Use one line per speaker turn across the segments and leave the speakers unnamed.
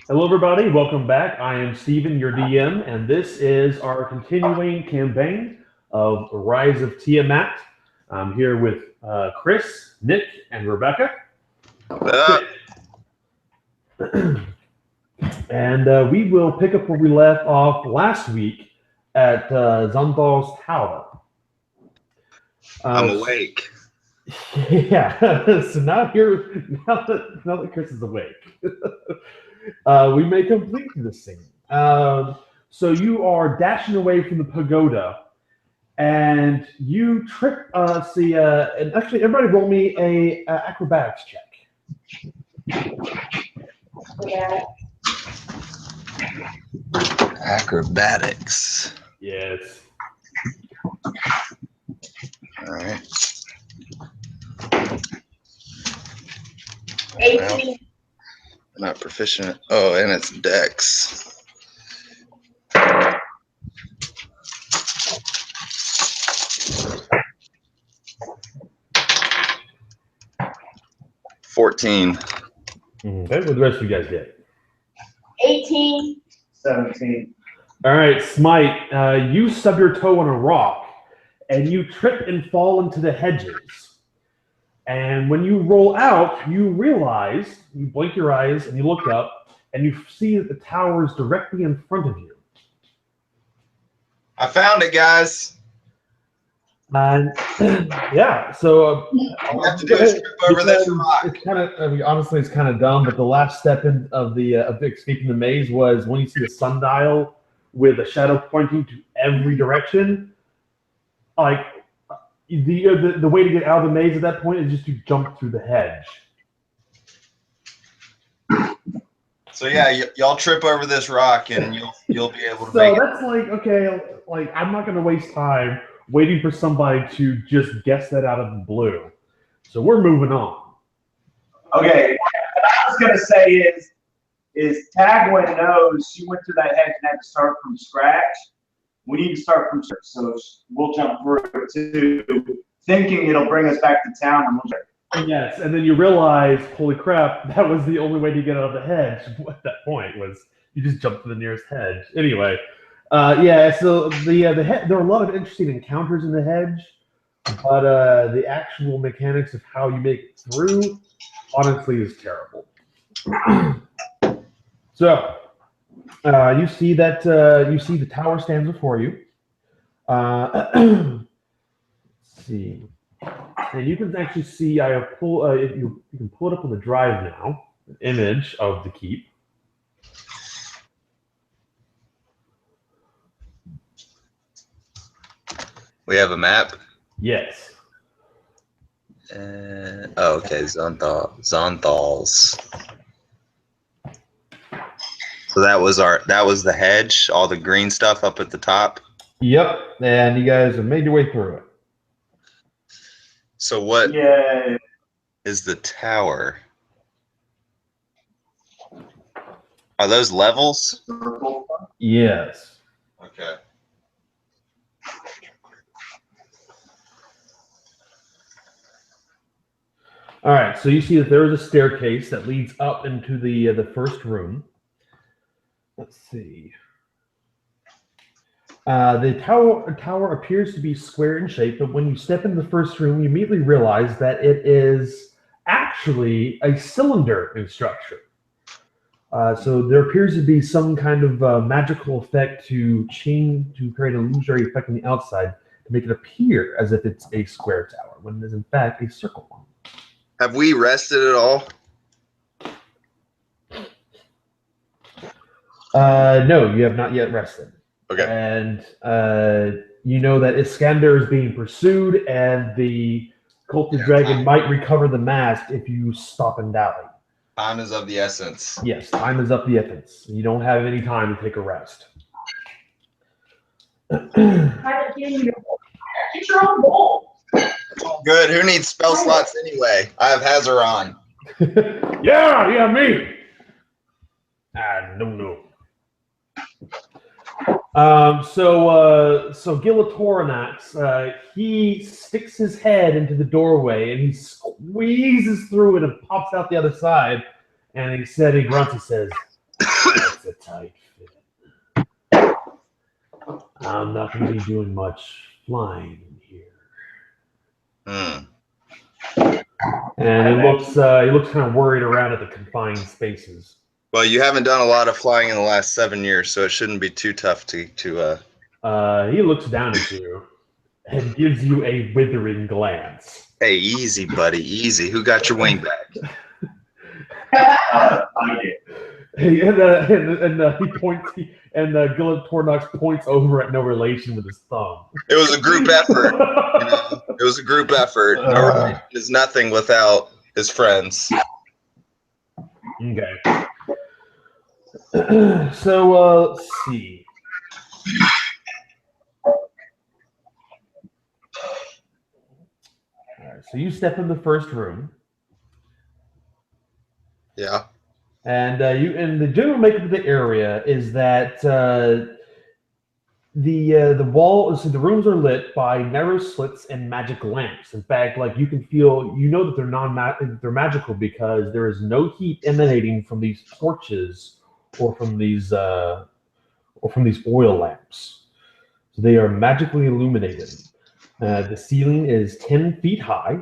Hello, everybody. Welcome back. I am Steven, your DM, and this is our continuing campaign of Rise of Tiamat. I'm here with Chris, Nick, and Rebecca. And we will pick up where we left off last week at Xonthal's tower.
I'm awake.
Yeah. So now that Chris is awake, we may complete this scene. So you are dashing away from the pagoda, and you trip. And actually, everybody, roll me a acrobatics check.
Acrobatics.
Yes.
All right.
18.
Well, I'm not proficient. Oh, and it's Dex. $14.
Okay, what the rest of you guys get?
18.
17.
All right, Smite, you stub your toe on a rock, and you trip and fall into the hedges. And when you roll out, you realize, you blink your eyes, and you look up, and you see that the tower is directly in front of you.
I found it, guys.
And yeah, so
All you have to do is trip over this rock.
It's kind of, I mean, honestly, it's kind of dumb. But the last step of escaping the maze was when you see a sundial with a shadow pointing to every direction. Like the way to get out of the maze at that point is just to jump through the hedge.
So yeah, y'all trip over this rock, and you'll be able to
So
make it.
that's like, okay, like I'm not going to waste time waiting for somebody to just guess that out of the blue. So we're moving on.
Okay, what I was gonna say is Tagwin knows she went through that hedge and had to start from scratch. We need to start from scratch, so we'll jump through it too, thinking it'll bring us back to town. And we'll
Yes, and then you realize, holy crap, that was the only way to get out of the hedge at that point, was you just jumped to the nearest hedge. Anyway, yeah, so there are a lot of interesting encounters in the hedge, but the actual mechanics of how you make it through, honestly, is terrible. So, you see that the tower stands before you. Let's see. And you can actually see, you can pull it up on the drive now, an image of the keep.
We have a map.
Yes.
Oh, okay, Xonthal's. So that was the hedge, all the green stuff up at the top.
Yep, and you guys have made your way through it.
So what
yeah.
is the tower? Are those levels?
Yes.
Okay.
All right, so you see that there is a staircase that leads up into the first room. Let's see. The tower appears to be square in shape, but when you step into the first room, you immediately realize that it is actually a cylinder in structure. So there appears to be some kind of magical effect to create an illusory effect on the outside to make it appear as if it's a square tower, when it is in fact a circle one.
Have we rested at all?
No, you have not yet rested.
Okay.
And you know that Iskander is being pursued, and the cultist dragon might recover the mask if you stop and dally.
Time is of the essence.
Yes, time is up the essence. You don't have any time to take a rest.
Get your own bowl.
It's all good. Who needs spell slots anyway? I have Hazaron.
Yeah, me. No. So Gilatoranax, he sticks his head into the doorway and he squeezes through it and pops out the other side. And he grunts, he says, It's a tight fit. I'm not going to be doing much flying in here. And he looks kind of worried around at the confined spaces.
Well, you haven't done a lot of flying in the last 7 years, so it shouldn't be too tough to.
He looks down at you and gives you a withering glance.
Hey, easy, buddy, easy. Who got your wing back?
I did.
He points, and Gillet Tornox points over at no relation with his thumb.
It was a group effort. It was a group effort. No relation is nothing without his friends.
Okay. So let's see. All right. So you step in the first room.
Yeah.
And the general makeup of the area is that the walls, the rooms are lit by narrow slits and magic lamps. In fact, like you can feel, you know that they're magical because there is no heat emanating from these torches or from these oil lamps. So they are magically illuminated. The ceiling is 10 feet high.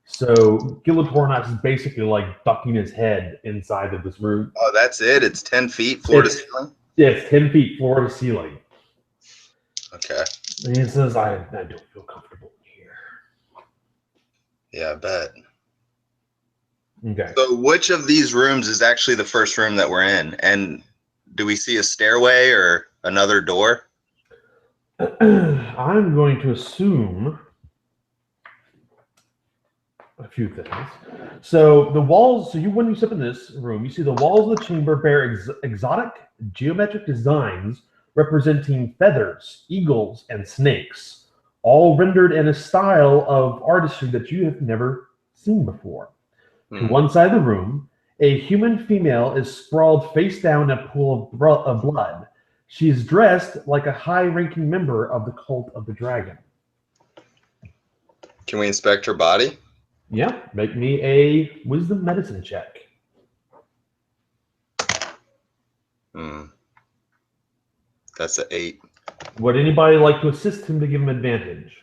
So Gillitornax is basically like ducking his head inside of this room.
Oh, that's it? It's 10 feet floor to ceiling?
Yeah, it's 10 feet floor to ceiling.
Okay.
And he says, I don't feel comfortable here.
Yeah, I bet.
Okay.
So which of these rooms is actually the first room that we're in? And do we see a stairway or another door?
I'm going to assume a few things. So the walls, when you step in this room, you see the walls of the chamber bear exotic geometric designs representing feathers, eagles, and snakes, all rendered in a style of artistry that you have never seen before. To one side of the room, a human female is sprawled face down in a pool of blood. She is dressed like a high-ranking member of the cult of the dragon.
Can we inspect her body?
Yeah, make me a wisdom medicine check.
That's an 8.
Would anybody like to assist him to give him advantage?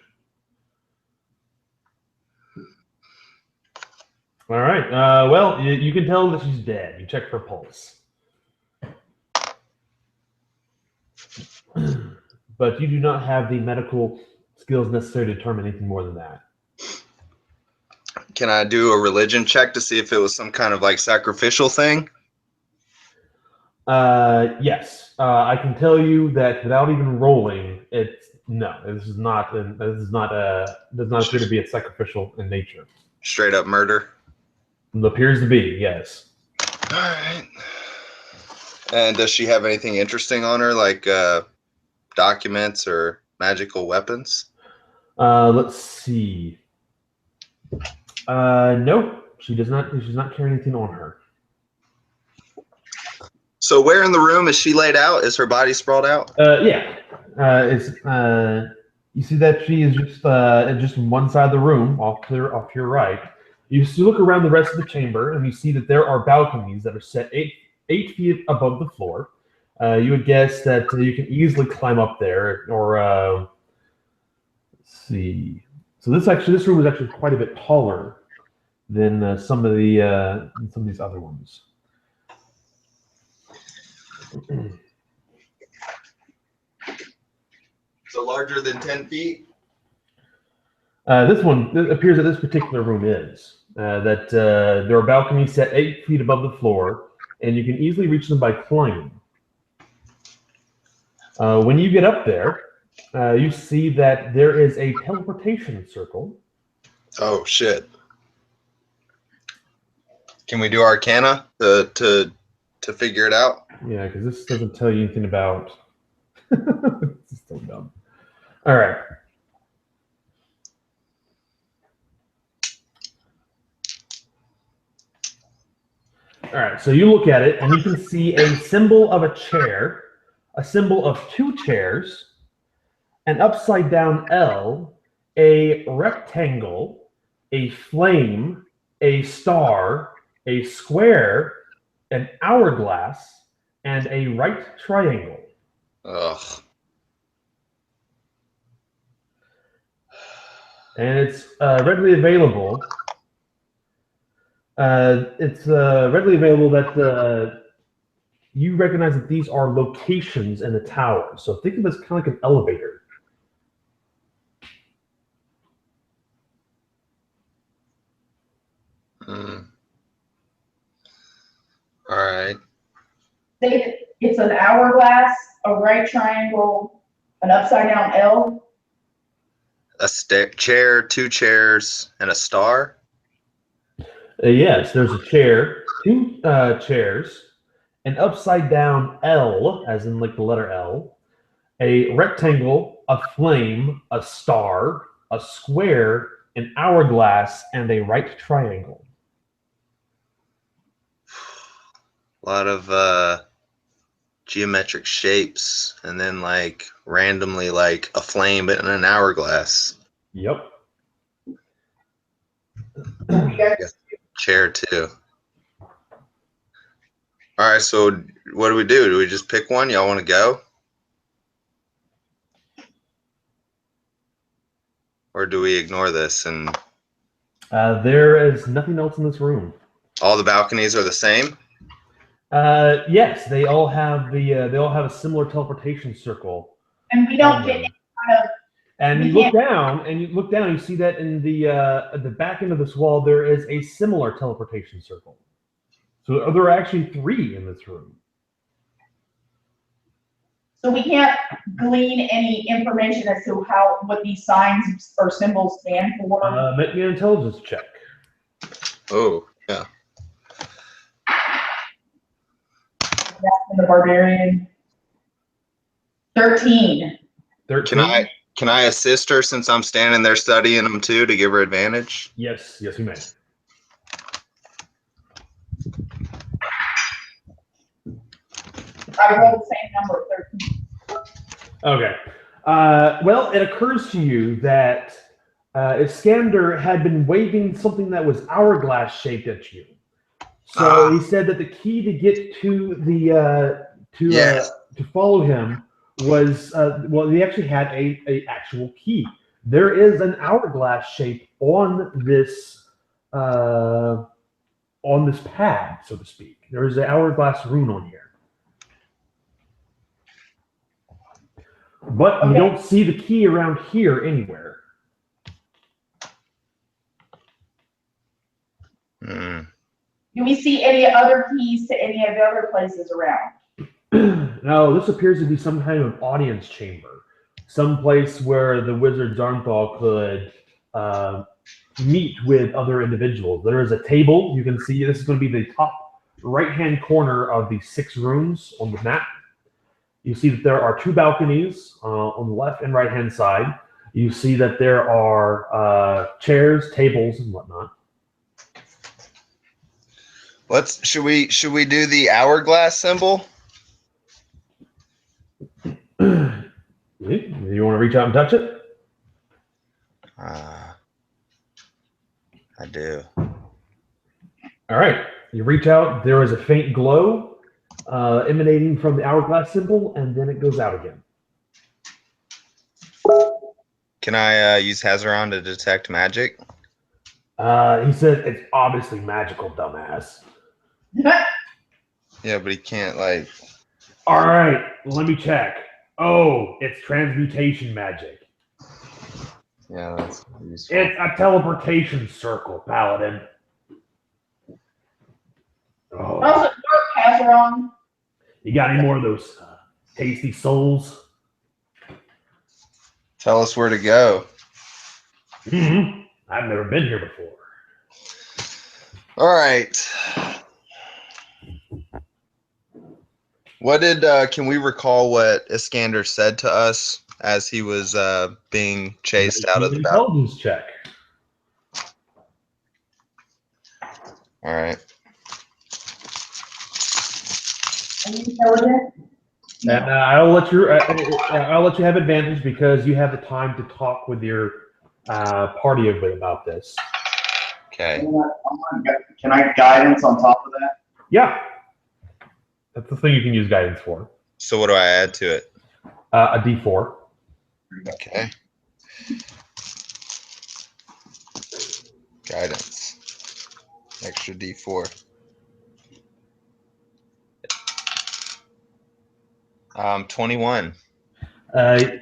All right. Well, you can tell that she's dead. You check her pulse. But you do not have the medical skills necessary to determine anything more than that.
Can I do a religion check to see if it was some kind of like sacrificial thing?
Yes. I can tell you that without even rolling, this does not appear to be a sacrificial in nature.
Straight up murder?
It appears to be, yes.
All right. And does she have anything interesting on her, like documents or magical weapons?
Let's see. No, she does not. She's not carrying anything on her.
So where in the room is she laid out? Is her body sprawled out?
Yeah. You see that she is just on one side of the room, off to your right. You look around the rest of the chamber, and you see that there are balconies that are set 8 feet above the floor. You would guess that you can easily climb up there, or let's see. So this room is actually quite a bit taller than some of these other ones.
So larger than 10 feet?
It appears that this particular room is. There are balconies set 8 feet above the floor, and you can easily reach them by climbing. When you get up there, you see that there is a teleportation circle.
Oh, shit. Can we do Arcana to figure it out?
Yeah, because this doesn't tell you anything about... This is so dumb. All right. All right, so you look at it, and you can see a symbol of a chair, a symbol of 2 chairs, an upside-down L, a rectangle, a flame, a star, a square, an hourglass, and a right triangle.
Ugh.
And it's readily available. It's readily available that you recognize that these are locations in the tower. So think of it as kind of like an elevator.
Mm. All right.
It's an hourglass, a right triangle, an upside down L.
A chair, 2 chairs, and a star.
Yes, there's a chair, 2 chairs, an upside down L, as in like the letter L, a rectangle, a flame, a star, a square, an hourglass, and a right triangle.
A lot of geometric shapes, and then like randomly like a flame but in an hourglass.
Yep.
Yeah. Chair too. All right, so what do we do? Do we just pick one? Y'all want to go? Or do we ignore this and
There is nothing else in this room.
all the balconies are the same?
Yes, they all have a similar teleportation circle.
And we don't get any kind of,
And
we
you look
can't-
down, and you see that in the at the back end of this wall there is a similar teleportation circle. So there are actually 3 in this room.
so we can't glean any information as to what these signs or symbols stand for.
Make me an intelligence check.
Oh, yeah.
That's in the barbarian. 13.
13.
Can I assist her since I'm standing there studying them too to give her advantage?
Yes, you may.
I rolled the same number, 13.
Okay. Well, it occurs to you that Iskander had been waving something that was hourglass shaped at you. So he said that the key to get to the
Yes.
to follow him was well, he actually had a actual key. There is an hourglass shape on this pad, so to speak. There is an hourglass rune on here. But you don't see the key around here anywhere.
Hmm.
Do we see any other keys to any of the other places around?
No, this appears to be some kind of audience chamber. Some place where the wizard Xonthal could meet with other individuals. There is a table. You can see this is going to be the top right-hand corner of the 6 rooms on the map. You see that there are 2 balconies on the left and right-hand side. You see that there are chairs, tables, and whatnot.
Should we do the hourglass symbol?
You want to reach out and touch it?
I do.
All right. You reach out. There is a faint glow emanating from the hourglass symbol, and then it goes out again.
Can I use Hazaron to detect magic?
He said it's obviously magical, dumbass.
Yeah, but he can't like.
All right, let me check. Oh, it's transmutation magic.
Yeah, that's useful.
It's a teleportation circle, Paladin. Oh,
How's it work, Hazaron?
you got any more of those tasty souls?
Tell us where to go.
Mm-hmm. I've never been here before.
All right. What did can we recall what Iskander said to us as he was being chased out of the battle?
Intelligence check.
All right.
Are you intelligent?
And I'll let you have advantage because you have the time to talk with your party a bit about this.
Okay.
Can I guidance on top of that?
Yeah. That's the thing you can use guidance for.
So what do I add to it?
A D4.
Okay. Guidance. Extra D4. 21.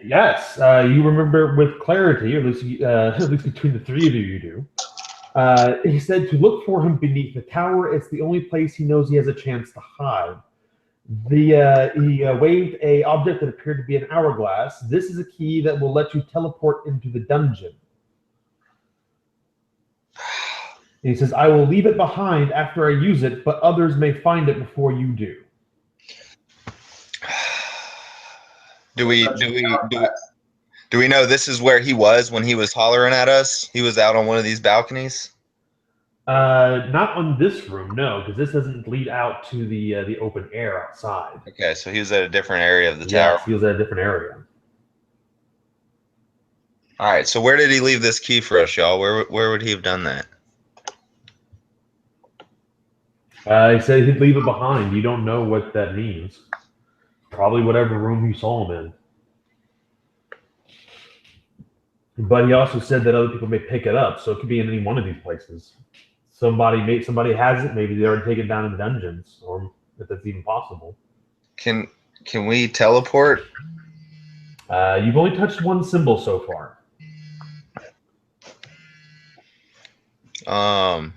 Yes, you remember with clarity, or at least between the three of you, you do. He said to look for him beneath the tower. It's the only place he knows he has a chance to hide. He waved a object that appeared to be an hourglass. This is a key that will let you teleport into the dungeon. And he says, I will leave it behind after I use it, but others may find it before you do.
Do we know this is where he was when he was hollering at us? He was out on one of these balconies?
Not on this room, no, because this doesn't lead out to the open air outside.
Okay, so he was at a different area of the
Yes,
tower.
he was at a different area.
All right, so where did he leave this key for us, y'all? Where would he have done that?
He said he'd leave it behind. You don't know what that means. Probably whatever room you saw him in. But he also said that other people may pick it up, so it could be in any one of these places. Somebody has it. Maybe they already take it down in dungeons, or if that's even possible.
Can we teleport?
You've only touched one symbol so far.
All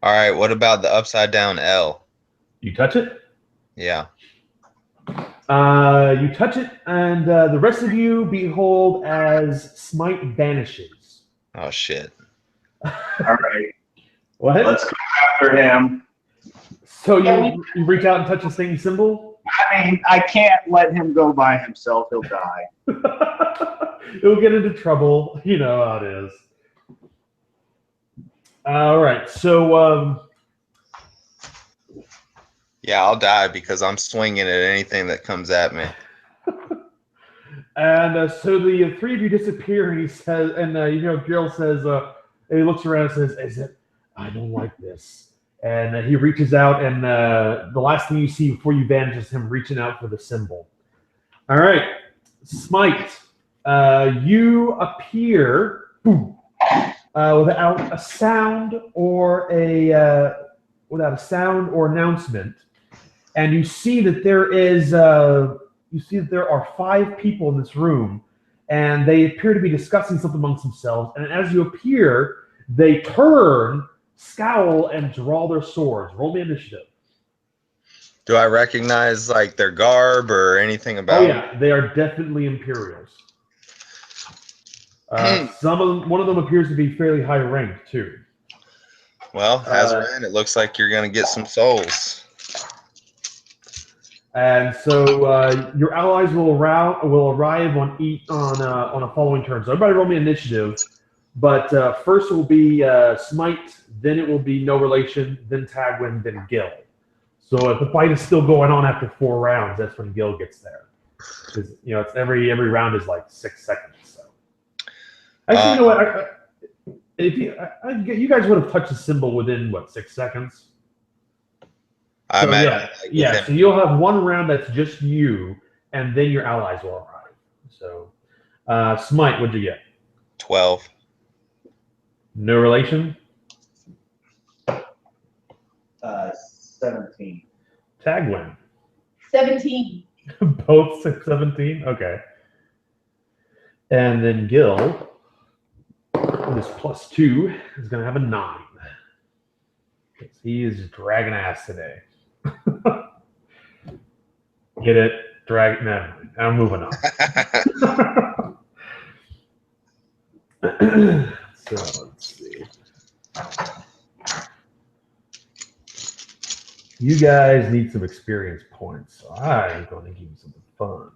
right, what about the upside down L?
You touch it?
Yeah.
You touch it, and the rest of you behold as Smite vanishes.
Oh shit.
All right.
What?
Let's go after him.
So you reach out and touch the same symbol?
I mean, I can't let him go by himself. He'll die.
He'll get into trouble. You know how it is. All right. So,
Yeah, I'll die because I'm swinging at anything that comes at me.
and so the three of you disappear, and he says, and Gil says, and he looks around and says, I don't like this. And he reaches out, and the last thing you see before you vanish is him reaching out for the symbol. All right, Smite, you appear without a sound or announcement, and you see that there are 5 people in this room, and they appear to be discussing something amongst themselves. And as you appear, they turn, scowl, and draw their swords. Roll me initiative.
Do I recognize like their garb or anything about?
Oh yeah, they are definitely Imperials. One of them appears to be fairly high ranked too.
Well, Hazaran, it looks like you're gonna get some souls.
And so your allies will arrive on a following turn. So everybody roll me initiative. But first it will be Smite, then it will be No Relation, then Tagwin, then Gil. So if the fight is still going on after 4 rounds, that's when Gil gets there. Because it's every round is like 6 seconds. So actually, you know what? You guys would have touched the symbol within 6 seconds. So So you'll have 1 round that's just you, and then your allies will arrive. So Smite, what'd you get?
12.
No Relation?
17.
Tagwin?
17.
Both 17? Okay. And then Gil, with his +2, is going to have a 9. He is dragging ass today. Get it? Drag. No, I'm moving on. So let's see. You guys need some experience points, so I'm going to give you something fun.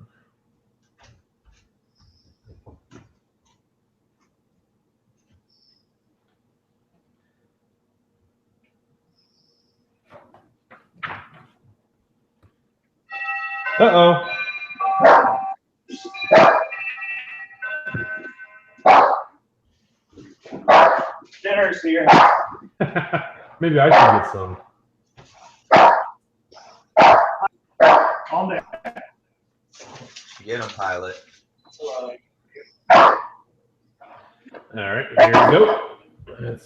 Uh-oh.
Dinner's here.
Maybe I should get some.
Calm down.
Get him, pilot.
All right, here we go. Let's,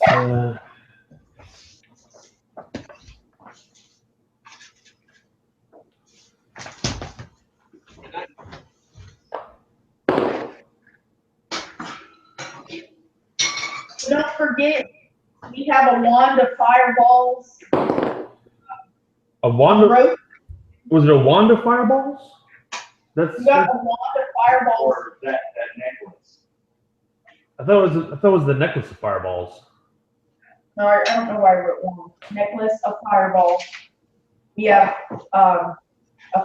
Don't forget, we have a wand of fireballs.
a wand of,
Rope.
was it a wand of fireballs? That's.
We got a wand of fireballs.
Or that necklace.
I thought it was the necklace of fireballs.
No, I don't know why I wrote wand. Necklace of fireballs. We have a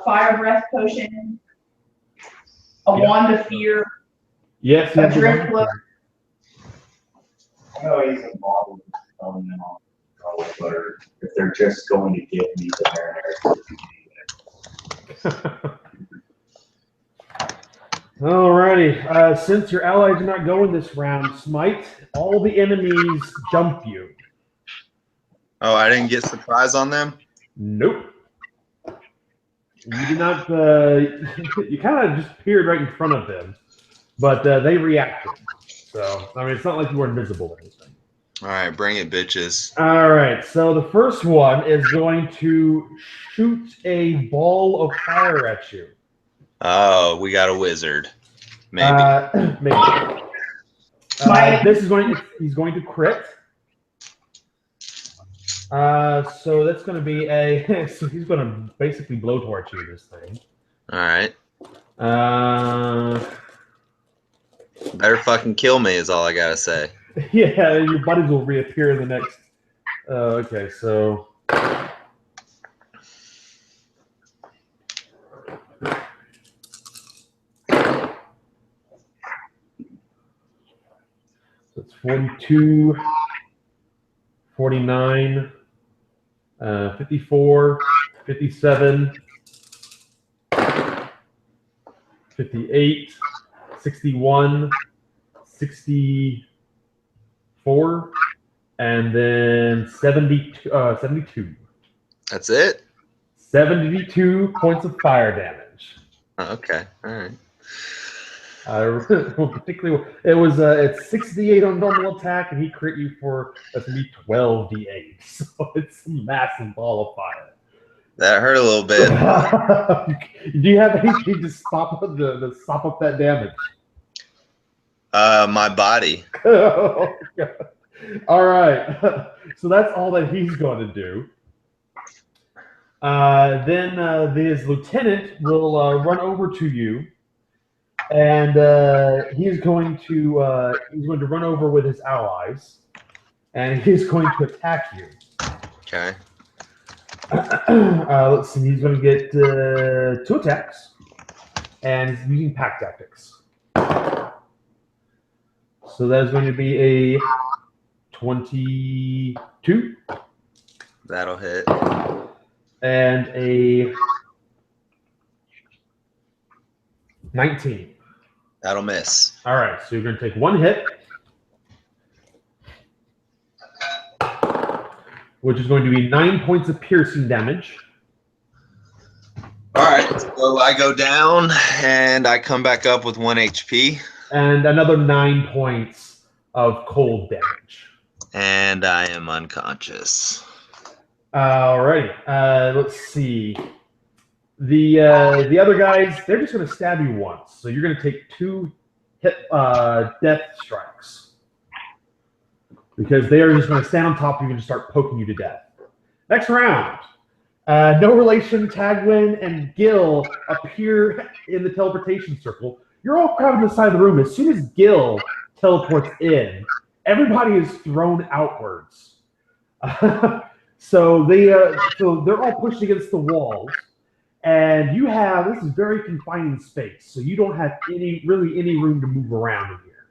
fire breath potion, a
Yeah.
wand of fear,
Yes.
a
yes,
drift
yes.
book.
I know he's involved with telling them on Twitter if they're just going to get me the marinara.
Alrighty. Since your allies are not going this round, Smite, all the enemies jump you.
Oh, I didn't get surprise on them?
Nope. You did not. You kind of just appeared right in front of them, but they reacted. So I mean, it's not like you were invisible or anything.
All right, bring it, bitches.
All right. So the first one is going to shoot a ball of fire at you.
Oh, we got a wizard. Maybe.
Maybe. This is going. He's going to crit. So that's going to be a. So he's going to basically blowtorch you this thing.
All right.
Uh.
Better fucking kill me is all I gotta say.
Yeah, your buddies will reappear in the next. Okay, so. It's 42, 49, 54, 57, 58, 61, 64, and then 72.
That's it?
72 points of fire damage.
Oh, okay. All right.
Particularly, it's 68 on normal attack, and he crit you for that's gonna be 12d8. So it's a massive ball of fire.
That hurt a little bit.
Do you have anything to stop up stop up that damage?
My body.
Oh, God. All right. So that's all that he's going to do. Then his lieutenant will run over to you, and he's going to run over with his allies, and he's going to attack you.
Okay.
Let's see. He's going to get 2 attacks, and he's using pack tactics. So that is going to be a 22.
That'll hit.
And a 19.
That'll miss.
All right, so you're going to take 1 hit, which is going to be 9 points of piercing damage.
All right. So I go down and I come back up with 1 HP.
And another 9 points of cold damage.
And I am unconscious.
Alrighty. Let's see. The other guys, they're just going to stab you once. So you're going to take 2 hit death strikes. Because they are just going to stand on top of you and start poking you to death. Next round. No relation, Tagwin and Gil appear in the teleportation circle. You're all crowded on the side of the room. As soon as Gil teleports in, everybody is thrown outwards. So they're all pushed against the walls, and this is very confining space. So you don't have any room to move around in here.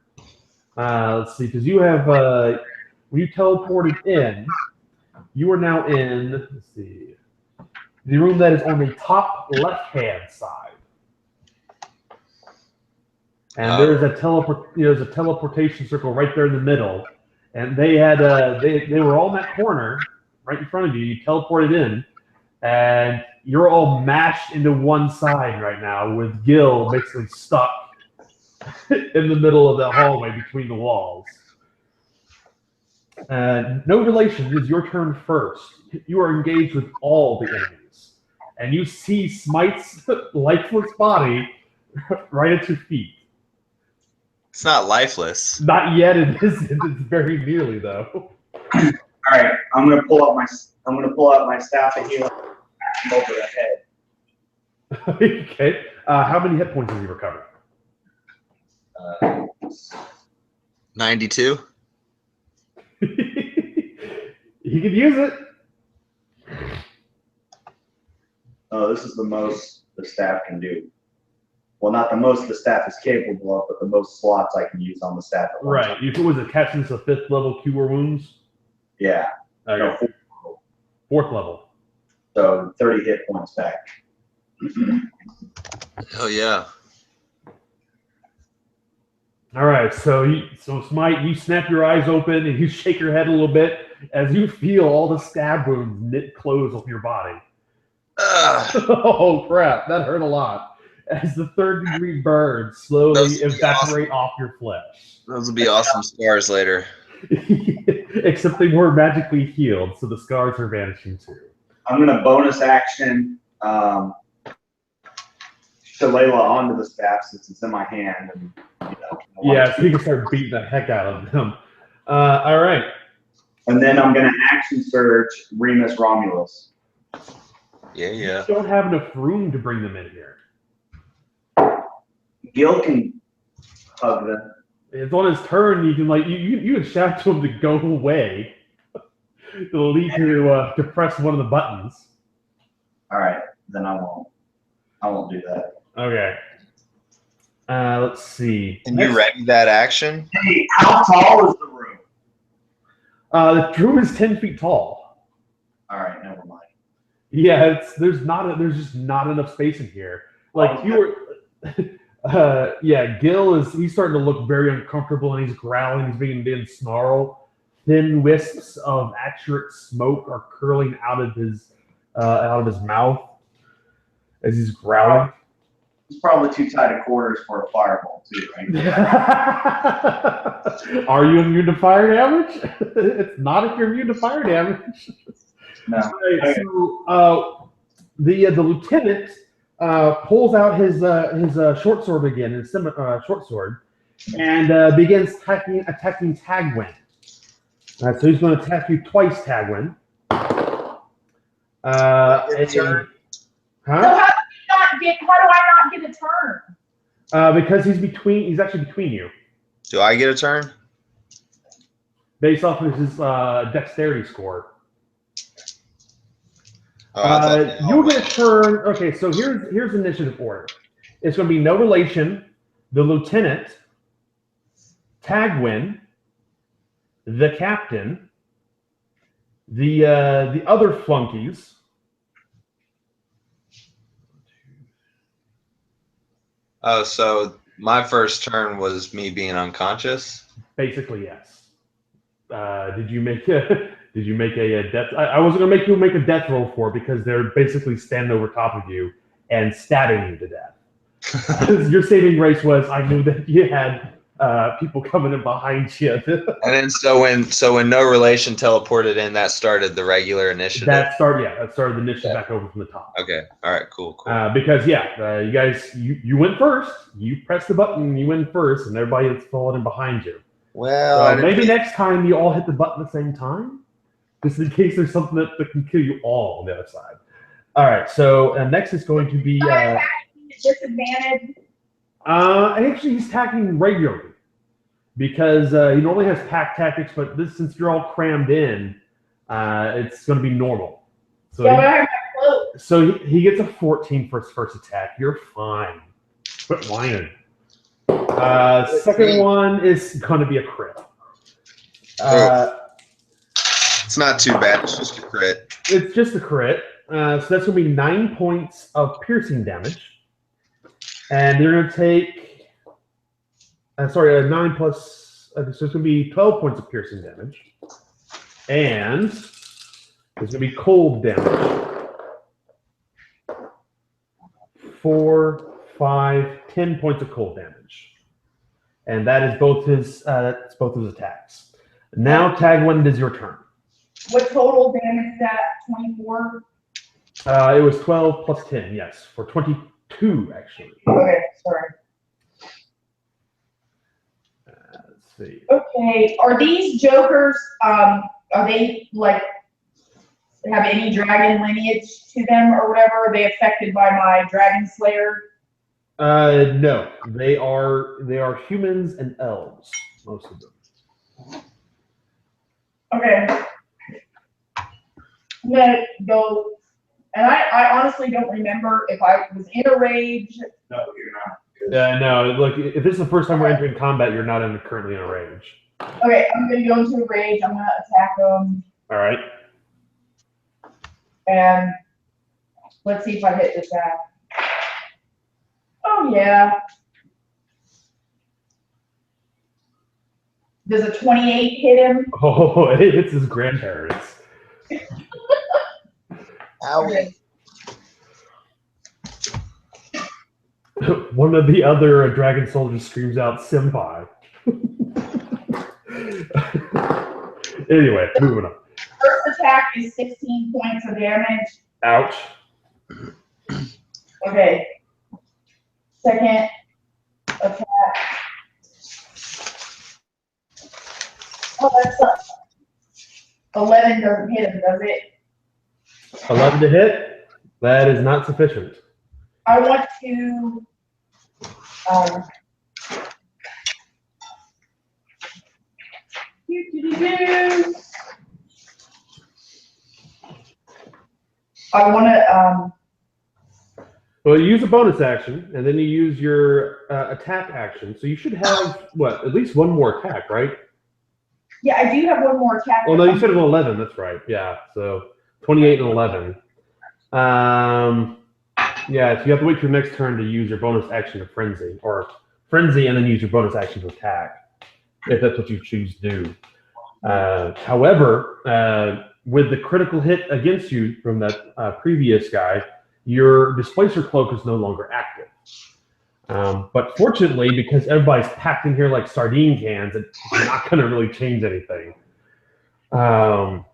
Let's see, because you have when you teleported in, you are now in. Let's see, the room that is on the top left-hand side. And there's a teleportation circle right there in the middle, and they were all in that corner right in front of you. You teleported in, And you're all mashed into one side right now, with Gil basically stuck in the middle of the hallway between the walls. No relation. It is your turn first. You are engaged with all the enemies, and you see Smite's lifeless body right at your feet.
It's not lifeless.
Not yet. It is. It's very nearly though.
All right, I'm gonna pull out my staff of healing over the head.
Okay. How many hit points has he recovered?
92.
He could use it.
Oh, this is the most the staff can do. Well, not the most the staff is capable of, but the most slots I can use on the staff at once.
Right. You was attaching to 5th level Cure Wounds.
Yeah.
Okay.
No,
4th level.
so 30 hit points back.
Oh yeah.
All right. So Smite, you snap your eyes open and you shake your head a little bit as you feel all the stab wounds knit close on your body. Oh crap! That hurt a lot. As the 3rd-degree burns slowly evaporate off your flesh.
Those will be awesome scars later.
Except they were magically healed, so the scars are vanishing too.
I'm gonna bonus action Shalala onto the staff since it's in my hand, and
Yeah, so you can start beating the heck out of them. All right.
And then I'm gonna action surge Remus Romulus.
Yeah.
You don't have enough room to bring them in here.
Gil can hug them.
It's on his turn. You can you can shout to him to go away. It'll lead you to press one of the buttons.
All right, then I won't do that.
Okay. Let's see.
Can you ready that action?
Hey, how tall is the room?
The room is 10 feet tall.
All right, never mind.
Yeah, there's just not enough space in here. Like you were, yeah. He's starting to look very uncomfortable and he's growling. He's beginning to snarl. Thin wisps of accurate smoke are curling out of his mouth as he's growling.
It's probably too tight a quarters for a fireball too, right?
Are you immune to fire damage? It's not if you're immune to fire damage.
No.
Right,
Okay.
so the lieutenant pulls out his short sword again, his short sword, and begins attacking Tagwin. So he's going to attack you twice, Tagwin.
Turn.
So how do I not get a turn?
Because he's actually between you,
Do I get a turn?
based off of his dexterity score.
Oh, I thought
You'll get a turn. Okay, so here's initiative order. It's going to be no relation, the lieutenant, Tagwin, the captain, the other flunkies.
Oh, so my first turn was me being unconscious.
Basically, yes. Did you make a death? I wasn't gonna make you make a death roll for it because they're basically standing over top of you and stabbing you to death. Your saving grace was I knew that you had people coming in behind you.
And then so when no relation teleported in, that started the regular initiative.
That started the initiative back over from the top.
Okay. All right. Cool.
Because you guys, you went first. You pressed the button. You went first, and everybody that's falling in behind you.
Well,
Maybe next time you all hit the button at the same time, just in case there's something that can kill you all on the other side. All right. So next is going to be.
Disadvantage.
Actually, he's attacking regularly because he normally has pack tactics, but since you're all crammed in, it's going to be normal. So
Yeah, but I have my cloak.
So he gets a 14 for his first attack. You're fine. Quit whining. Second one is going to be a crit.
it's not too bad. It's just a crit.
It's just a crit. So that's going to be 9 points of piercing damage. And they're going to take... 9 plus... so it's going to be 12 points of piercing damage. And there's going to be cold damage. 4, 5, 10 points of cold damage, and that is both his attacks. Now, Tagwin, it is your turn.
What total damage is that? 24?
It was 12 plus 10, yes, for 22 actually.
Okay, sorry.
Let's see.
Okay, are these jokers, are they like, have any dragon lineage to them or whatever? Are they affected by my dragon slayer?
No, they are humans and elves, most of them.
Okay. I'm gonna go, and I honestly don't remember if I was in a rage.
No, you're not.
No, look, if this is the first time we're entering combat, you're not currently in a rage.
Okay, I'm gonna go into a rage. I'm gonna attack them,
All right.
and let's see if I hit this guy. Oh yeah. Does a 28 hit him?
Oh, it hits his grandparents.
Okay.
One of the other dragon soldiers screams out, "Senpai." Anyway, moving on.
First attack is 16 points of damage.
Ouch.
Okay. Second attack. Oh, that sucks. 11 doesn't hit him, does it?
11 to hit. That is not sufficient.
I want to. I want to.
Well, you use a bonus action, and then you use your attack action. So you should have, what, at least one more attack, right?
Yeah, I do have one more attack.
Well, no, you said it was 11. That's right. Yeah, so 28 and 11. Yeah, so you have to wait for your next turn to use your bonus action to frenzy, or frenzy and then use your bonus action to attack, if that's what you choose to do. However, with the critical hit against you from that previous guy, your displacer cloak is no longer active. But fortunately, because everybody's packed in here like sardine cans, it's not going to really change anything. So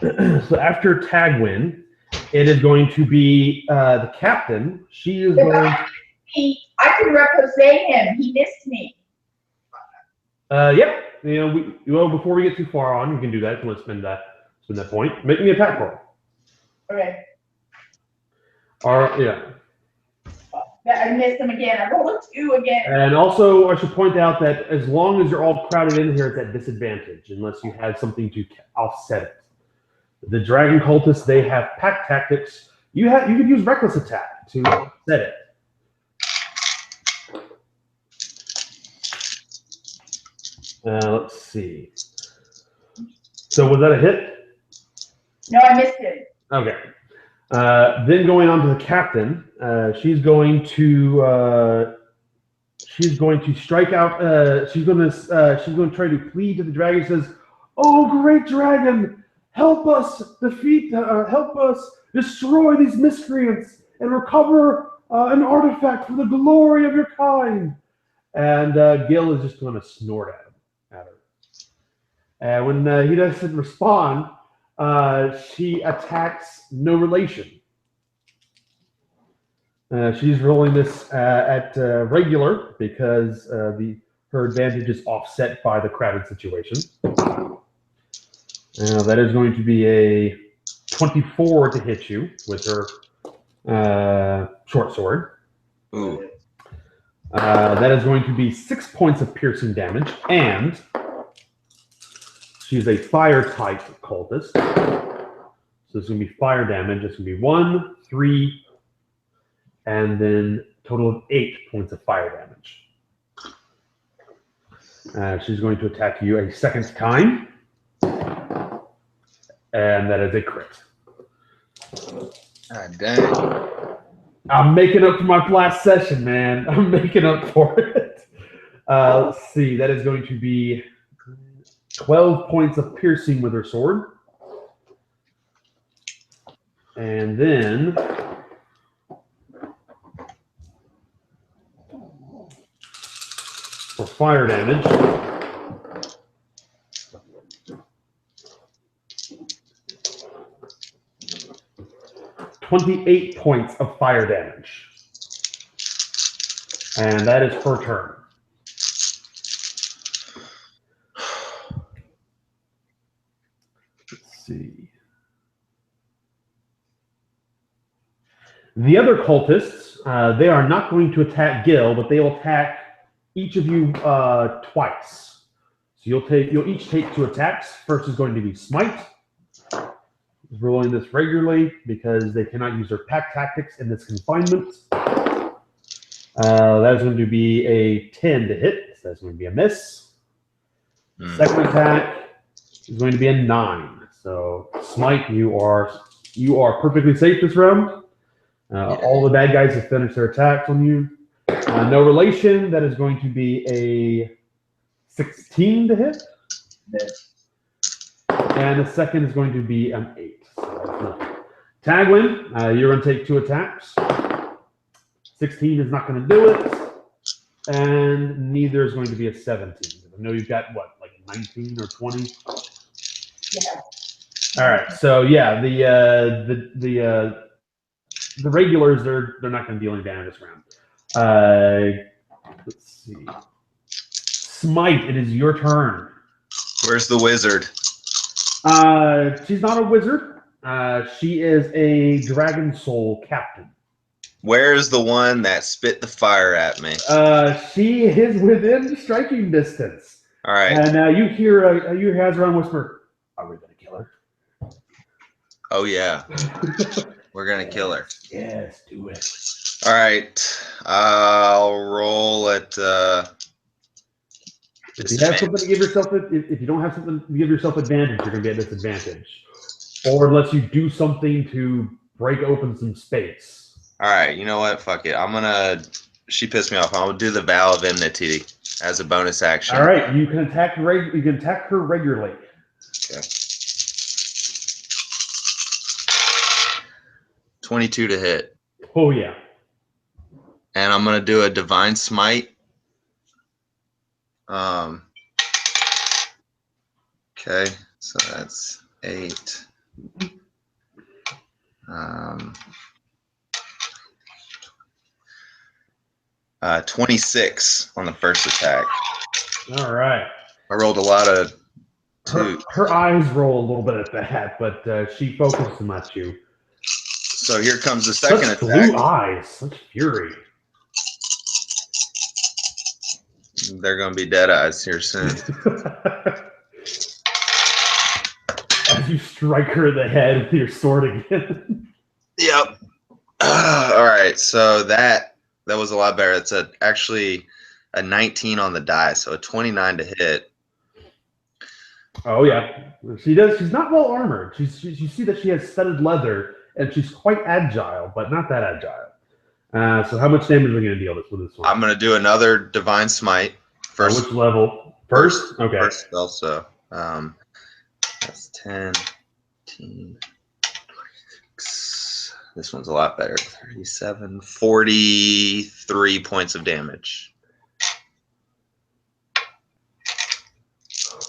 after Tagwin, it is going to be the captain. She is going.
I can represent him. He missed me.
Yeah. You know, before we get too far on, you can do that if you want to spend that point. Make me an attack roll.
Okay.
Yeah.
I missed him again. I rolled a 2 again.
And also, I should point out that as long as you're all crowded in here, it's at disadvantage unless you have something to offset it. The dragon cultists, they have pack tactics. You could use reckless attack to offset it. Let's see. So was that a hit?
No, I missed him.
Okay. Then going on to the captain, she's going to strike out. She's going to try to plead to the dragon. She says, "Oh, great dragon, help us help us destroy these miscreants and recover an artifact for the glory of your kind." And Gil is just going to snort at her. And when he doesn't respond, she attacks no relation. She's rolling this at regular because her advantage is offset by the crowded situation. That is going to be a 24 to hit you with her short sword.
Ooh.
That is going to be 6 points of piercing damage, and she's a fire type cultist. So it's going to be fire damage. It's going to be 1, 3, and then total of 8 points of fire damage. She's going to attack you a second time, and that is a crit.
God dang.
I'm making up for my last session, man. I'm making up for it. Let's see. That is going to be 12 points of piercing with her sword. And then for fire damage. 28 points of fire damage. And that is per turn. Let's see. The other cultists, they are not going to attack Gil, but they will attack each of you twice. So you'll each take 2 attacks. First is going to be Smite. Rolling this regularly because they cannot use their pack tactics in this confinement. That is going to be a 10 to hit. So that's going to be a miss. Second attack is going to be a 9. So Smite, you are perfectly safe this round. All the bad guys have finished their attacks on you. No relation. That is going to be a 16 to hit. And the second is going to be an 8. So Tagwin, you're going to take 2 attacks. 16 is not going to do it. And neither is going to be a 17. I know you've got, what, like 19 or 20?
Yeah.
All right. So, yeah, the regulars, they're not going to deal any damage this round. Let's see. Smite, it is your turn.
Where's the wizard?
She's not a wizard. She is a Dragon Soul captain.
Where's the one that spit the fire at me?
She is within striking distance.
All right.
And you hear Hazaron whisper, "Are we gonna kill her?"
Oh yeah, we're gonna kill her.
Yes, do it.
All right, I'll roll at.
If you have something to give yourself, if you don't have something to give yourself advantage, you're gonna be at disadvantage, or unless you do something to break open some space.
All right, you know what? Fuck it. I'm gonna. She pissed me off. I'm gonna do the Vow of Enmity as a bonus action.
All right, you can attack. You can attack her regularly.
Okay. 22 to hit.
Oh yeah.
And I'm gonna do a Divine Smite. Okay, so that's 8. 26 on the first attack.
All right.
I rolled a lot of 2.
Her eyes roll a little bit at that, but she focuses at you.
So here comes the second
Such
attack.
blue eyes, such fury.
They're going to be dead eyes here soon.
As you strike her in the head with your sword again.
Yep. All right, so that was a lot better. It's actually a 19 on the die, so a 29 to hit.
Oh yeah, she does. She's not well armored. You see that she has studded leather, and she's quite agile, but not that agile. So how much damage are we going to deal with this one?
I'm going to do another Divine Smite. First.
Which level? First? Okay.
First spell, so that's 10, 15, 26. This one's a lot better. 37, 43 points of damage.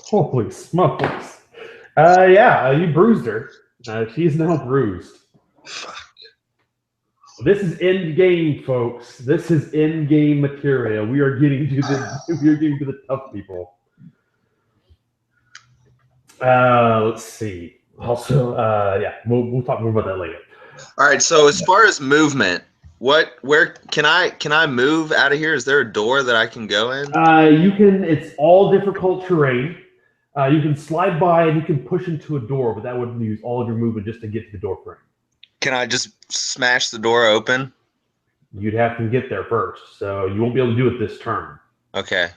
Holy smokes. Yeah, you bruised her. She's now bruised.
Fuck.
This is end game, folks. This is end game material. We are getting to the tough people. Let's see. Also, yeah, we'll talk more about that later.
All right. So as far as movement, where can I move out of here? Is there a door that I can go in?
You can. It's all difficult terrain. You can slide by and you can push into a door, but that would use all of your movement just to get to the door frame. Can
I just smash the door open?
You'd have to get there first, so you won't be able to do it this turn.
Okay.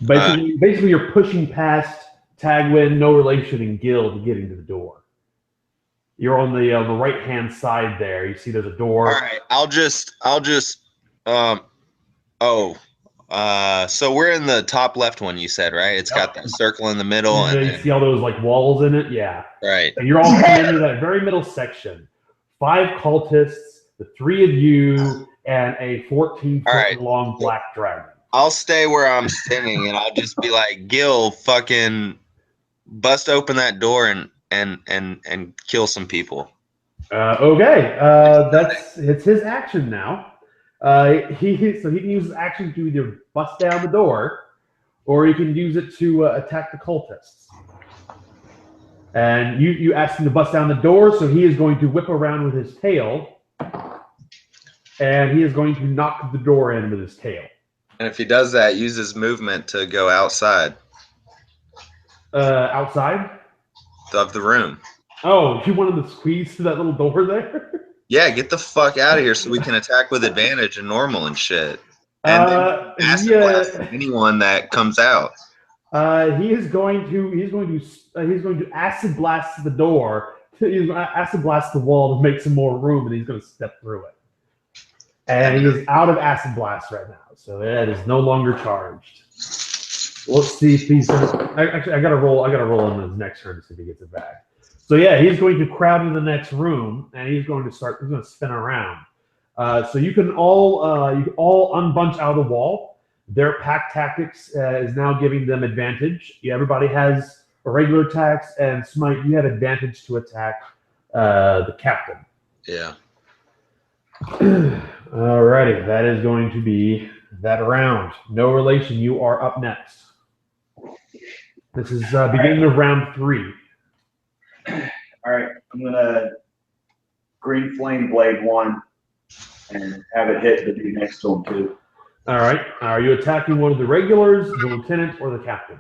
Basically, you're pushing past Tagwin, No Relation, and Gil to get into the door. You're on the right-hand side there. You see there's a door.
All right. I'll just so we're in the top left one, you said, right? It's got that circle in the middle.
And you see all those like walls in it? Yeah.
Right.
And you're all coming into that very middle section. 5 cultists, the 3 of you, and a 14-foot long black dragon.
I'll stay where I'm standing, and I'll just be like, Gil, fucking bust open that door and kill some people.
Okay, it's his action now. So he can use his action to either bust down the door, or he can use it to attack the cultists. And you asked him to bust down the door, so he is going to whip around with his tail, and he is going to knock the door in with his tail.
And if he does that, use his movement to go outside
Outside
of the room.
Oh, you wanted to squeeze through that little door there?
Yeah, get the fuck out of here so we can attack with advantage and normal and shit. And then acid blast anyone that comes out.
He's going to acid blast the door. He's going to acid blast the wall to make some more room, and he's going to step through it. And he is out of acid blast right now, so it is no longer charged. Let's see if he's gonna. Actually, I got to roll in his next turn to see if he gets it back. So yeah, he's going to crowd in the next room, and he's going to spin around. So you can all unbunch out of the wall. Their pack tactics is now giving them advantage. Everybody has a regular attacks, and Smite, you have advantage to attack the captain.
Yeah.
Alrighty, that is going to be that round. No relation, you are up next. This is beginning of round 3.
All right, I'm gonna green flame blade 1 and have it hit the dude next to him too.
All right, are you attacking one of the regulars, the lieutenant, or the captain?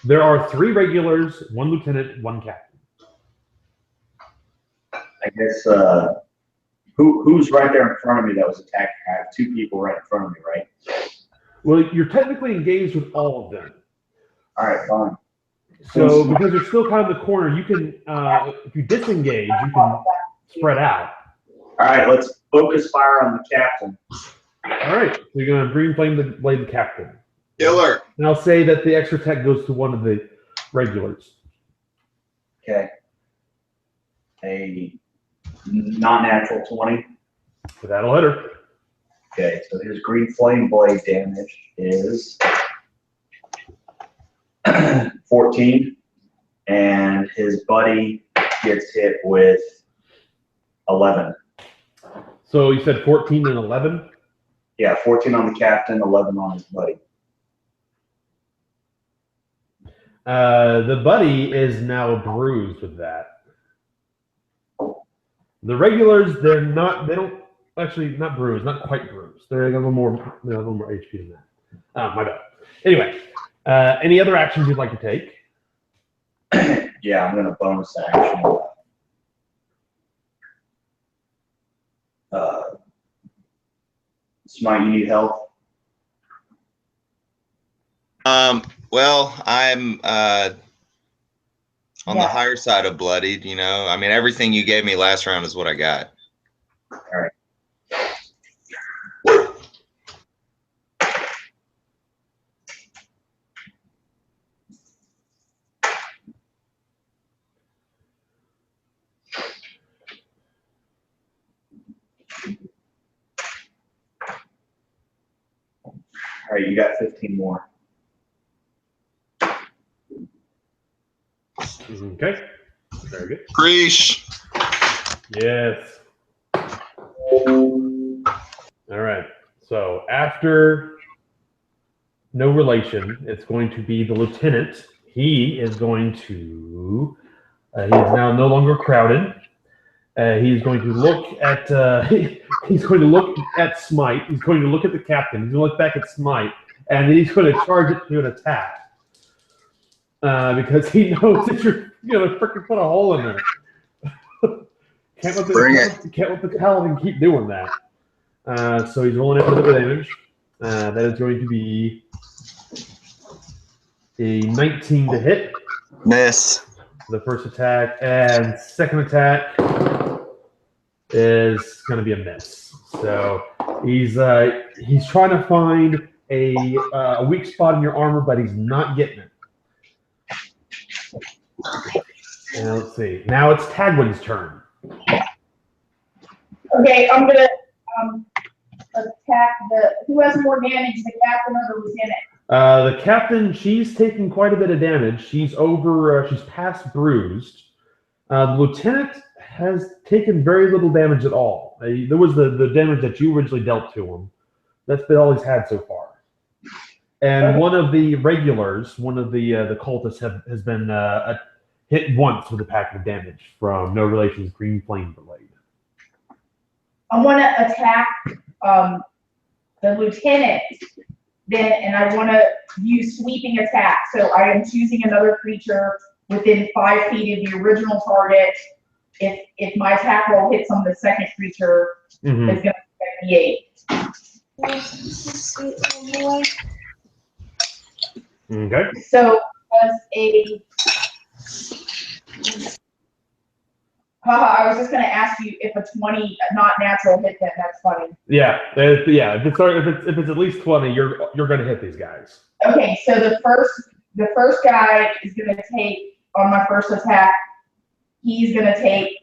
There are 3 regulars, 1 lieutenant, 1 captain.
I guess who's right there in front of me that was attacking? I have 2 people right in front of me, right?
Well, you're technically engaged with all of them.
All right, fine.
So because you're still kind of in the corner, you can, if you disengage, you can spread out.
All right, let's focus fire on the captain.
All right, so you're going to green flame the blade the captain.
Killer.
And I'll say that the extra tech goes to one of the regulars.
Okay. A non-natural 20.
So that'll hit her.
Okay, so his green flame blade damage is 14, and his buddy gets hit with 11.
So you said 14 and 11?
Yeah, 14 on the captain, 11 on his buddy.
The buddy is now bruised with that. The regulars, they don't actually, not bruised, not quite bruised. They're a little more HP than that. My bad. Anyway, any other actions you'd like to take?
Yeah, I'm gonna bonus action. Smite, you need help?
Well, I'm on the higher side of bloodied, you know. I mean, everything you gave me last round is what I got.
All right. All right, you got 15 more.
Okay. Very good.
Preach.
Yes. All right. So after no relation, it's going to be the lieutenant. He is going to. He is now no longer crowded. He's going to look at. He's going to look at Smite. He's going to look at the captain. He's going to look back at Smite, and then he's going to charge it to an attack. Because he knows that you're gonna freaking put a hole in there. Can't let the paladin keep doing that. So he's rolling it for the damage. That is going to be a 19 to hit.
Miss.
The first attack, and second attack is going to be a miss. So he's trying to find a weak spot in your armor, but he's not getting it. And let's see. Now it's Tagwin's turn.
Okay, I'm gonna attack attack? Who has more damage, the captain or the lieutenant?
The captain, she's taking quite a bit of damage. She's over. She's past bruised. The lieutenant has taken very little damage at all. There was the damage that you originally dealt to him. That's been all he's had so far. And one of the regulars, one of the cultists, has been hit once with a pack of damage from No Relation's Green Flame Blade.
I want to attack the lieutenant, then, and I want to use sweeping attack. So I am choosing another creature within 5 feet of the original target. If my attack roll hits on the second creature, it's going to be 8.
Okay.
So was a. I was just going to ask you if a 20 not natural hit them. That's funny.
Yeah, yeah. If it's at least 20, you're going to hit these guys.
Okay, so the first guy is going to take on my first attack. He's going to take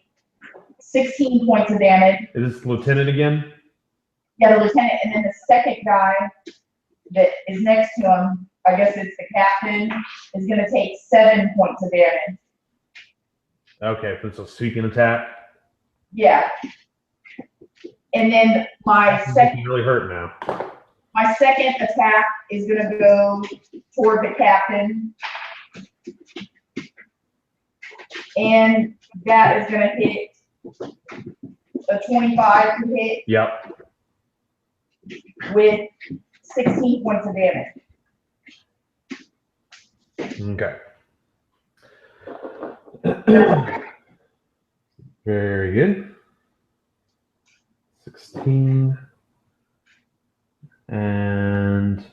16 points of damage.
Is this lieutenant again?
Yeah, the lieutenant, and then the second guy that is next to him, I guess it's the captain, is going to take 7 points of damage.
Okay, so it's a sweeping attack.
Yeah. And then my second
really hurt now.
My second attack is going to go toward the captain. And that is going to hit a 25 to hit.
Yep.
With 16 points of damage.
Okay. Very good. 16. And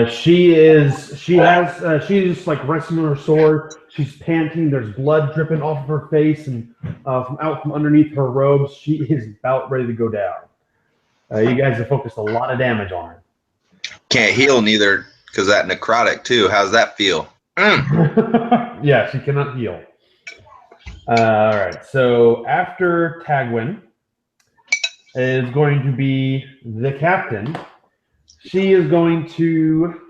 she's like resting on her sword. She's panting. There's blood dripping off of her face and from underneath her robes. She is about ready to go down. You guys have focused a lot of damage on her.
Can't heal neither because that necrotic too. How's that feel?
Yeah, she cannot heal. All right. So after Tagwin is going to be the captain. She is going to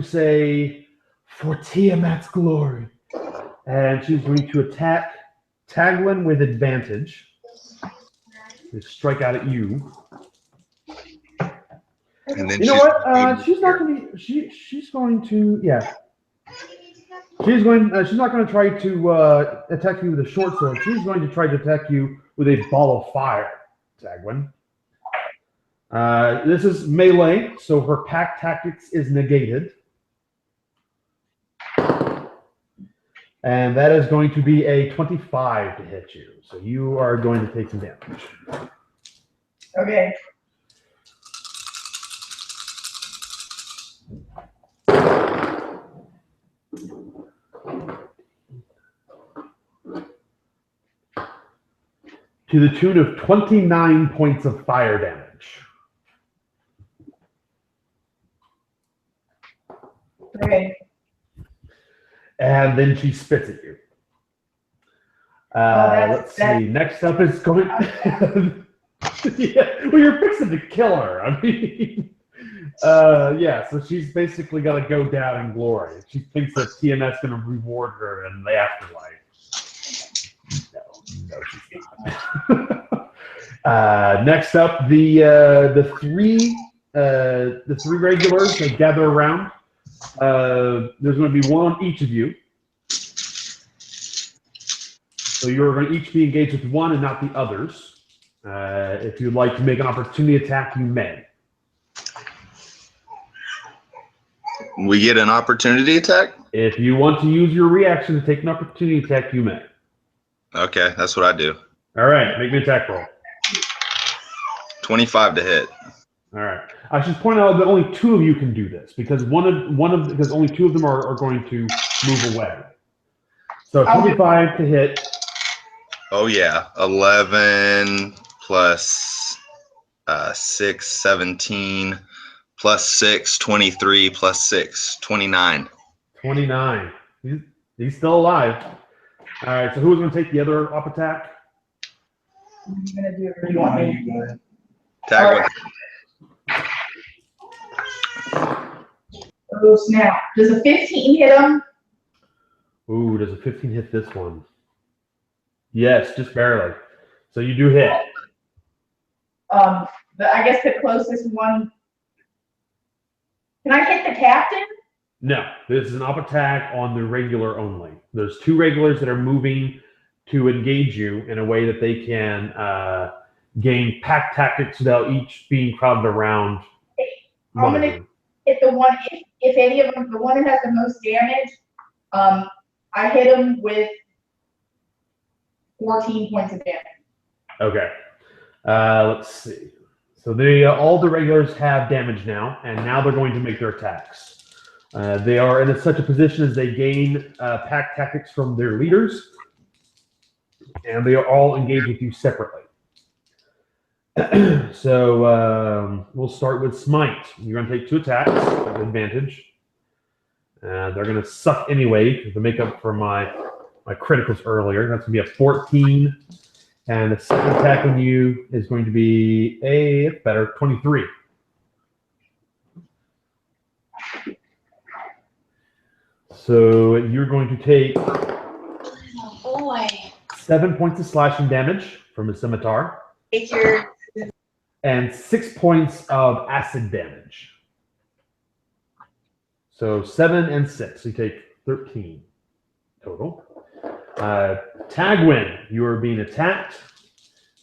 say, "For Tiamat's glory," and she's going to attack Tagwin with advantage. To strike out at you.
And then
you know what? She's not going to. She's going to. Yeah. She's going. She's not going to try to attack you with a short sword. She's going to try to attack you with a ball of fire, Tagwin. This is melee, so her pack tactics is negated. And that is going to be a 25 to hit you. So you are going to take some damage.
Okay.
To the tune of 29 points of fire damage.
Okay.
And then she spits at you. Let's see. Next up is going. Yeah, well, you're fixing to kill her. I mean, yeah. So she's basically got to go down in glory. She thinks that Tiamat's going to reward her in the afterlife. No, she's not. Next up, the three regulars that gather around. There's going to be one on each of you. So you're going to each be engaged with one and not the others. If you'd like to make an opportunity attack, you may.
We get an opportunity attack?
If you want to use your reaction to take an opportunity attack, you may.
Okay, that's what I do.
All right, make an attack roll.
25 to hit.
All right. I should point out that only 2 of you can do this because because only 2 of them are going to move away. So 25 to hit.
Oh yeah, 11 plus 6, 17 plus 6, 23 plus 6, 29.
29. He's still alive. All right. So who's going to take the other up attack?
I'm gonna do it. Or do you want me?
Tag
Oh snap! Does a 15 hit him?
Ooh, does a 15 hit this one? Yes, just barely. So you do hit.
I guess the closest one. Can I hit the captain?
No, this is an up attack on the regular only. There's two regulars that are moving to engage you in a way that they can gain pack tactics without each being crowded around one of you.
Hit the one, if any of them, the one that has the most damage, I hit him with 14 points of damage.
Okay. Let's see. So all the regulars have damage now, and now they're going to make their attacks. They are in such a position as they gain pack tactics from their leaders, and they are all engaged with you separately. So we'll start with Smite. You're going to take 2 attacks with advantage. They're going to suck anyway to make up for my criticals earlier. That's going to be a 14. And the second attack on you is going to be a 23. So you're going to take 7 points of slashing damage from the scimitar. And 6 points of acid damage. So 7 and 6. So you take 13 total. Tagwin, you are being attacked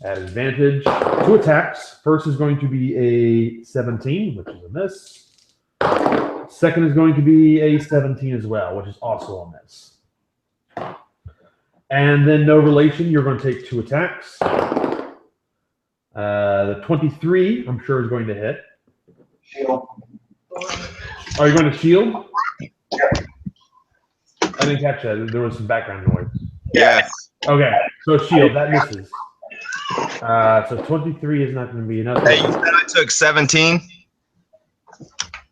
at advantage. 2 attacks. First is going to be a 17, which is a miss. Second is going to be a 17 as well, which is also a miss. And then no relation, you're going to take 2 attacks. The 23, I'm sure, is going to hit.
Shield.
Are you going to shield? I didn't catch that. There was some background noise.
Yes.
Okay, so shield, that misses. So 23 is not going to be enough.
Hey, you said I took 17?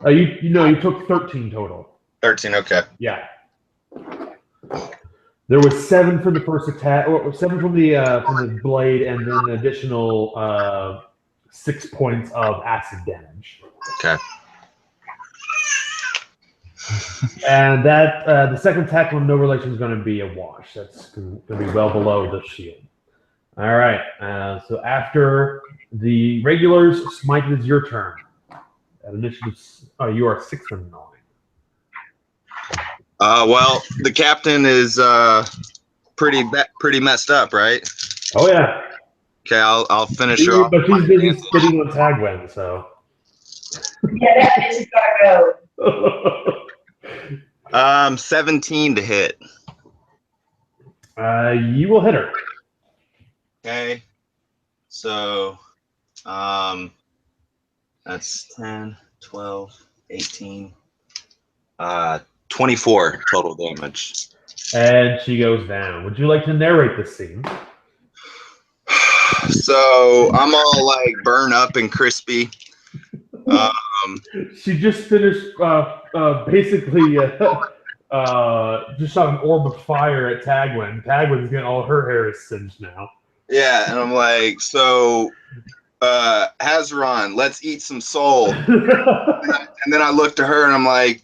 You took 13 total.
13, okay.
Yeah. There was 7 from the first attack, or 7 from the blade, and then an additional 6 points of acid damage.
Okay.
And that the second attack on no relation is going to be a wash. That's going to be well below the shield. All right. So after the regulars, Smite, is your turn. At initiative, you are 6 and 9.
Well, the captain is pretty messed up, right?
Oh yeah.
Okay, I'll finish her off.
But she's busy spitting on Tagwin, so.
Yeah, that bitch has gotta go.
17 to hit.
You will hit her.
Okay. So, that's 10, 12, 18, 24 total damage.
And she goes down. Would you like to narrate this scene?
So I'm all like burn up and crispy.
She just finished basically just shot an orb of fire at Tagwin. Tagwin's getting all her hair is singed now.
Yeah, and I'm like, so Hazaron, let's eat some soul. And then I look to her and I'm like,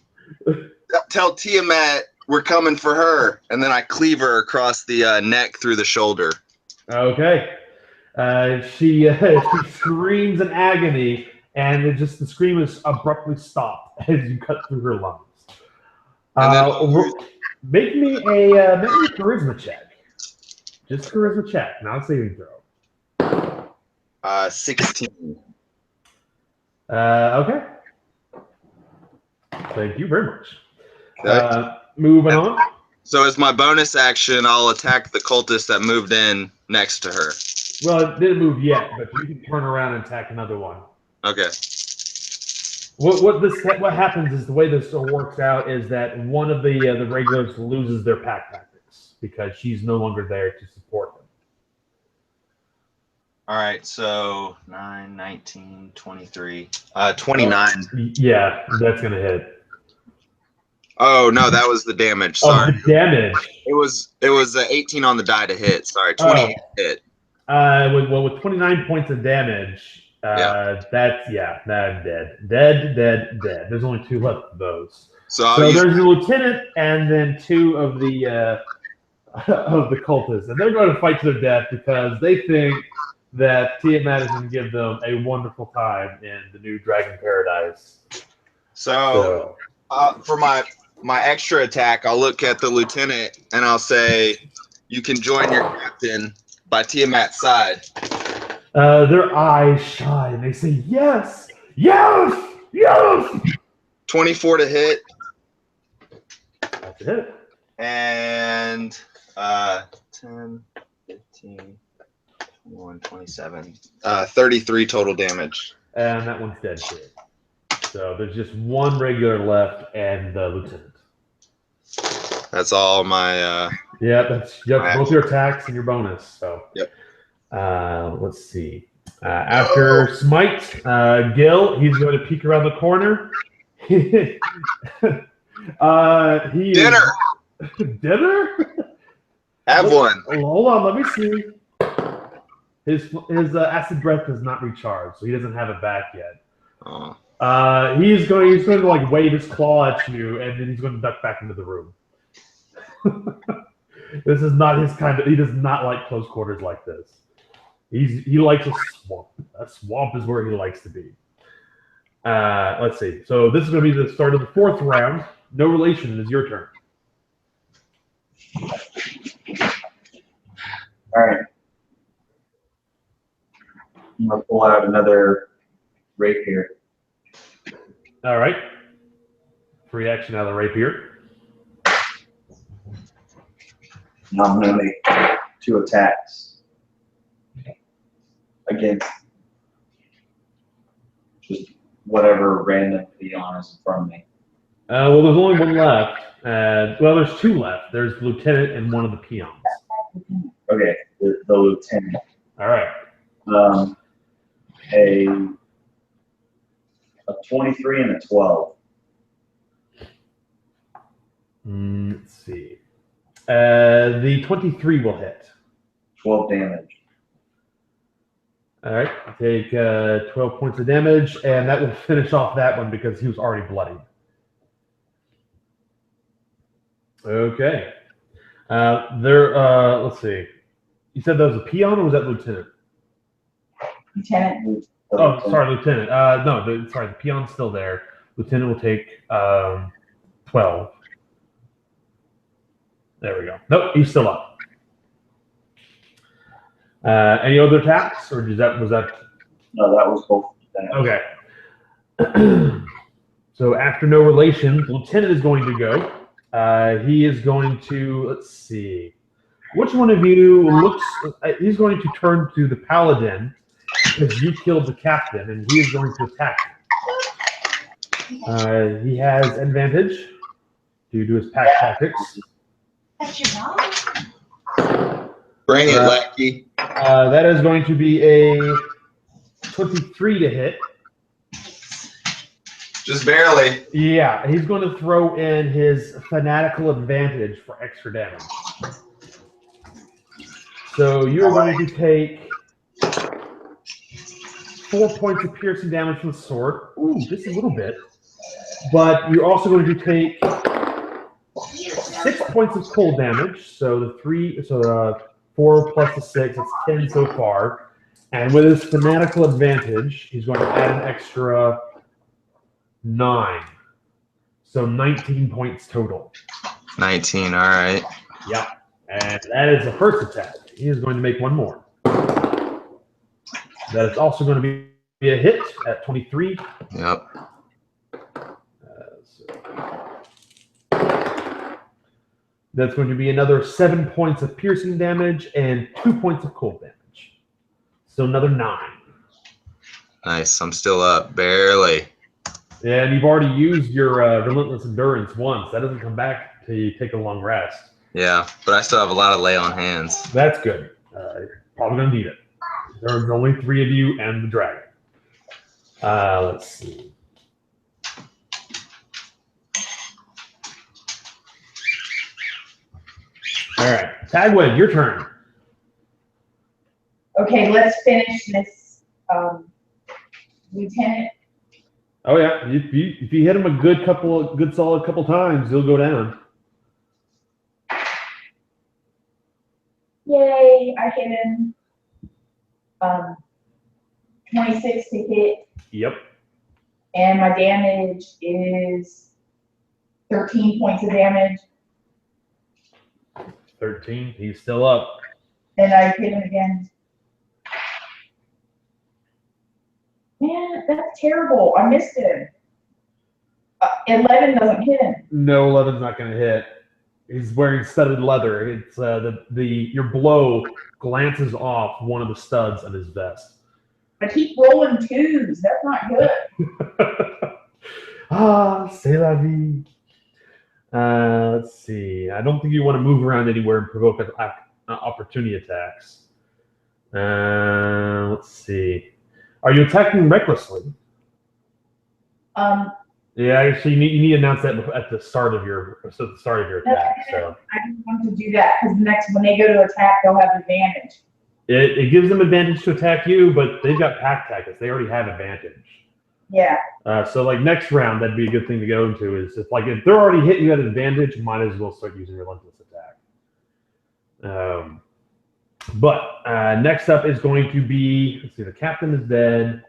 tell Tiamat we're coming for her. And then I cleave her across the neck through the shoulder.
Okay. She screams in agony, and the scream is abruptly stopped as you cut through her lungs. Make me a charisma check. Just charisma check, not a saving throw.
16.
Okay. Thank you very much. Moving on.
So as my bonus action, I'll attack the cultist that moved in next to her.
Well, it didn't move yet, but you can turn around and attack another one.
Okay.
What happens is the way this works out is that one of the regulars loses their pack tactics because she's no longer there to support them.
All right, so 9, 19, 23, 29.
Yeah, that's gonna hit.
Oh no, that was the damage. Sorry.
Oh, the damage.
It was 18 on the die to hit. Sorry, 28 hit.
With 29 points of damage, that's dead. There's only 2 left of those.
So
there's the lieutenant and then 2 of the of the cultists, and they're going to fight to their death because they think that Tiamat is going to give them a wonderful time in the new Dragon Paradise.
So for my extra attack, I'll look at the lieutenant and I'll say, "You can join your captain by Tiamat's side."
Their eyes shine and they say, "Yes, yes, yes."
24 to hit.
That's it.
And 10, 15, 21, 27, 33 total damage.
And that one's dead too. So there's just 1 regular left and the lieutenant.
That's all my.
That's both your attacks and your bonus. So.
Yep.
Let's see. After Smite, Gil, he's going to peek around the corner.
Dinner.
Dinner?
Have one.
Hold on, let me see. His acid breath does not recharge, so he doesn't have it back yet.
Oh.
He's going to like wave his claw at you, and then he's going to duck back into the room. This is not his kind of. He does not like close quarters like this. He likes a swamp. A swamp is where he likes to be. Let's see. So this is going to be the start of the 4th round. No relation. It is your turn.
All right. I'm gonna pull out another rapier.
All right. Free action out of the rapier.
And I'm gonna make 2 attacks against just whatever random peon is in front of me.
Well, there's only 1 left. There's 2 left. There's the lieutenant and 1 of the peons.
Okay, the lieutenant.
All right.
A 23 and a 12.
Let's see. The 23 will hit.
12 damage.
All right. Take 12 points of damage, and that will finish off that one because he was already bloodied. Okay. Let's see. You said that was a peon, or was that lieutenant?
Lieutenant.
Oh, sorry, lieutenant. The peon's still there. Lieutenant will take 12. There we go. Nope, he's still up. Any other attacks, or was that?
No, that was both.
Okay. So after no relation, lieutenant is going to go. He is going to, let's see. Which one of you looks, he's going to turn to the paladin because you killed the captain, and he is going to attack you. He has advantage due to his pack tactics.
That's your mom?
Bring it, Lackey.
That is going to be a 23 to hit.
Just barely.
Yeah, he's going to throw in his fanatical advantage for extra damage. So you're going to take 4 points of piercing damage from the sword. Ooh, just a little bit. But you're also going to take 6 points of cold damage. So the 4 plus the 6, that's 10 so far. And with his fanatical advantage, he's going to add an extra 9. So 19 points total.
19, all right.
Yep. And that is the first attack. He is going to make 1 more. That is also going to be a hit at 23.
Yep.
That's going to be another 7 points of piercing damage and 2 points of cold damage. So another 9.
Nice. I'm still up, barely.
And you've already used your relentless endurance once. That doesn't come back till you take a long rest.
Yeah, but I still have a lot of lay on hands.
That's good. You're probably going to need it. There's only 3 of you and the dragon. Let's see. All right. Tagwin, your turn.
Okay, let's finish this, Lieutenant.
Oh yeah, if you hit him a good solid couple times, he'll go down.
Yay, I hit him. 26 to hit,
Yep.
and my damage is 13 points of damage.
13. He's still up.
Then I hit him again. Man, that's terrible. I missed him. 11 doesn't hit him.
No, 11's not going to hit. He's wearing studded leather. It's your blow glances off one of the studs of his vest.
I keep rolling 2s. That's not good.
C'est la vie. Let's see. I don't think you want to move around anywhere and provoke opportunity attacks. Let's see. Are you attacking recklessly? Yeah, actually, you need to announce that at the start of your attack. So
I just want to do that because when they go to attack, they'll have advantage.
It gives them advantage to attack you, but they've got pack tactics. They already have advantage.
Yeah.
So like next round, that'd be a good thing to go into. Is if they're already hitting you at advantage, you might as well start using relentless attack. But next up is going to be, let's see, the captain is dead.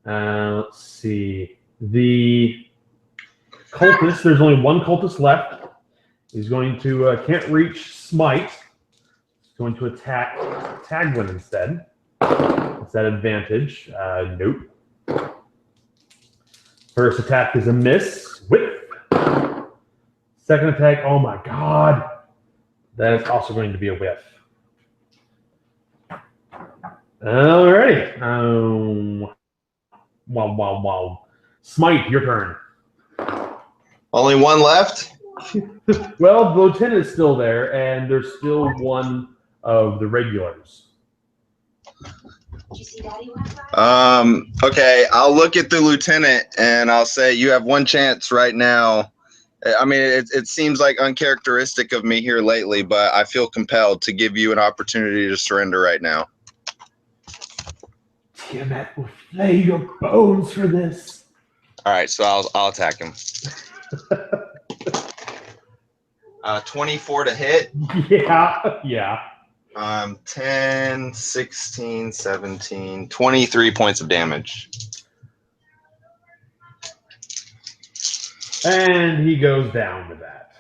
Let's see, the cultist. There's only one cultist left. He's going to can't reach smite. He's going to attack Tagwin instead. It's that advantage. Nope. First attack is a miss. Whip. Second attack, oh my god. That is also going to be a whiff. Alrighty. Wow. Smite, your turn.
Only one left?
Well, the lieutenant is still there, and there's still one of the regulars.
Okay, I'll look at the lieutenant and I'll say you have one chance right now. I mean, it seems like uncharacteristic of me here lately, but I feel compelled to give you an opportunity to surrender right now.
Tiamat will flay your bones for this.
All right, so I'll attack him. 24 to hit.
Yeah.
10, 16, 17, 23 points of damage.
And he goes down with that.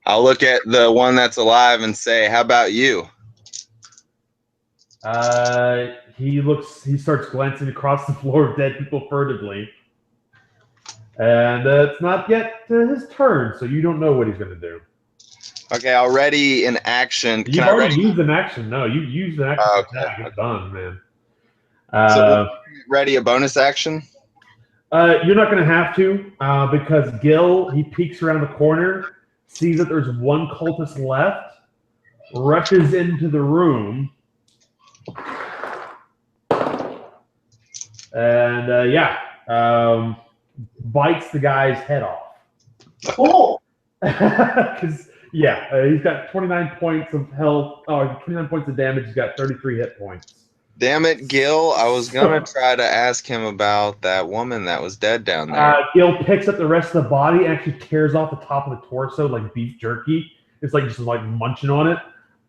I'll look at the one that's alive and say, how about you?
He starts glancing across the floor of dead people furtively. And it's not yet his turn, so you don't know what he's going to do.
Okay, I'll ready an action.
You've already used an action. No, you used an action.
Okay.
It's done, man.
So ready a bonus action?
You're not going to have to because Gil, he peeks around the corner, sees that there's one cultist left, rushes into the room, and bites the guy's head off.
Cool.
Because he's got 29 points of health. 29 points of damage. He's got 33 hit points.
Damn it, Gil. I was going to try to ask him about that woman that was dead down there.
Gil picks up the rest of the body, actually tears off the top of the torso like beef jerky. It's like just like munching on it.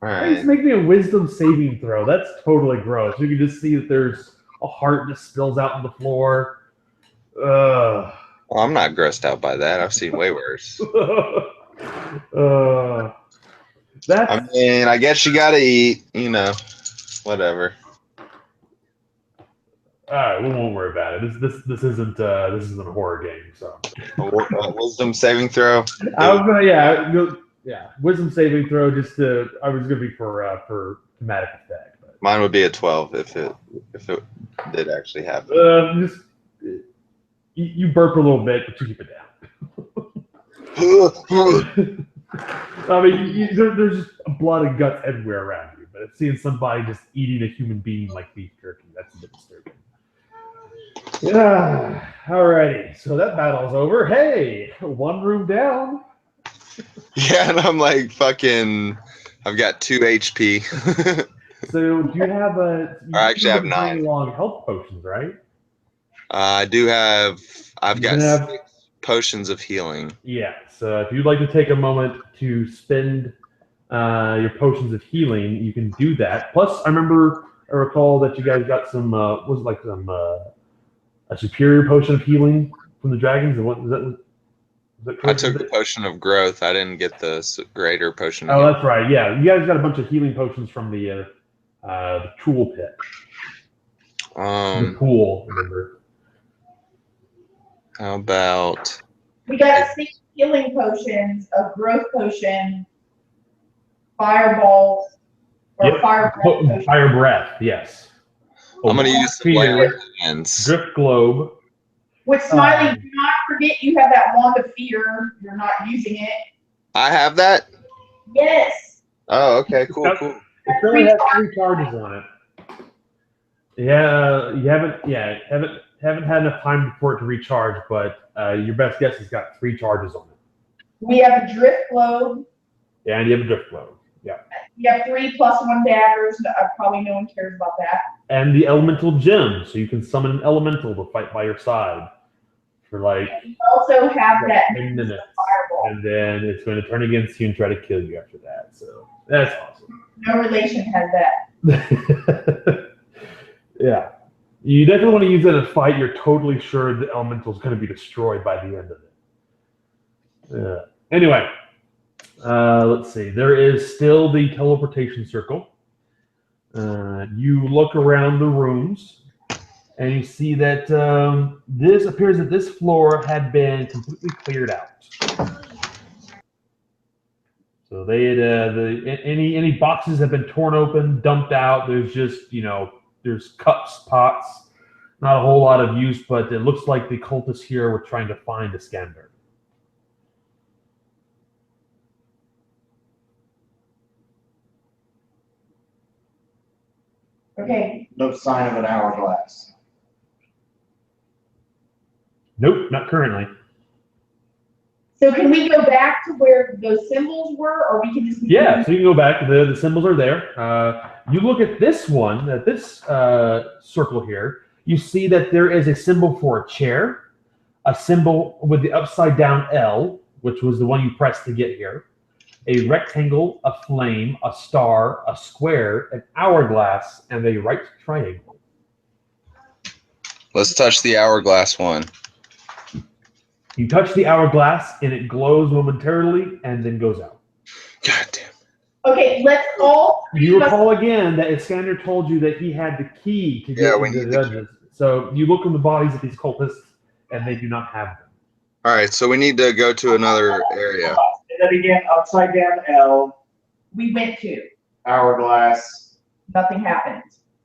All right.
He's making a wisdom saving throw. That's totally gross. You can just see that there's a heart just spills out on the floor.
Well, I'm not grossed out by that. I've seen way worse. I mean, I guess you got to eat, whatever.
All right, we won't worry about it. This isn't a horror game, so.
Wisdom saving throw.
I was gonna wisdom saving throw. I was gonna be for thematic effect. But.
Mine would be a 12 if it did actually happen.
You burp a little bit, but you keep it down. I mean, there's just blood and guts everywhere around you, but seeing somebody just eating a human being like beef jerky, that's a bit disturbing. Yeah. Alrighty. So that battle's over. Hey, one room down.
Yeah, and I'm like fucking. I've got 2 HP.
So do you have a?
I actually have
bring
9.
along health potions, right?
I do have. I've
You
got
can have-
6 potions of healing.
Yeah. So if you'd like to take a moment to spend your potions of healing, you can do that. Plus, I recall that you guys got some. Was it like some a superior potion of healing from the dragons? And what is that? Is that
I
correct?
took the potion of growth. I didn't get the greater potion. Of
Oh,
healing.
that's right. Yeah, you guys got a bunch of healing potions from the tool pit, the pool. Remember?
How about?
We got 6 healing potions, a growth potion, fireballs, or
Yep.
fire breath potion.
Fire breath. Yes.
I'm gonna use the
fear,
flame hands.
drift globe.
Which, Smiley, do not forget you have that wand of fear. You're not using it.
I have that.
Yes.
Oh, okay, cool.
It really has 3 charges on it. Yeah, you haven't had enough time for it to recharge, but your best guess has got 3 charges on it.
We have a drift globe.
Yeah, and you have a drift globe. Yeah.
You have 3 +1 daggers. Probably no one cares about that.
And the elemental gem, so you can summon an elemental to fight by your side for like.
And you also have that
10 minutes,
fireball.
and then it's going to turn against you and try to kill you after that. So that's awesome.
No relation has that.
Yeah, you definitely want to use it in a fight. You're totally sure the elemental is going to be destroyed by the end of it. Anyway, let's see. There is still the teleportation circle. You look around the rooms, and you see that this appears that this floor had been completely cleared out. So they had any boxes have been torn open, dumped out. There's just there's cups, pots, not a whole lot of use, but it looks like the cultists here were trying to find a Skander.
Okay.
No sign of an hourglass.
Nope, not currently.
So can we go back to where those symbols were, or we can just?
Yeah, so you can go back. The symbols are there. You look at this one, at this circle here. You see that there is a symbol for a chair, a symbol with the upside down L, which was the one you pressed to get here, a rectangle, a flame, a star, a square, an hourglass, and a right triangle.
Let's touch the hourglass one.
You touch the hourglass, and it glows momentarily, and then goes out.
God damn.
Okay, let's all.
You recall again that Iskander told you that he had the key to get into the dungeons. So you look in the bodies of these cultists, and they do not have them.
All right, so we need to go to another area.
And then again, upside down L,
We went to.
hourglass.
Nothing happened.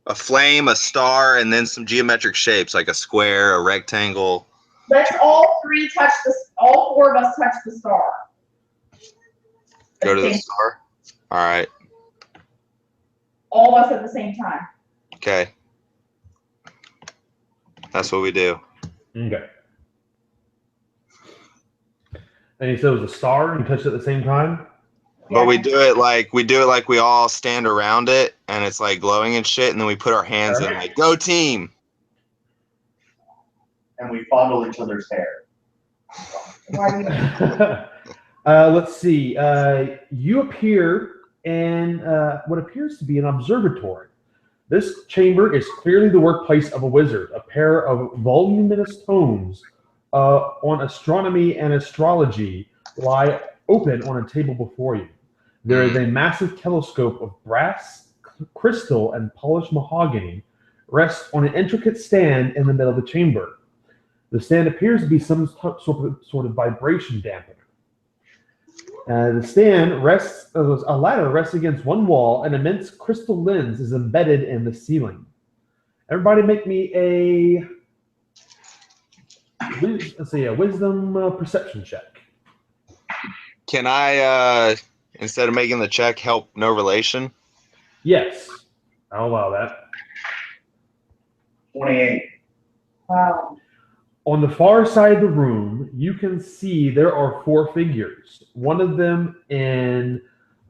A flame, a star, and then some geometric shapes like a square, a rectangle.
Let's all 3 touch all 4 of us touch the star.
Go to the star. All right.
All of us at the same time.
Okay. That's what we do.
Okay. And he said it was a star, and you touched it at the same time?
But we do it like we all stand around it, and it's like glowing and shit, and then we put our hands in like, go team.
And we fondle each other's hair.
Let's see. You appear in what appears to be an observatory. This chamber is clearly the workplace of a wizard. A pair of voluminous tomes on astronomy and astrology lie open on a table before you. There is a massive telescope of brass, crystal, and polished mahogany rests on an intricate stand in the middle of the chamber. The stand appears to be some sort of vibration dampener. The stand rests, a ladder rests against one wall. An immense crystal lens is embedded in the ceiling. Everybody make me a wisdom perception check.
Can I, instead of making the check, help no relation?
Yes, I'll allow that.
28.
Wow.
On the far side of the room, you can see there are 4 figures. One of them in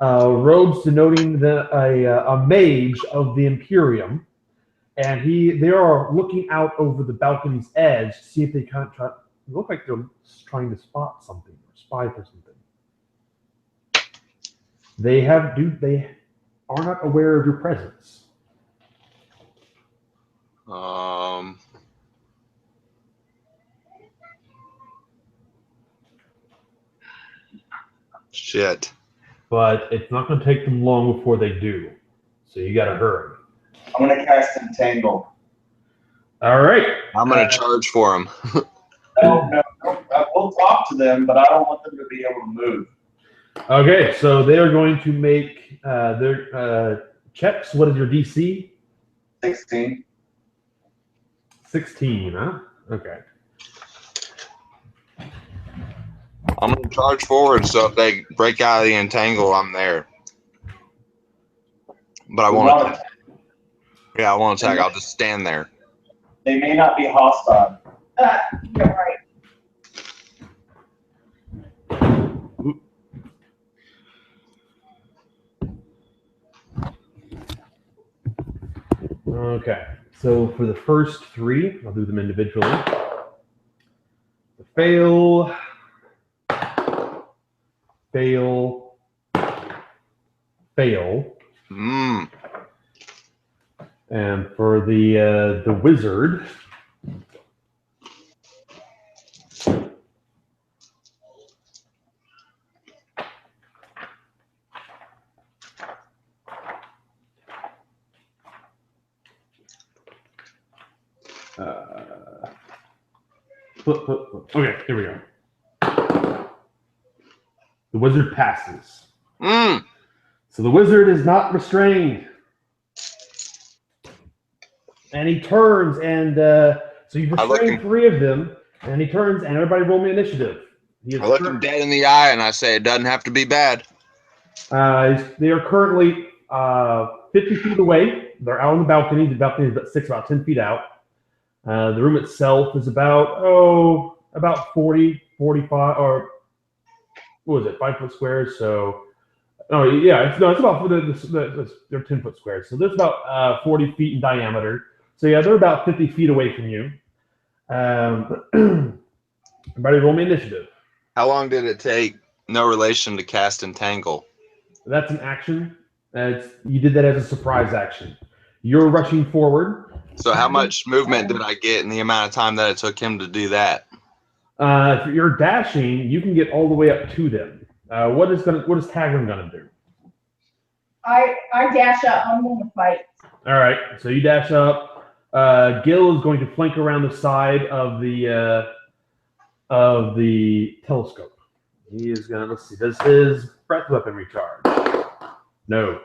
robes denoting a mage of the Imperium, and they are looking out over the balcony's edge to see if they can't try. They look like they're trying to spot something or spy for something. They are not aware of your presence.
Shit.
But it's not going to take them long before they do. So you got to hurry.
I'm gonna cast Entangle.
All right.
I'm gonna charge for him.
No. We'll talk to them, but I don't want them to be able to move.
Okay, so they are going to make their checks. What is your DC?
16.
16, huh? Okay.
I'm gonna charge forward, so if they break out of the entangle, I'm there. But I won't attack. Yeah, I won't attack. I'll just stand there.
They may not be hostile.
You're right.
Okay, so for the first three, I'll do them individually. Fail, fail, fail. And for the wizard, okay, here we go. The wizard passes. So the wizard is not restrained. And he turns, and so you've restrained three of them, and he turns, and everybody roll me initiative.
I look him dead in the eye, and I say, it doesn't have to be bad.
They are currently 50 feet away. They're out on the balcony. The balcony is about 10 feet out. The room itself is about 40, 45, or what was it, 5 foot squares? So, it's about they're 10 foot squares. So there's about 40 feet in diameter. So yeah, they're about 50 feet away from you. Everybody roll me initiative.
How long did it take? No relation to cast Entangle.
That's an action. You did that as a surprise action. You're rushing forward.
So how much movement did I get in the amount of time that it took him to do that?
If you're dashing, you can get all the way up to them. What is Tagrim gonna do?
I dash up. I'm going to fight.
All right, so you dash up. Gil is going to flank around the side of the telescope. He is gonna, let's see, does his breath weapon recharge? No.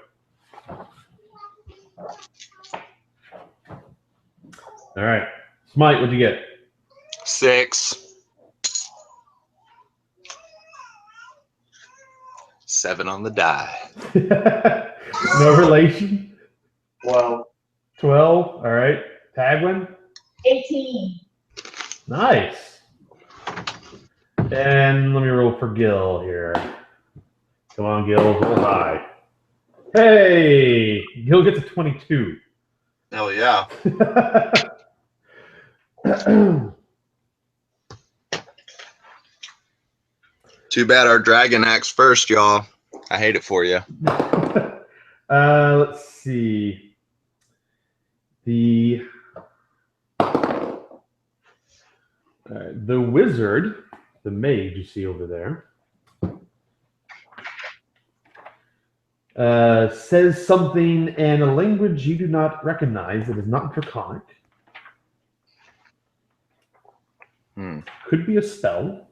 All right, Smite, what'd you get?
6. 7 on the die.
No relation?
12.
12, all right. Tagwin?
18.
Nice. And let me roll for Gil here. Come on, Gil, roll high. Hey, Gil gets a 22.
Hell yeah. Too bad our dragon acts first, y'all. I hate it for you.
Let's see. The wizard, the mage you see over there, says something in a language you do not recognize. It is not Draconic. Could be a spell.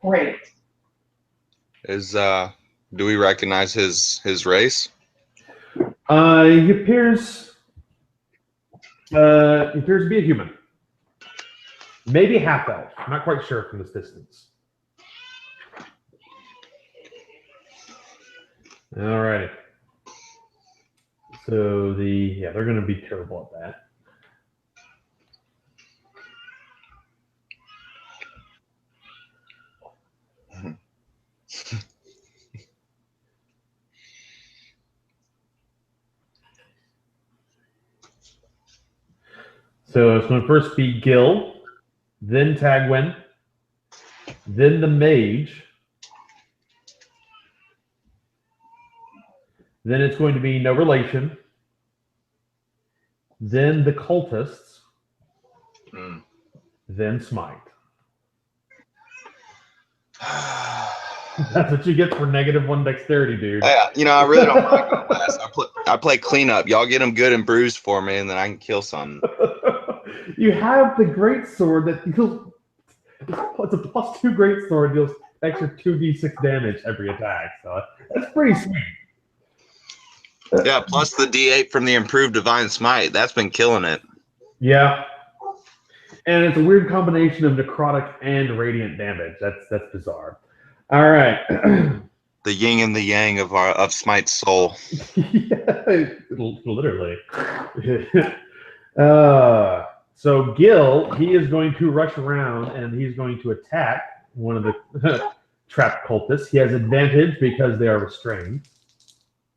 Great.
Do we recognize his race?
He appears to be a human. Maybe half elf. I'm not quite sure from this distance. All right. So they're going to be terrible at that. So it's going to first be Gil, then Tagwin, then the mage. Then it's going to be no relation. Then the cultists. Then smite. That's what you get for -1 dexterity, dude.
You know, I really don't like going last. I play cleanup. Y'all get them good and bruised for me, and then I can kill something.
You have the great sword that deals. It's a +2 great sword, deals extra 2d6 damage every attack. So that's pretty sweet.
Yeah, plus the D8 from the improved Divine Smite. That's been killing it.
Yeah. And it's a weird combination of necrotic and radiant damage. That's bizarre. All right.
The yin and the yang of Smite's soul.
Yeah, literally. So Gil, he is going to rush around and he's going to attack one of the trapped cultists. He has advantage because they are restrained.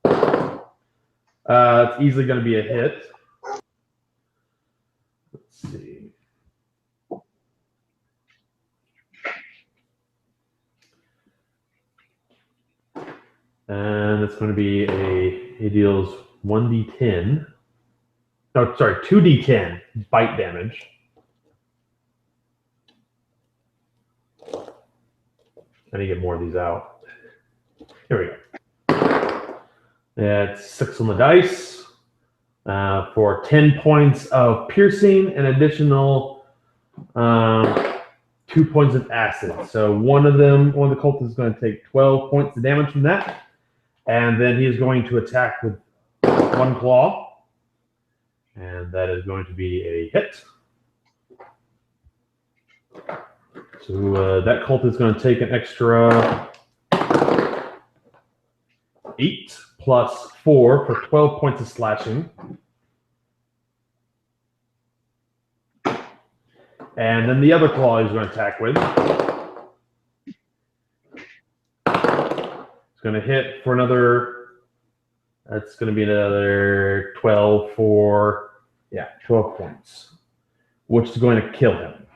It's easily going to be a hit. Let's see. And it's going to be he deals 1d10. No, sorry, 2d10 bite damage. I need to get more of these out. Here we go. It's 6 on the dice for 10 points of piercing, an additional 2 points of acid. So one of the cultists is going to take 12 points of damage from that. And then he is going to attack with 1 claw. And that is going to be a hit. So that cult is going to take an extra 8 plus 4 for 12 points of slashing. And then the other claw he's going to attack with. It's going to hit for another. That's going to be another 12 for, 12 points, which is going to kill him.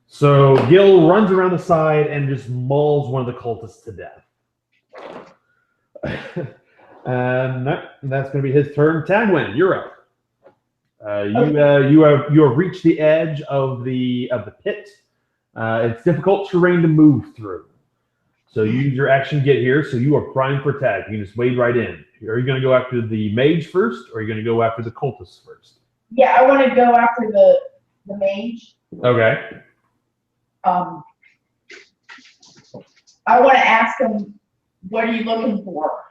So Gil runs around the side and just mauls one of the cultists to death. And that's going to be his turn. Tagwin, you're up. You have reached the edge of the pit. It's difficult terrain to move through. So you use your action to get here, so you are primed for attack. You can just wade right in. Are you going to go after the mage first, or are you going to go after the cultist first?
Yeah, I want to go after the mage.
Okay.
I want to ask him, what are you looking for?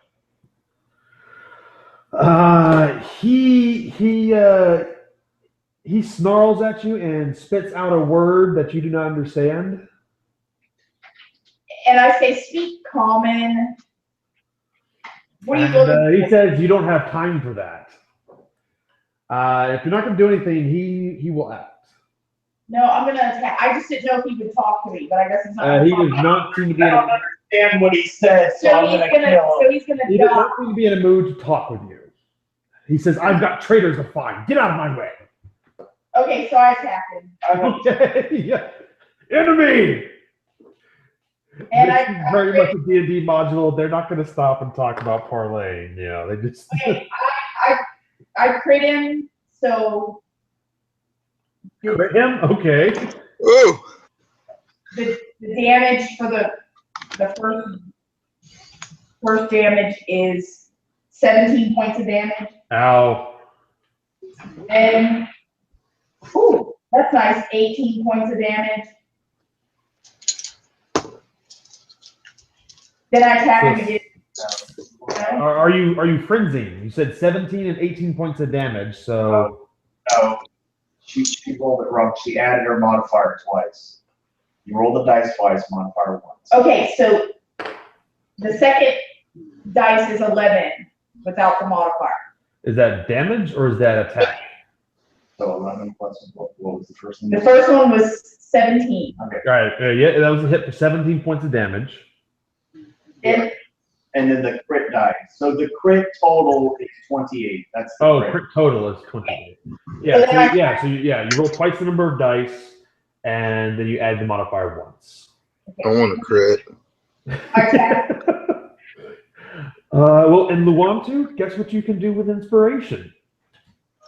He snarls at you and spits out a word that you do not understand.
And I say, speak common. What are you looking for?
He says you don't have time for that. If you're not going to do anything, he will act.
No, I'm going to attack. I just didn't know if he would talk to me, but I guess it's not.
He does not seem to be.
I don't understand what he said, so I'm going to kill him.
So he's going to
He does not seem to be in a mood to talk with you. He says, "I've got traitors to find. Get out of my way."
Okay, so I attack him.
Okay, yeah. Enemy.
And
this is very much a D&D module. They're not going to stop and talk about parlaying. They just.
Okay, I crit him, so.
Crit him? Okay.
Ooh.
The damage for the first damage is 17 points of damage.
Ow.
And that's nice, 18 points of damage. Then I attack him again.
Are you frenzying? You said 17 and 18 points of damage, so.
No. She rolled it wrong. She added her modifier twice. You roll the dice twice, modifier once.
Okay, so the second dice is 11 without the modifier.
Is that damage or is that attack?
So 11 plus what was the first one?
The first one was 17.
Okay.
All right. Yeah, that was a hit for 17 points of damage.
Then
and then the crit dice. So the crit total is 28. That's the
crit total is 28. Yeah, you roll twice the number of dice, and then you add the modifier once.
I want to crit.
Well, in Luantu, guess what you can do with inspiration?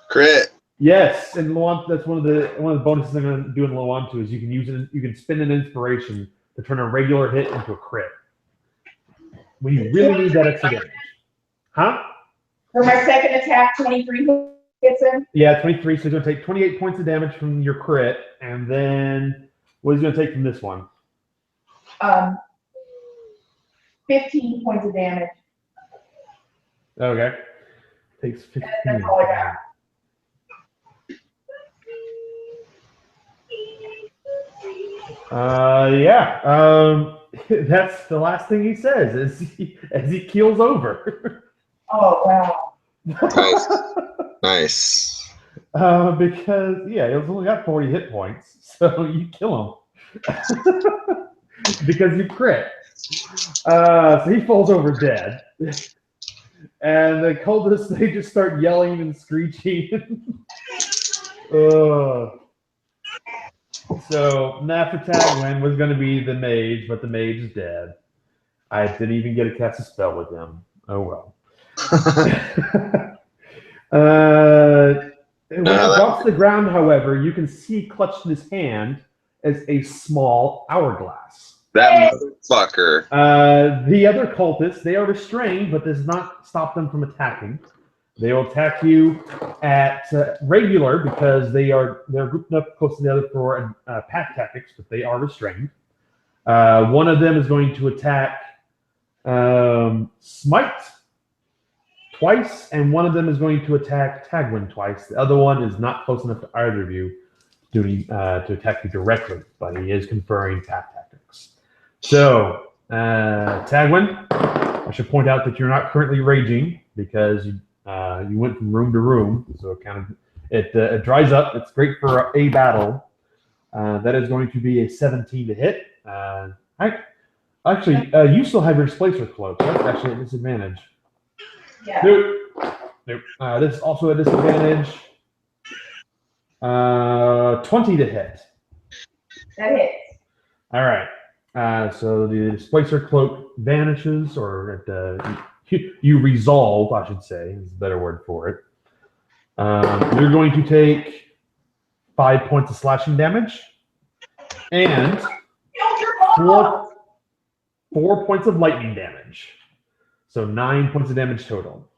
Crit.
Yes, and Luantu, that's one of the bonuses I'm going to do in Luantu is you can use it. You can spend an inspiration to turn a regular hit into a crit. When you really need that extra damage. Huh?
For my second attack, 23 hits him.
Yeah, 23. So he's going to take 28 points of damage from your crit, and then what is he going to take from this one?
15 points of damage.
Okay. Takes 15.
That's all I
got. That's the last thing he says as he keels over.
Oh, wow.
Nice.
Because, he's only got 40 hit points, so you kill him. Because you crit. So he falls over dead. And the cultists, they just start yelling and screeching. So Nafatagwin was going to be the mage, but the mage is dead. I didn't even get to cast a spell with him. Oh well. When across the ground, however, you can see clutched in his hand is a small hourglass.
That motherfucker.
The other cultists, they are restrained, but does not stop them from attacking. They will attack you at regular because they're grouped up close together for pack tactics, but they are restrained. One of them is going to attack Smite twice, and one of them is going to attack Tagwin twice. The other one is not close enough to either of you to attack you directly, but he is conferring pack tactics. So, Tagwin, I should point out that you're not currently raging because you went from room to room, so it dries up. It's great for a battle. That is going to be a 17 to hit. You still have your Displacer Cloak. That's actually a disadvantage.
Yeah.
Nope. This is also a disadvantage. 20 to hit.
That hits.
All right. So the Displacer Cloak vanishes, or you resolve, I should say, is a better word for it. You're going to take 5 points of slashing damage and 4 points of lightning damage. So 9 points of damage total.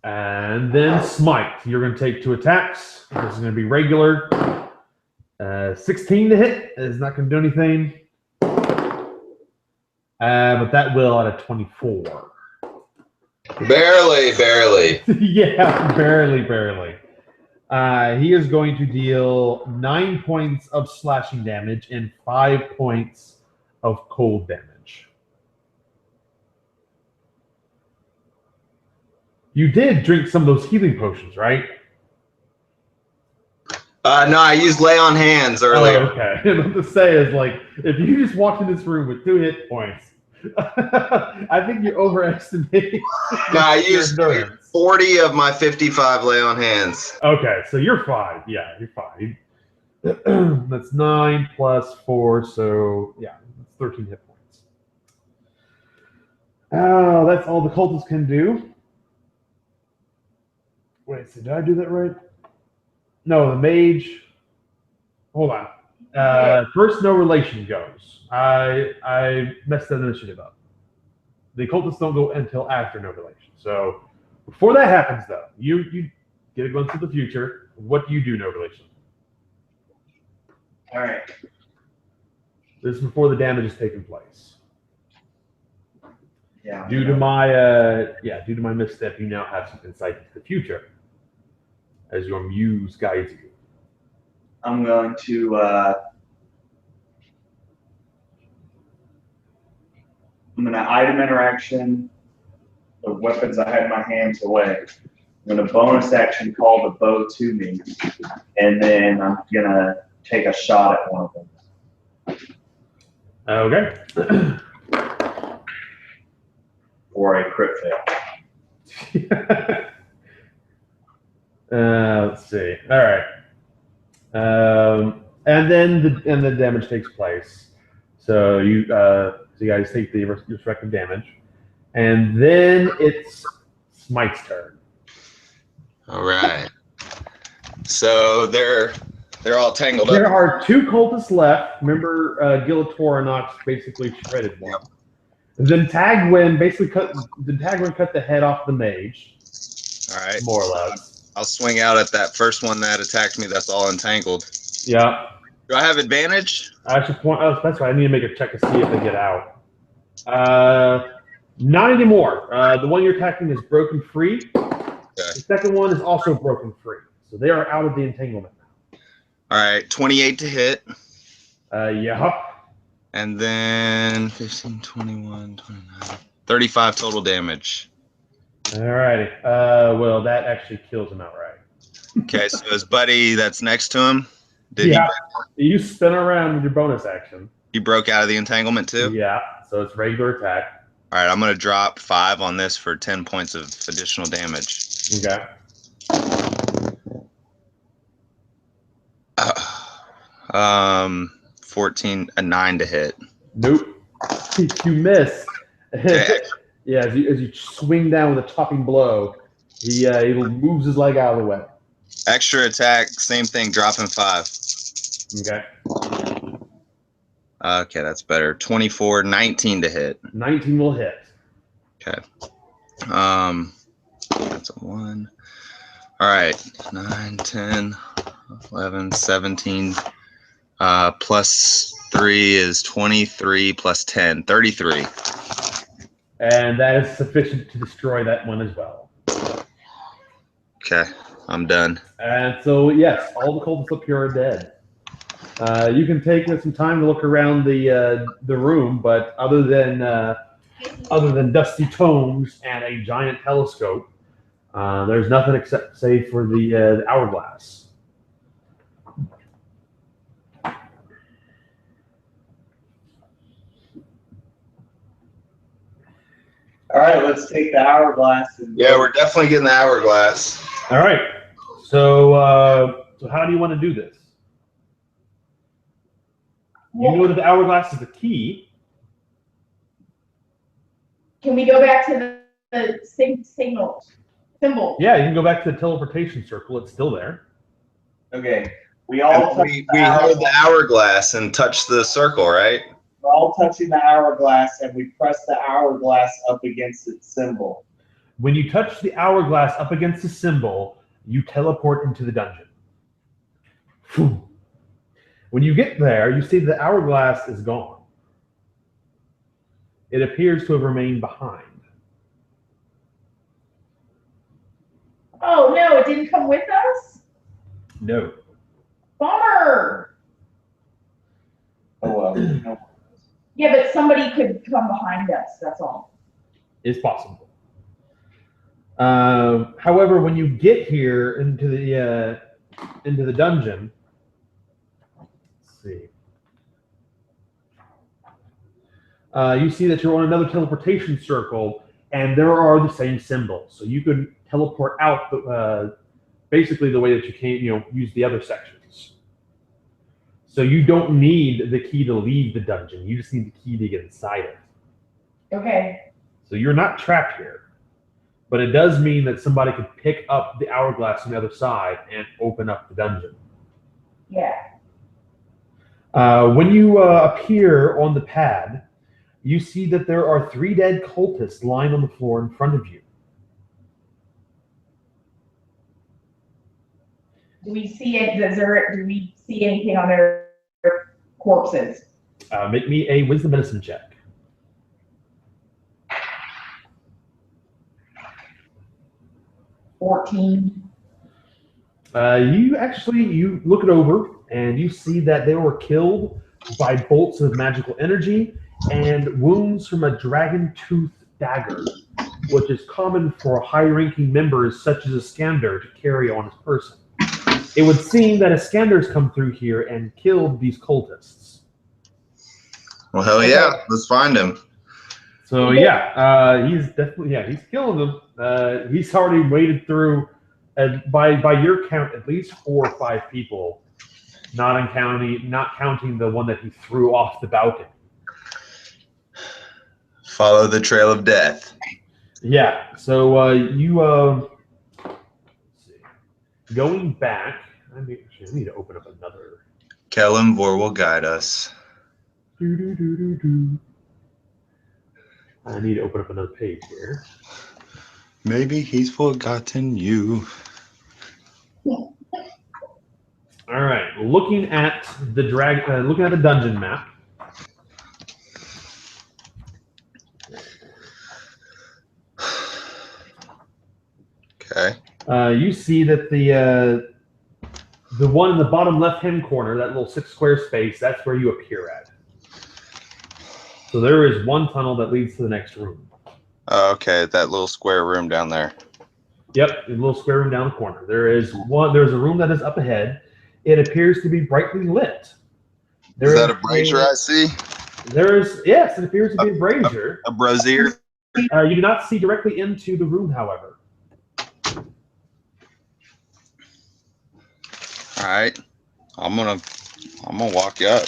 And then Smite. You're going to take 2 attacks. This is going to be regular. 16 to hit is not going to do anything. But that will at a 24.
Barely.
Yeah, barely. He is going to deal 9 points of slashing damage and 5 points of cold damage. You did drink some of those healing potions, right?
No, I used lay on hands earlier.
Oh, okay. What to say is, like, if you just walked in this room with 2 hit points, I think you're overestimating.
No, I used 40 of my 55 lay on hands.
Okay, so you're fine. Yeah, you're fine. That's 9 plus 4, so yeah, that's 13 hit points. Oh, that's all the cultists can do. Wait, so did I do that right? No, the mage. Hold on. First, no relation goes. I messed that initiative up. The cultists don't go until after no relation. So before that happens, though, you get a glimpse of the future. What do you do, no relation?
All right.
This is before the damage has taken place.
Yeah.
Due to my misstep, you now have some insight into the future as your muse guides you.
I'm going to item interaction the weapons I had in my hands away. I'm going to bonus action call the bow to me, and then I'm going to take a shot at one of them.
Okay.
Or a crit fail.
Let's see. All right. And then the damage takes place. So you guys take the respective damage, and then it's Smite's turn.
All right. So they're all tangled
There
up.
are 2 cultists left. Remember, Gilatoranox basically shredded one.
Yep.
And then Tagwin basically cut the head off the mage.
All right.
More or less.
I'll swing out at that first one that attacked me. That's all entangled.
Yeah.
Do I have advantage?
I should point. Oh, that's right. I need to make a check to see if they get out. Not anymore. The one you're attacking is broken free.
Okay.
The second one is also broken free. So they are out of the entanglement now.
All right. 28 to hit.
Yeah.
And then 15, 21, 29, 35 total damage.
Alrighty. Well, that actually kills him outright.
Okay, so his buddy that's next to him,
You spin around with your bonus action.
he broke out of the entanglement too?
Yeah, so it's regular attack.
All right, I'm going to drop 5 on this for 10 points of additional damage.
Okay.
14, a 9 to hit.
Nope. You miss.
Okay.
Yeah, as you swing down with a chopping blow, he moves his leg out of the way.
Extra attack, same thing, dropping 5.
Okay.
Okay, that's better. 24, 19 to hit.
19 will hit.
Okay. That's a 1. All right. 9, 10, 11, 17. Plus 3 is 23 plus 10, 33.
And that is sufficient to destroy that one as well.
Okay, I'm done.
And so, yes, all the cultists up here are dead. You can take some time to look around the room, but other than dusty tomes and a giant telescope, there's nothing except save for the hourglass.
All right, let's take the hourglass.
Yeah, we're definitely getting the hourglass.
All right. So, so how do you want to do this? You know that the hourglass is the key.
Can we go back to the symbol?
Yeah, you can go back to the teleportation circle. It's still there.
Okay, we all
We hold the hourglass and touch the circle, right?
we're all touching the hourglass, and we press the hourglass up against its symbol.
When you touch the hourglass up against the symbol, you teleport into the dungeon. Phew. When you get there, you see the hourglass is gone. It appears to have remained behind.
Oh no, it didn't come with us?
No.
Bummer.
Oh well. No.
Yeah, but somebody could come behind us, that's all.
It's possible. However, when you get here into the dungeon, let's see. You see that you're on another teleportation circle, and there are the same symbols. So you could teleport out basically the way that you can, use the other sections. So you don't need the key to leave the dungeon. You just need the key to get inside it.
Okay.
So you're not trapped here. But it does mean that somebody could pick up the hourglass on the other side and open up the dungeon.
Yeah.
When you appear on the pad, you see that there are 3 dead cultists lying on the floor in front of you.
Do we see it? Do we see anything on their corpses?
Make me a wisdom medicine check.
$14.
You look it over and you see that they were killed by bolts of magical energy and wounds from a dragon tooth dagger, which is common for high-ranking members such as Iskander to carry on his person. It would seem that Iskander's come through here and killed these cultists.
Well, hell yeah, let's find him.
So he's definitely he's killing them. He's already waded through, by your count, at least 4 or 5 people, not counting the one that he threw off the balcony.
Follow the trail of death.
Yeah. So let's see. Going back, I need to open up another.
Kellenvor will guide us.
I need to open up another page here.
Maybe he's forgotten you.
All right, looking at the dungeon map.
Okay.
You see that the one in the bottom left-hand corner, that little 6 square space, that's where you appear at. So there is one tunnel that leads to the next room.
Okay, that little square room down there.
Yep, a little square room down the corner. There's a room that is up ahead. It appears to be brightly lit.
Is that a brazier I see?
Yes, it appears to be a brazier.
A brazier?
You do not see directly into the room, however.
All right, I'm gonna walk you up.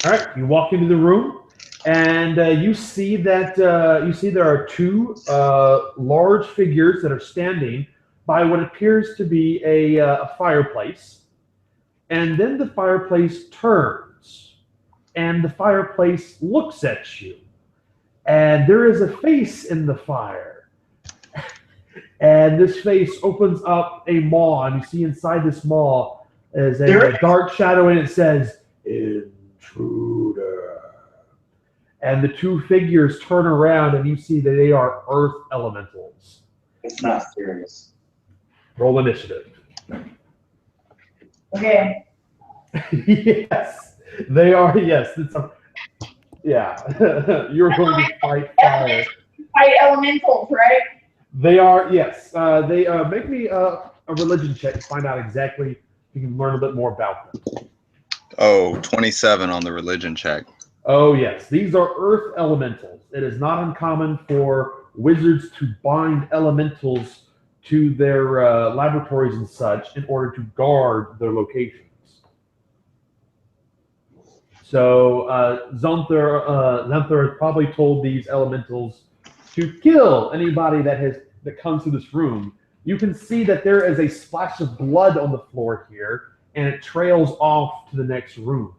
All right, you walk into the room, and you see that there are 2 large figures that are standing by what appears to be a fireplace, and then the fireplace turns, and the fireplace looks at you, and there is a face in the fire. And this face opens up a maw, and you see inside this maw is a dark shadow, and it says, "Intruder." And the 2 figures turn around, and you see that they are earth elementals.
It's not serious.
Roll initiative.
Okay.
Yes, they are. Yes, you're going to fight fire.
Fight elementals, right?
They are. Yes, they make me a religion check to find out exactly if you can learn a bit more about them.
Oh, 27 on the religion check.
Oh, yes. These are earth elementals. It is not uncommon for wizards to bind elementals to their laboratories and such in order to guard their locations. So Xonthal has probably told these elementals to kill anybody that comes to this room. You can see that there is a splash of blood on the floor here, and it trails off to the next room.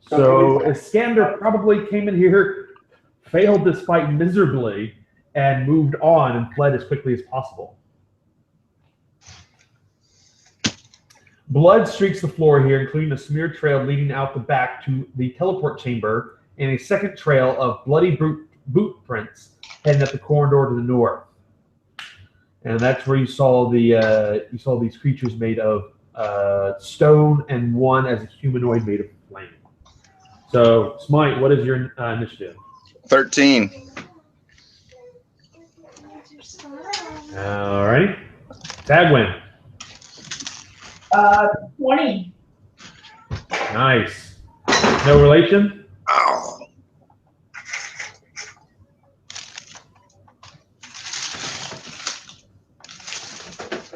So Iskander probably came in here, failed this fight miserably, and moved on and fled as quickly as possible. Blood streaks the floor here, including a smear trail leading out the back to the teleport chamber, and a second trail of bloody boot prints heading up the corridor to the north. And that's where you saw these creatures made of stone, and one as a humanoid made of flame. So, Smite, what is your initiative?
13.
All right. Tagwin.
20.
Nice. No relation?
Oh.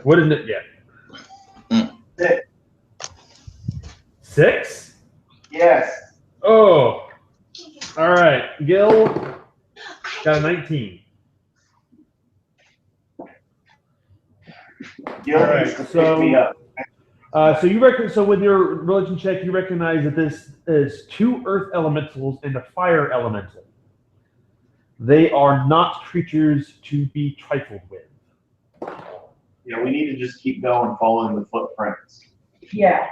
What isn't it yet? 6?
Yes.
Oh. All right. Gil got a 19.
Gil needs to pick me up.
So with your religion check, you recognize that this is 2 earth elementals and a fire elemental. They are not creatures to be trifled with.
Yeah, we need to just keep going, following the footprints.
Yeah.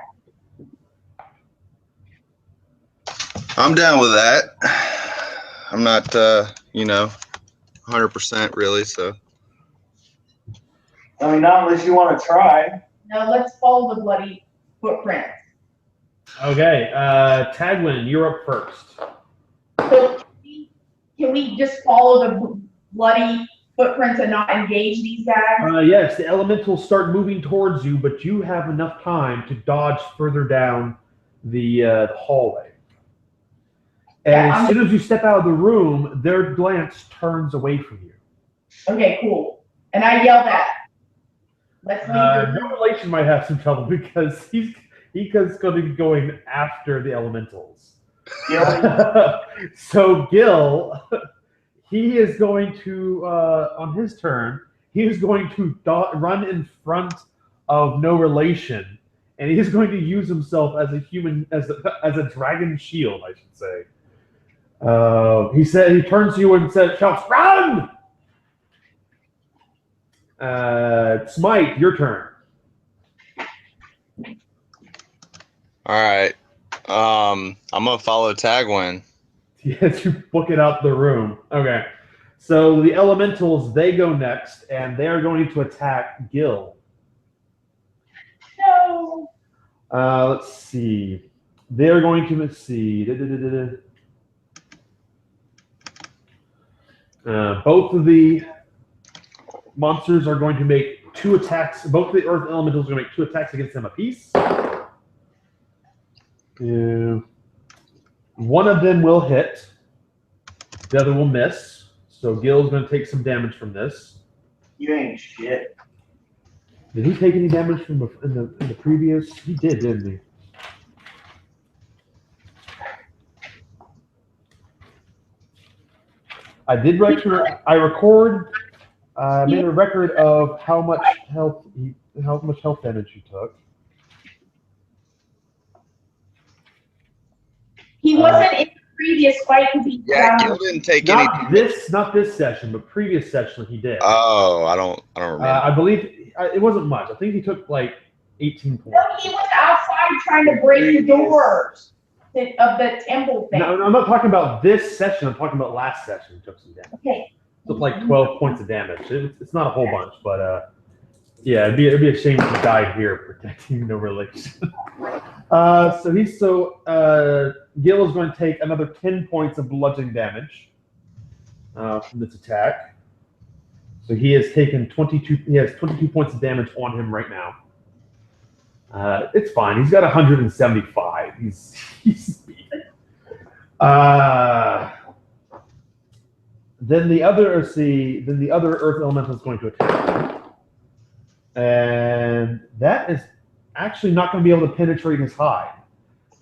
I'm down with that. I'm not, 100% really, so.
I mean, not unless you want to try.
No, let's follow the bloody footprints.
Okay, Tagwin, you're up first.
So can we just follow the bloody footprints and not engage these guys?
Yes, the elementals start moving towards you, but you have enough time to dodge further down the hallway. And
Yeah,
as soon as you step out of the room, their glance turns away from you.
Okay, cool. And I yell back. Let's leave the room.
No relation might have some trouble because he's going to be going after the elementals. So Gil, he is going to on his turn, he is going to run in front of no relation, and he is going to use himself as a human, as a dragon shield, I should say. He turns to you and shouts, "Run!" Smite, your turn.
All right. I'm gonna follow Tagwin.
Yes, you book it out the room. Okay. So the elementals, they go next, and they are going to attack Gil.
No.
Let's see. They're going to, let's see. Both of the monsters are going to make 2 attacks. Both of the earth elementals are going to make 2 attacks against them apiece. One of them will hit. The other will miss. So Gil's going to take some damage from this.
You ain't shit.
Did he take any damage from in the previous? He did, didn't he? I did record. I made a record of how much health damage he took.
He wasn't in the previous fight because he
Gil didn't take any.
Not this session, but previous session he did.
Oh, I don't remember.
I believe it wasn't much. I think he took like 18 points.
No, he was outside trying to break the doors of the temple thing.
No, I'm not talking about this session. I'm talking about last session. He took some damage.
Okay.
Took like 12 points of damage. It's not a whole bunch, but yeah, it'd be a shame if he died here protecting no relation. Gil is going to take another 10 points of bludgeoning damage from this attack. So he has taken 22. He has 22 points of damage on him right now. It's fine. He's got 175. He's beaten. Then the other earth elemental is going to attack him. And that is actually not going to be able to penetrate his hide.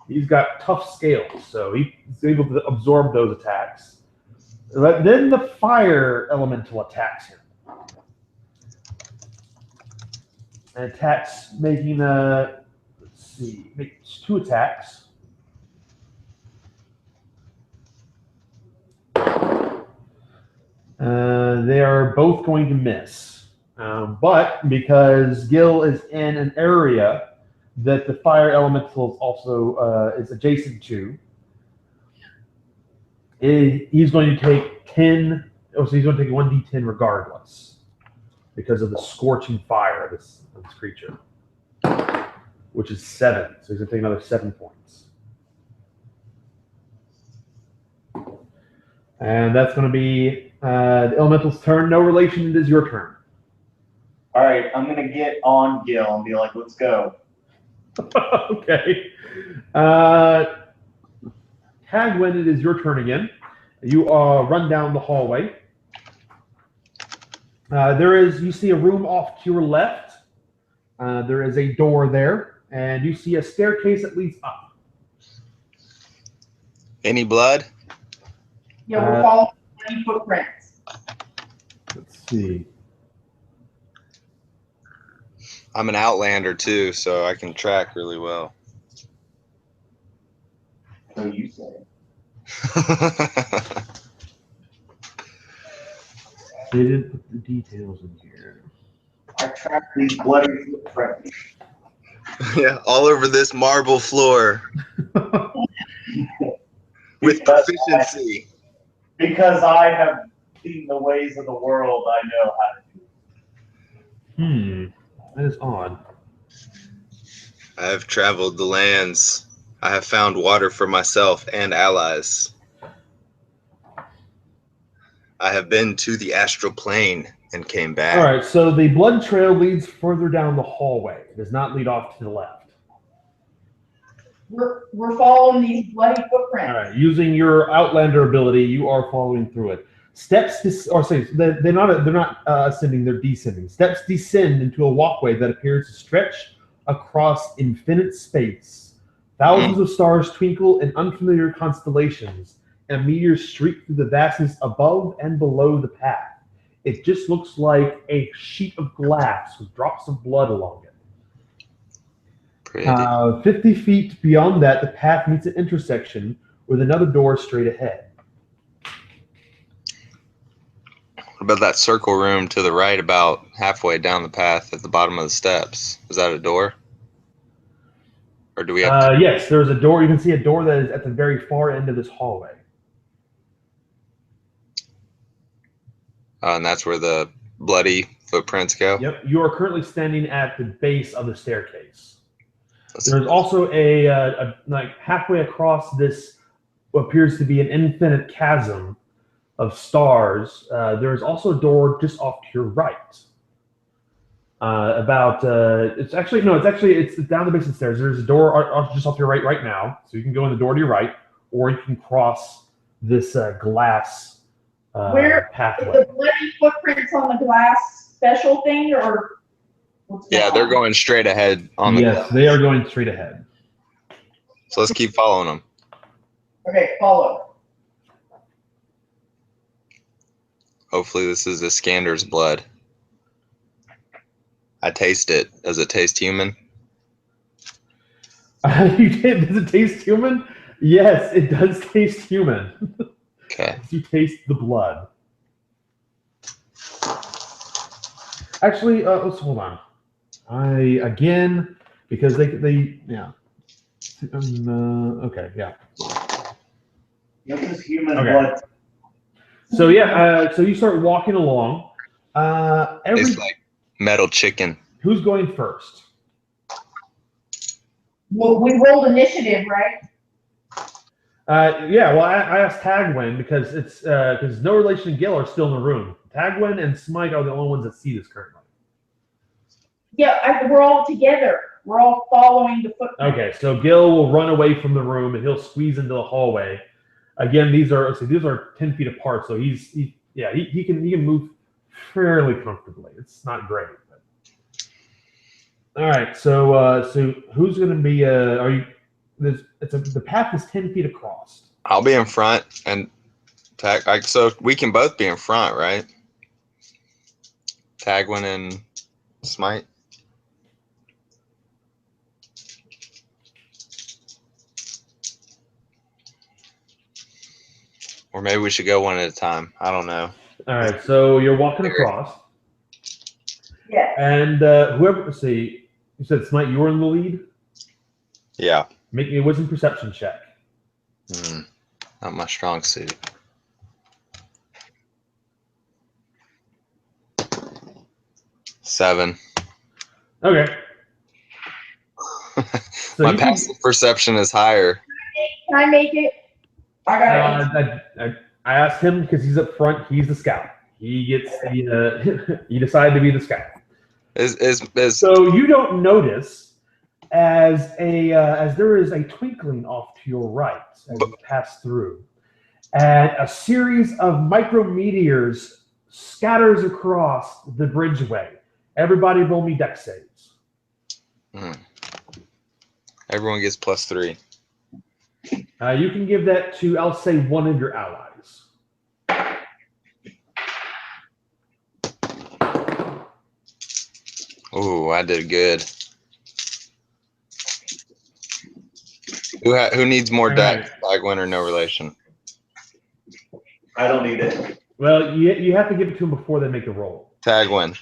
He's got tough scales, so he's able to absorb those attacks. But then the fire elemental attacks him. And attacks, making makes 2 attacks. They are both going to miss. But because Gil is in an area that the fire elemental also is adjacent to, he's going to take 10. So he's going to take 1d10 regardless, because of the scorching fire of this creature, which is 7. So he's going to take another 7 points. And that's going to be the elemental's turn. No relation. It is your turn.
All right, I'm gonna get on Gil and be like, "Let's go."
Okay. Tagwin, it is your turn again. You run down the hallway. You see a room off to your left. There is a door there, and you see a staircase that leads up.
Any blood?
Yeah, we're following any footprints.
Let's see.
I'm an outlander too, so I can track really well.
So you say.
They didn't put the details in here.
I track these bloody footprints.
Yeah, all over this marble floor with proficiency.
Because I have seen the ways of the world, I know how to do it.
That is odd.
I have traveled the lands. I have found water for myself and allies. I have been to the astral plane and came back.
All right, so the blood trail leads further down the hallway. It does not lead off to the left.
We're following these bloody footprints.
All right. Using your Outlander ability, you are following through it. Steps, or say they're not ascending; they're descending. Steps descend into a walkway that appears to stretch across infinite space. Thousands of stars twinkle in unfamiliar constellations, and meteors streak through the vastness above and below the path. It just looks like a sheet of glass with drops of blood along it.
Pretty.
50 feet beyond that, the path meets an intersection with another door straight ahead.
What about that circle room to the right, about halfway down the path at the bottom of the steps? Is that a door? Or do we have
Yes, there's a door. You can see a door that is at the very far end of this hallway.
and that's where the bloody footprints go?
Yep, you are currently standing at the base of the staircase. There's also a like halfway across this what appears to be an infinite chasm of stars. There is also a door just off to your right. It's down the base of the stairs. There's a door just off to your right now, so you can go in the door to your right, or you can cross this glass pathway.
Is the bloody footprints on the glass special thing, or?
Yeah, they're going straight ahead on the
Yes, they are going straight ahead.
So let's keep following them.
Okay, follow.
Hopefully this is Iskander's blood. I taste it. Does it taste human?
You did? Does it taste human? Yes, it does taste human.
Okay.
You taste the blood. Actually, let's hold on. Because they yeah. Okay, yeah.
This is human
Okay.
blood.
So yeah, so you start walking along.
It's like metal chicken.
Who's going first?
Well, we rolled initiative, right?
Yeah, well, I asked Tagwin because it's because no relation to Gil are still in the room. Tagwin and Smite are the only ones that see this currently.
Yeah, we're all together. We're all following the footprints.
Okay, so Gil will run away from the room and he'll squeeze into the hallway. Again, these are 10 feet apart, so he can move fairly comfortably. It's not great. But... All right, so who's going to be? The path is 10 feet across.
I'll be in front and so we can both be in front, right? Tagwin and Smite. Or maybe we should go one at a time. I don't know.
All right, so you're walking across.
Yeah.
And let's see, you said Smite, you were in the lead?
Yeah.
Make me a wisdom perception check.
Not my strong suit. Seven.
Okay. So
my passive perception is higher.
Can I make it? I got it.
I asked him because he's up front. He's the scout. He gets he decided to be the scout.
So
you don't notice as there is a twinkling off to your right as you pass through, and a series of micrometeors scatters across the bridgeway. Everybody roll me dex saves.
Everyone gets +3.
You can give that to, I'll say, one of your allies.
Ooh, I did good. Who needs more dex? Tagwin or no relation?
I don't need it.
Well, you have to give it to them before they make a roll.
Tagwin.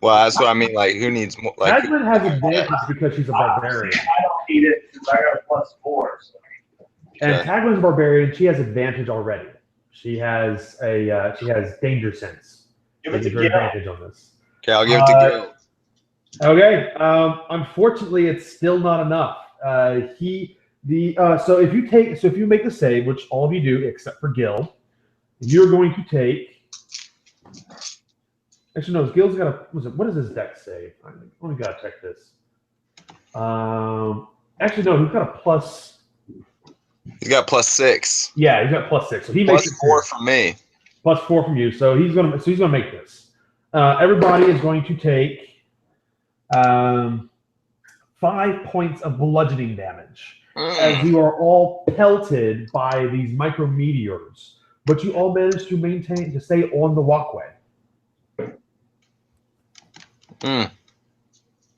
Well, that's what I mean. Like, who needs more? Like,
Tagwin has advantage because she's a barbarian.
I don't need it because I got a +4. So.
And
Okay.
Tagwin's a barbarian. She has advantage already. She has danger sense.
Give it to
Her
Gil.
advantage on this.
okay, I'll give it to Gil.
Okay. Unfortunately, it's still not enough. So if you make the save, which all of you do except for Gil, you're going to take. Actually, no. Gil's got a. What is his dex save? I only gotta check this. Actually, no, he's got a plus.
He's got +6.
Yeah, he's got +6, so he makes it
+4 from me.
+4 from you. So he's gonna make this. Everybody is going to take 5 points of bludgeoning damage as you are all pelted by these micrometeors, but you all manage to stay on the walkway.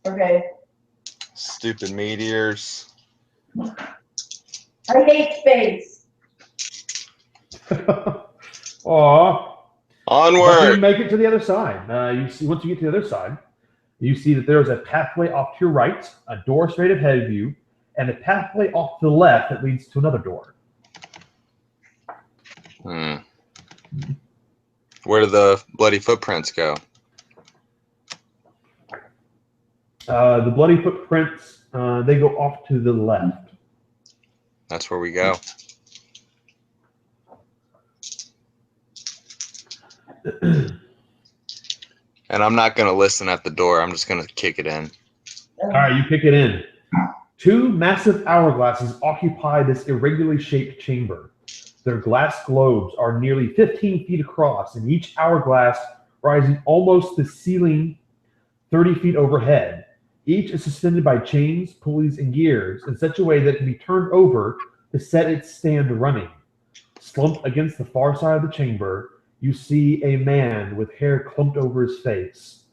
Okay.
Stupid meteors.
I hate space.
Aw.
Onward.
But you make it to the other side. Once you get to the other side, you see that there is a pathway off to your right, a door straight ahead of you, and a pathway off to the left that leads to another door.
Where do the bloody footprints go?
The bloody footprints, they go off to the left.
That's where we go. And I'm not going to listen at the door. I'm just going to kick it in.
All right, you kick it in. 2 massive hourglasses occupy this irregularly shaped chamber. Their glass globes are nearly 15 feet across, and each hourglass rising almost to the ceiling 30 feet overhead. Each is suspended by chains, pulleys, and gears in such a way that it can be turned over to set its stand running. Slumped against the far side of the chamber, you see a man with hair clumped over his face.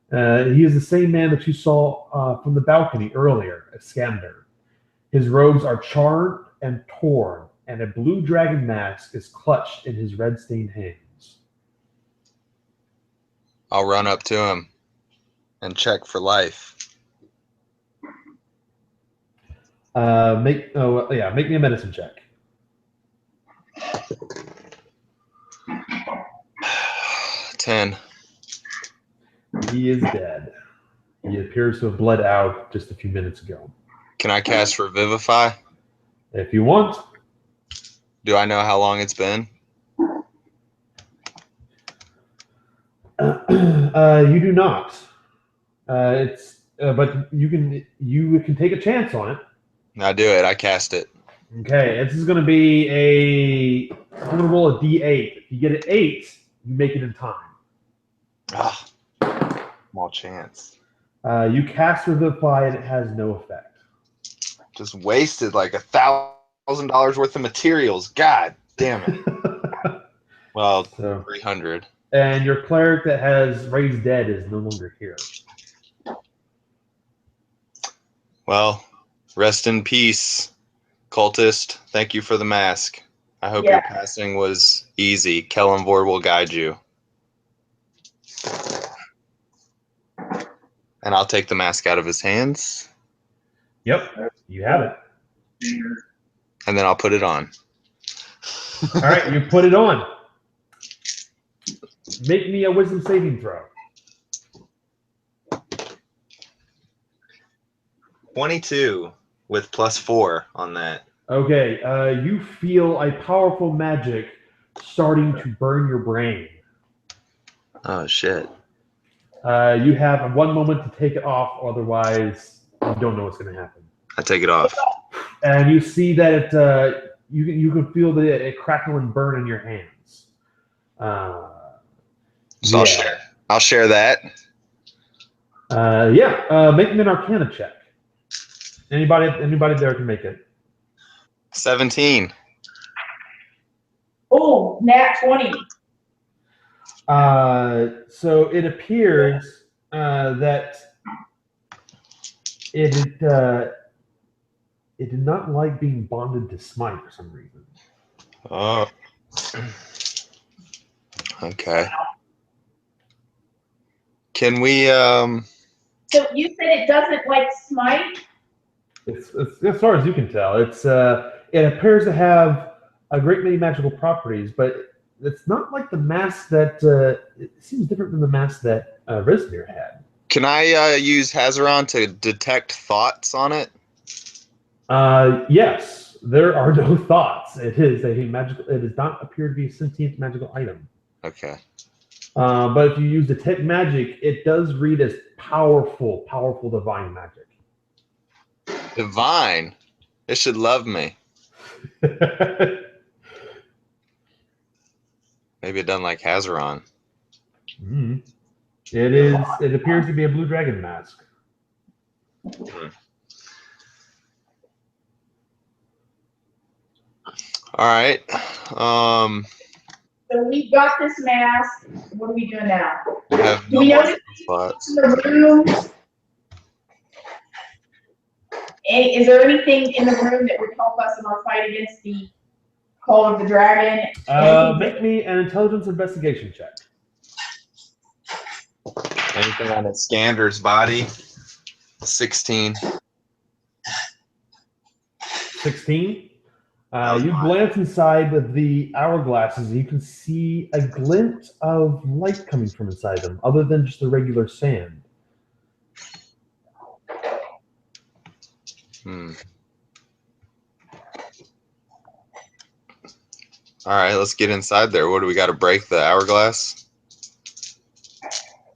He is the same man that you saw from the balcony earlier, Iskander. His robes are charred and torn, and a blue dragon mask is clutched in his red-stained hands.
I'll run up to him and check for life.
Make me a medicine check.
10.
He is dead. He appears to have bled out just a few minutes ago.
Can I cast Revivify?
If you want.
Do I know how long it's been?
You do not. But you can take a chance on it.
I do it. I cast it.
Okay, this is going to be I'm going to roll a D8. If you get an 8, you make it in time.
Ah, small chance.
You cast Revivify and it has no effect.
Just wasted like $1,000 worth of materials. God damn it. Well, 300.
And your cleric that has raised dead is no longer here.
Well, rest in peace, cultist. Thank you for the mask. I hope your passing was easy. Kellenvor will guide you. And I'll take the mask out of his hands.
Yep, you have it.
And then I'll put it on.
All right, you put it on. Make me a wisdom saving throw.
22 with +4 on that.
Okay, you feel a powerful magic starting to burn your brain.
Oh, shit.
You have 1 moment to take it off, otherwise you don't know what's going to happen.
I take it off.
And you see that you can feel the crackle and burn in your hands.
So I'll share that.
Make me an Arcana check. Anybody there can make it.
17.
Oh, nat 20.
So it appears that it did not like being bonded to smite for some reason.
Oh. Okay. Can we
So you said it doesn't like smite?
It's as far as you can tell. It appears to have a great many magical properties, but it's not like the mask that it seems different than the mask that Risnir had.
Can I use Hazaron to detect thoughts on it?
Yes, there are no thoughts. It is a magical. It does not appear to be a sentient magical item.
Okay.
But if you use detect magic, it does read as powerful divine magic.
Divine. It should love me. Maybe it doesn't like Hazaron.
Mm. It appears to be a blue dragon mask.
All right.
So we've got this mask. What are we doing now?
We have
Do
no
we
more
notice
spots.
in the room? Is there anything in the room that would help us in our fight against the Call of the Dragon?
Make me an intelligence investigation check.
Anything on its Scander's body? 16.
16. You glance inside of the hourglasses, and you can see a glint of light coming from inside them, other than just the regular sand.
All right, let's get inside there. What do we got to break the hourglass?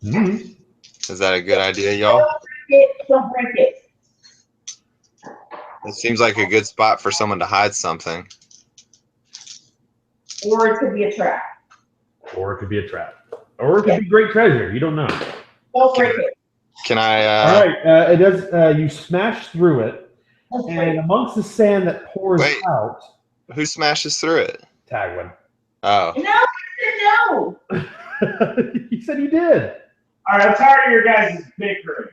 Mm-hmm.
Is that a good idea, y'all?
Don't break it.
It seems like a good spot for someone to hide something.
Or it could be a trap.
Or it could be a trap. Or it could be great treasure. You don't know.
Don't break it.
Can I?
All right. It does. You smash through it,
Don't break
and
it.
amongst the sand that pours out,
Who smashes through it?
Tagwin.
Oh.
No, I said no.
He said he did.
All right, I'm tired of your guys' bickering.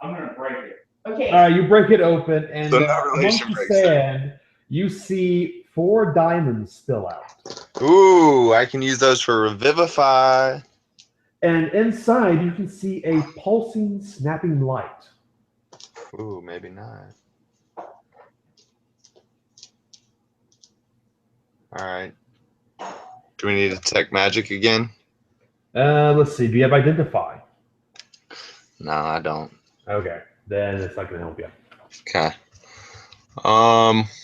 I'm gonna break it.
Okay.
You break it open, and
So no
amongst
relation
the
breaks it.
sand, you see 4 diamonds spill out.
Ooh, I can use those for Revivify.
And inside, you can see a pulsing, snapping light.
Ooh, maybe not. All right. Do we need to detect magic again?
Let's see. Do you have Identify?
No, I don't.
Okay. Then it's not going to help you.
Okay.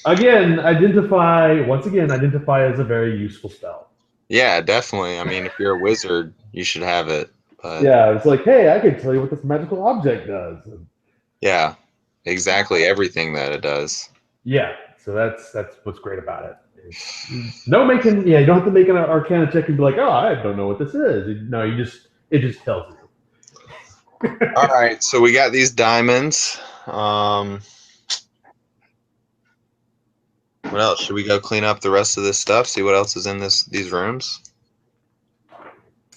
Again, Identify is a very useful spell.
Yeah, definitely. I mean, if you're a wizard, you should have it. But
Yeah, it's like, hey, I can tell you what this magical object does.
yeah, exactly everything that it does.
Yeah, so that's what's great about it. You don't have to make an Arcana check and be like, oh, I don't know what this is. No, it just tells you.
All right, so we got these diamonds. What else? Should we go clean up the rest of this stuff? See what else is in these rooms?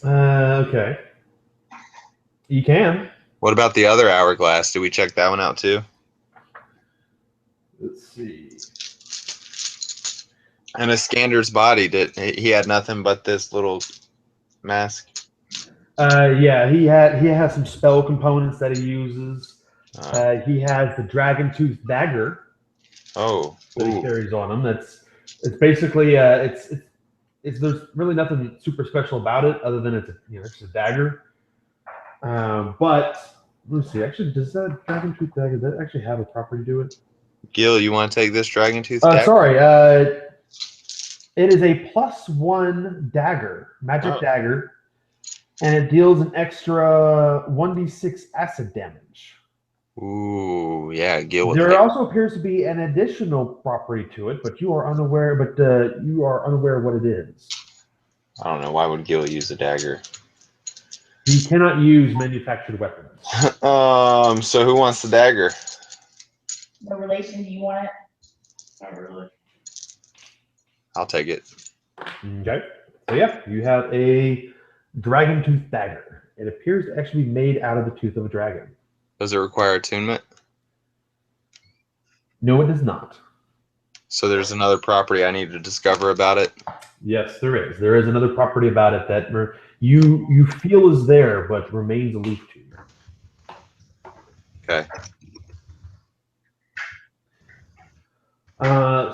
Okay. You can.
What about the other hourglass? Did we check that one out too?
Let's see.
And Iskander's body, he had nothing but this little mask?
Yeah, he has some spell components that he uses. He has the dragon tooth dagger.
Oh,
that he carries on him. It's basically it's there's really nothing super special about it other than it's just a dagger. But let's see. Actually, does that dragon tooth dagger actually have a property to it?
Gil, you want to take this dragon tooth dagger?
Sorry. It is a +1 dagger, magic dagger, and it deals an extra 1d6 acid damage.
Ooh, yeah, Gil.
There also appears to be an additional property to it, but you are unaware. Of what it is.
I don't know. Why would Gil use a dagger?
He cannot use manufactured weapons.
So who wants the dagger?
No relation. Do you want it?
Not really.
I'll take it.
Okay. So yeah, you have a dragon tooth dagger. It appears to actually be made out of the tooth of a dragon.
Does it require attunement?
No, it does not.
So there's another property I need to discover about it?
Yes, there is. There is another property about it that you feel is there, but remains aloof to you.
Okay.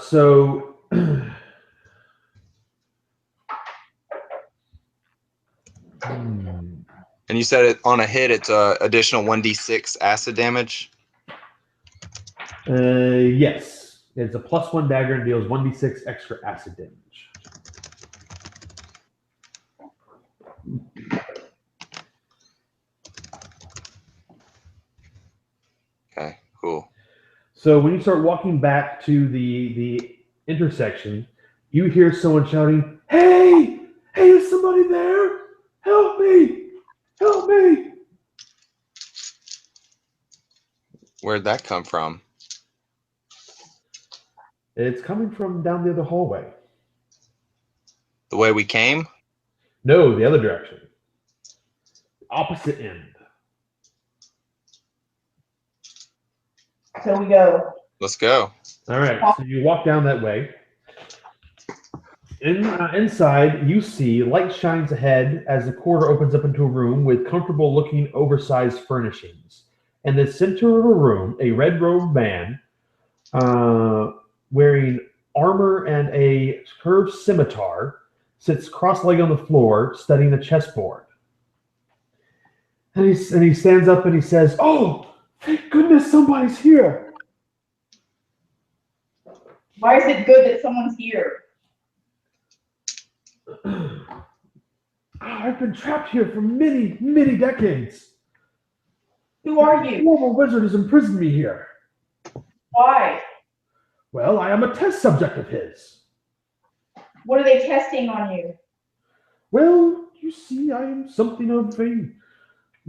So
And you said it on a hit, it's additional 1d6 acid damage?
Yes. It's a +1 dagger and deals 1d6 extra acid damage.
Cool.
So when you start walking back to the intersection, you hear someone shouting, "Hey! Hey, is somebody there? Help me! Help me!"
Where'd that come from?
It's coming from down the other hallway.
The way we came?
No, the other direction. Opposite end.
So we go.
Let's go.
All right, so you walk down that way. Inside, you see light shines ahead as the corridor opens up into a room with comfortable-looking, oversized furnishings. In the center of a room, a red-robed man wearing armor and a curved scimitar sits cross-legged on the floor, studying a chessboard. And he stands up and he says, "Oh, thank goodness somebody's here."
Why is it good that someone's here?
I've been trapped here for many, many decades.
Who are
A
you?
former wizard has imprisoned me here.
Why?
Well, I am a test subject of his.
What are they testing on you?
Well, you see, I am something of a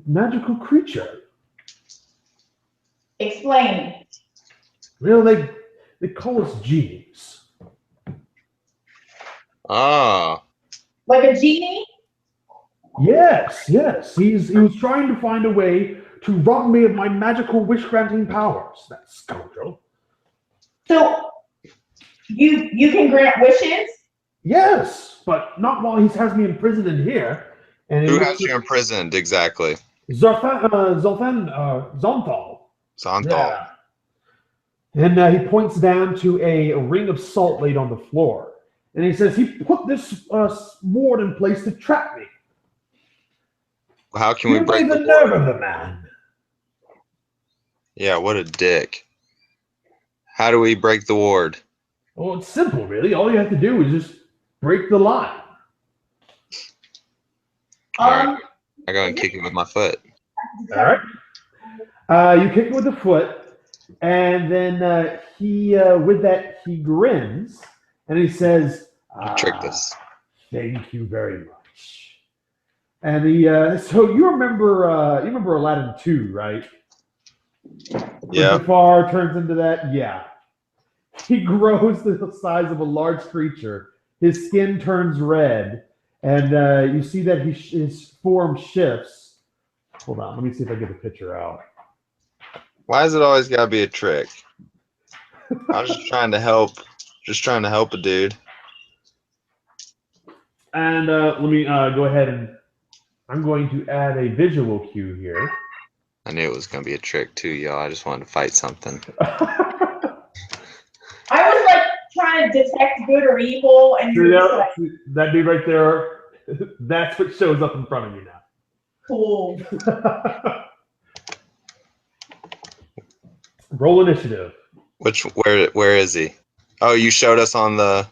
magical creature.
Explain.
Well, they call us genies.
Ah.
Like a genie?
Yes. He was trying to find a way to rob me of my magical wish-granting powers. That scoundrel.
So you can grant wishes?
Yes, but not while he has me imprisoned in here. And
Who has you imprisoned exactly?
Xonthal.
Xonthal.
Yeah. And he points down to a ring of salt laid on the floor. And he says, he put this ward in place to trap me.
How can we
You
break
made the
the
nerve
ward?
of the man.
Yeah, what a dick. How do we break the ward?
Well, it's simple, really. All you have to do is just break the line.
All right. I go and kick it with my foot.
All right. You kick it with the foot, and then he grins, and he says,
Trick this.
"Thank you very much." And so you remember Aladdin 2, right?
Yeah.
When Jafar turns into that, yeah. He grows to the size of a large creature. His skin turns red, and you see that his form shifts. Hold on, let me see if I get the picture out.
Why is it always gotta be a trick? I was just trying to help. Just trying to help a dude.
And let me go ahead and I'm going to add a visual cue here.
I knew it was gonna be a trick too, y'all. I just wanted to fight something.
I was like trying to detect good or evil, and you're just like,
that dude right there, that's what shows up in front of you now.
cool.
Roll initiative.
Where is he? Oh, you showed us on the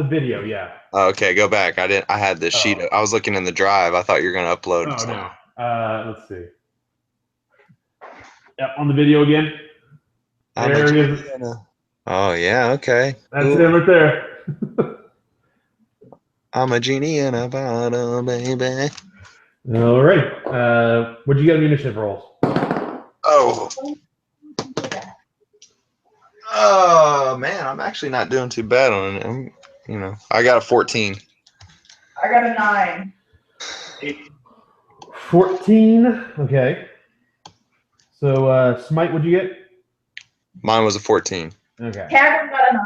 video, yeah.
Oh, okay, go back. I had this sheet. I was looking in the drive. I thought you were gonna upload
Oh
something.
no. Let's see. Yep, on the video again. There he is.
Oh yeah, okay.
That's him right there.
I'm a genie in a bottle, baby.
All right. What'd you get on the initiative rolls?
Oh man, I'm actually not doing too bad on it. I got a 14.
I got a 9.
14. Okay. So Smite, what'd you get?
Mine was a 14.
Okay.
Tagwin got a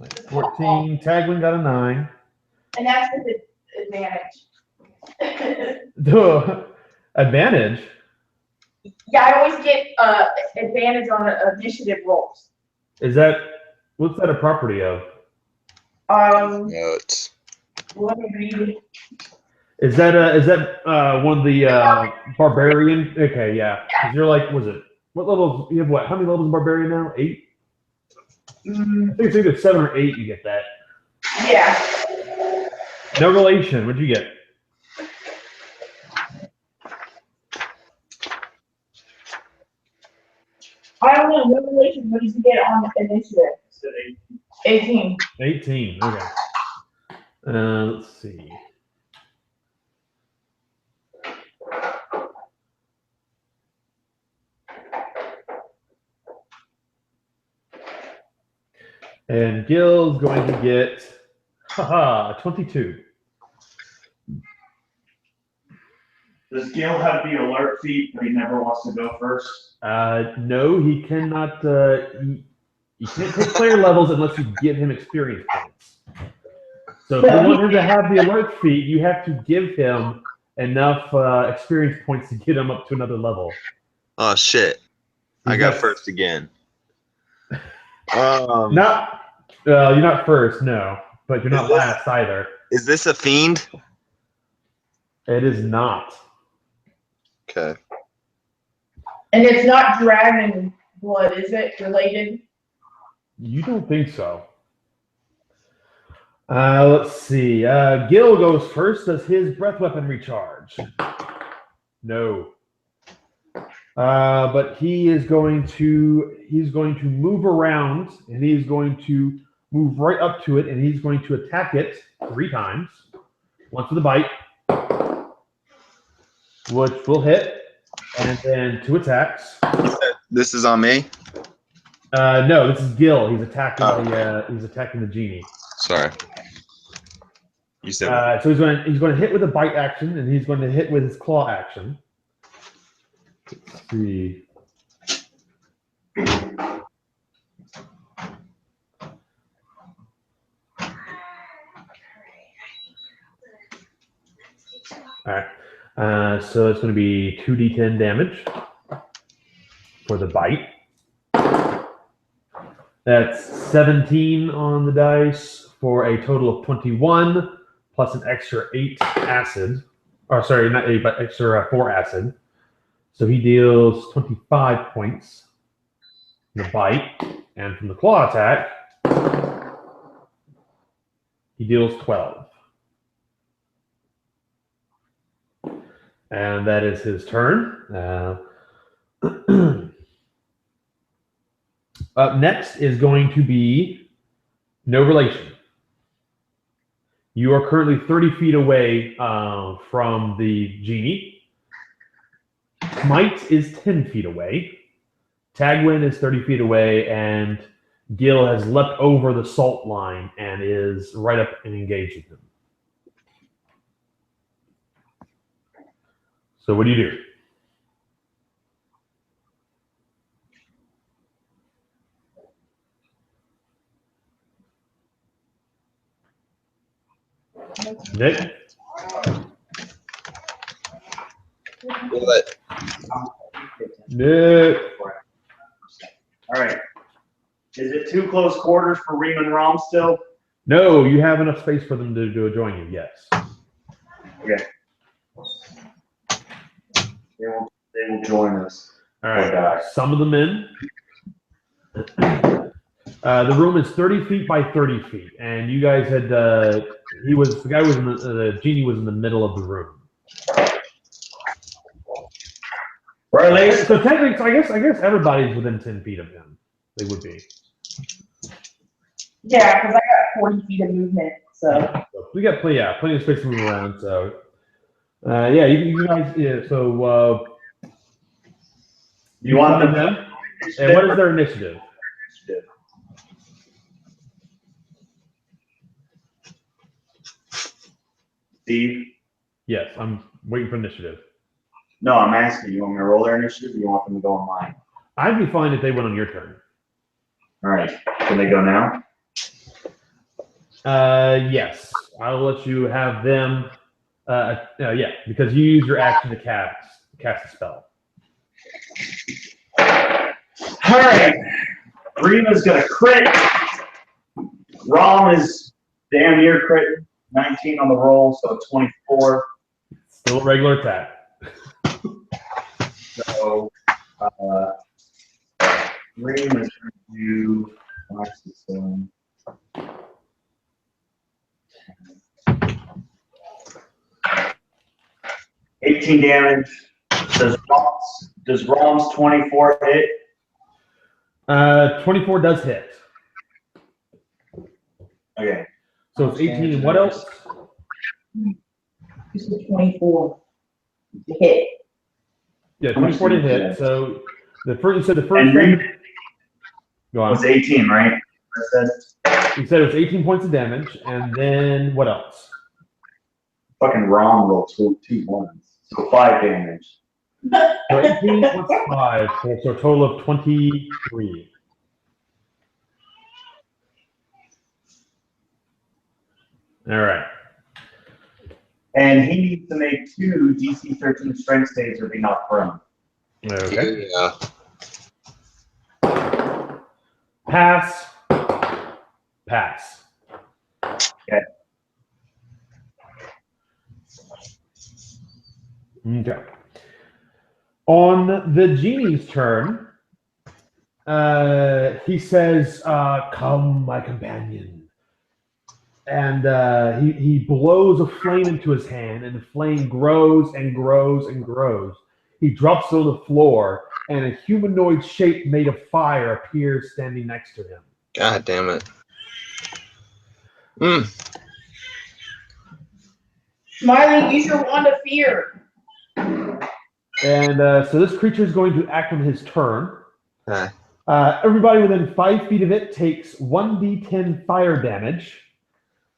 9.
14. Tagwin got a 9.
And that's with advantage.
Duh. Advantage?
Yeah, I always get advantage on initiative rolls.
What's that a property of?
Notes.
Let me read it.
Is that one of the barbarian? Okay, yeah. 'Cause you're like, what levels? You have what? How many levels of barbarian now? 8? I think it's either 7 or 8. You get that.
Yeah.
No relation. What'd you get?
information. What did you get on initiative? 18.
18. Okay. Let's see. And Gil's going to get 22.
Does Gil have the alert feat, but he never wants to go first?
No, he cannot. He can't take player levels unless you give him experience points. So if you want him to have the alert feat, you have to give him enough experience points to get him up to another level.
Oh shit! I got first again.
Not. You're not first, no, but you're not last either.
Is this a fiend?
It is not.
Okay.
And it's not dragon blood, is it related?
You don't think so. Let's see. Gil goes first. Does his breath weapon recharge? No. But he's going to move around, and he's going to move right up to it, and he's going to attack it 3 times. Once with a bite, which will hit, and then 2 attacks.
This is on me.
No, this is Gil. He's attacking the genie.
Sorry. You said.
So he's going to hit with a bite action, and he's going to hit with his claw action. Let's see. All right. So it's going to be 2d10 damage for the bite. That's 17 on the dice for a total of 21, plus an extra 8 acid. Or sorry, not 8, but extra 4 acid. So he deals 25 points from the bite, and from the claw attack, he deals 12. And that is his turn. Up next is going to be No Relation. You are currently 30 feet away from the genie. Smite is 10 feet away. Tagwin is 30 feet away, and Gil has leapt over the salt line and is right up and engaged with him. So what do you do? Nick? Nick.
All right. Is it too close quarters for Reem and Rom still?
No, you have enough space for them to join you, yes.
Okay. They will join us.
All right. Some of the men. The room is 30 feet by 30 feet, and you guys had the genie was in the middle of the room.
Or at least,
So technically, I guess everybody's within 10 feet of him. They would be.
Yeah, because I got 40 feet of movement, so.
We got plenty of space to move around. So, you guys. Yeah, so
you want them?
And what is their initiative?
Steve?
Yes, I'm waiting for initiative.
No, I'm asking. You want me to roll their initiative, or you want them to go on mine?
I'd be fine if they went on your turn.
All right. Can they go now?
Yes, I'll let you have them. Because you use your action to cast a spell.
All right. Reema's gonna crit. Rom is damn near crit. 19 on the roll, so 24.
Still a regular attack.
So, Reem is going to do 5, 6, 7. 18 damage. Does Rom's 24 hit?
24 does hit.
Okay.
So it's 18 and what else?
This is 24 to hit.
Yeah,
How much
24 to
damage
hit.
is
So the first, you said the first
And
thing.
then
Go
was
on.
18, right? I said.
You said it was 18 points of damage, and then what else?
Fucking wrong roll 2 ones. So 5 damage.
So 18 plus 5, so a total of 23. All right.
And he needs to make 2 DC 13 strength saves or be knocked prone.
Okay.
Yeah.
Pass. Pass.
Okay.
Okay. On the genie's turn, he says, "Come, my companion." And he blows a flame into his hand, and the flame grows and grows and grows. He drops to the floor, and a humanoid shape made of fire appears standing next to him.
God damn it.
Smiley, use your wand of fear.
And so this creature is going to act on his turn.
Okay.
Everybody within 5 feet of it takes 1d10 fire damage.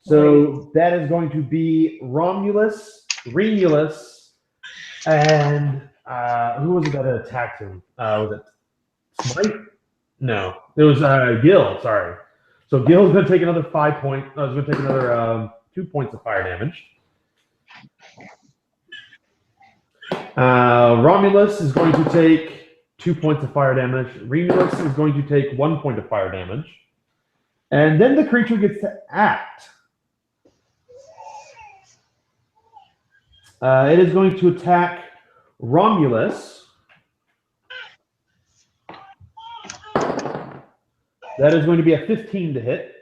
So that is going to be Romulus, Remulus, and who was it that attacked him? Was it Smite? No, it was Gil. Sorry. So Gil's going to take another 5 points. He's going to take another 2 points of fire damage. Romulus is going to take 2 points of fire damage. Remulus is going to take 1 point of fire damage. And then the creature gets to act. It is going to attack Romulus. That is going to be a 15 to hit.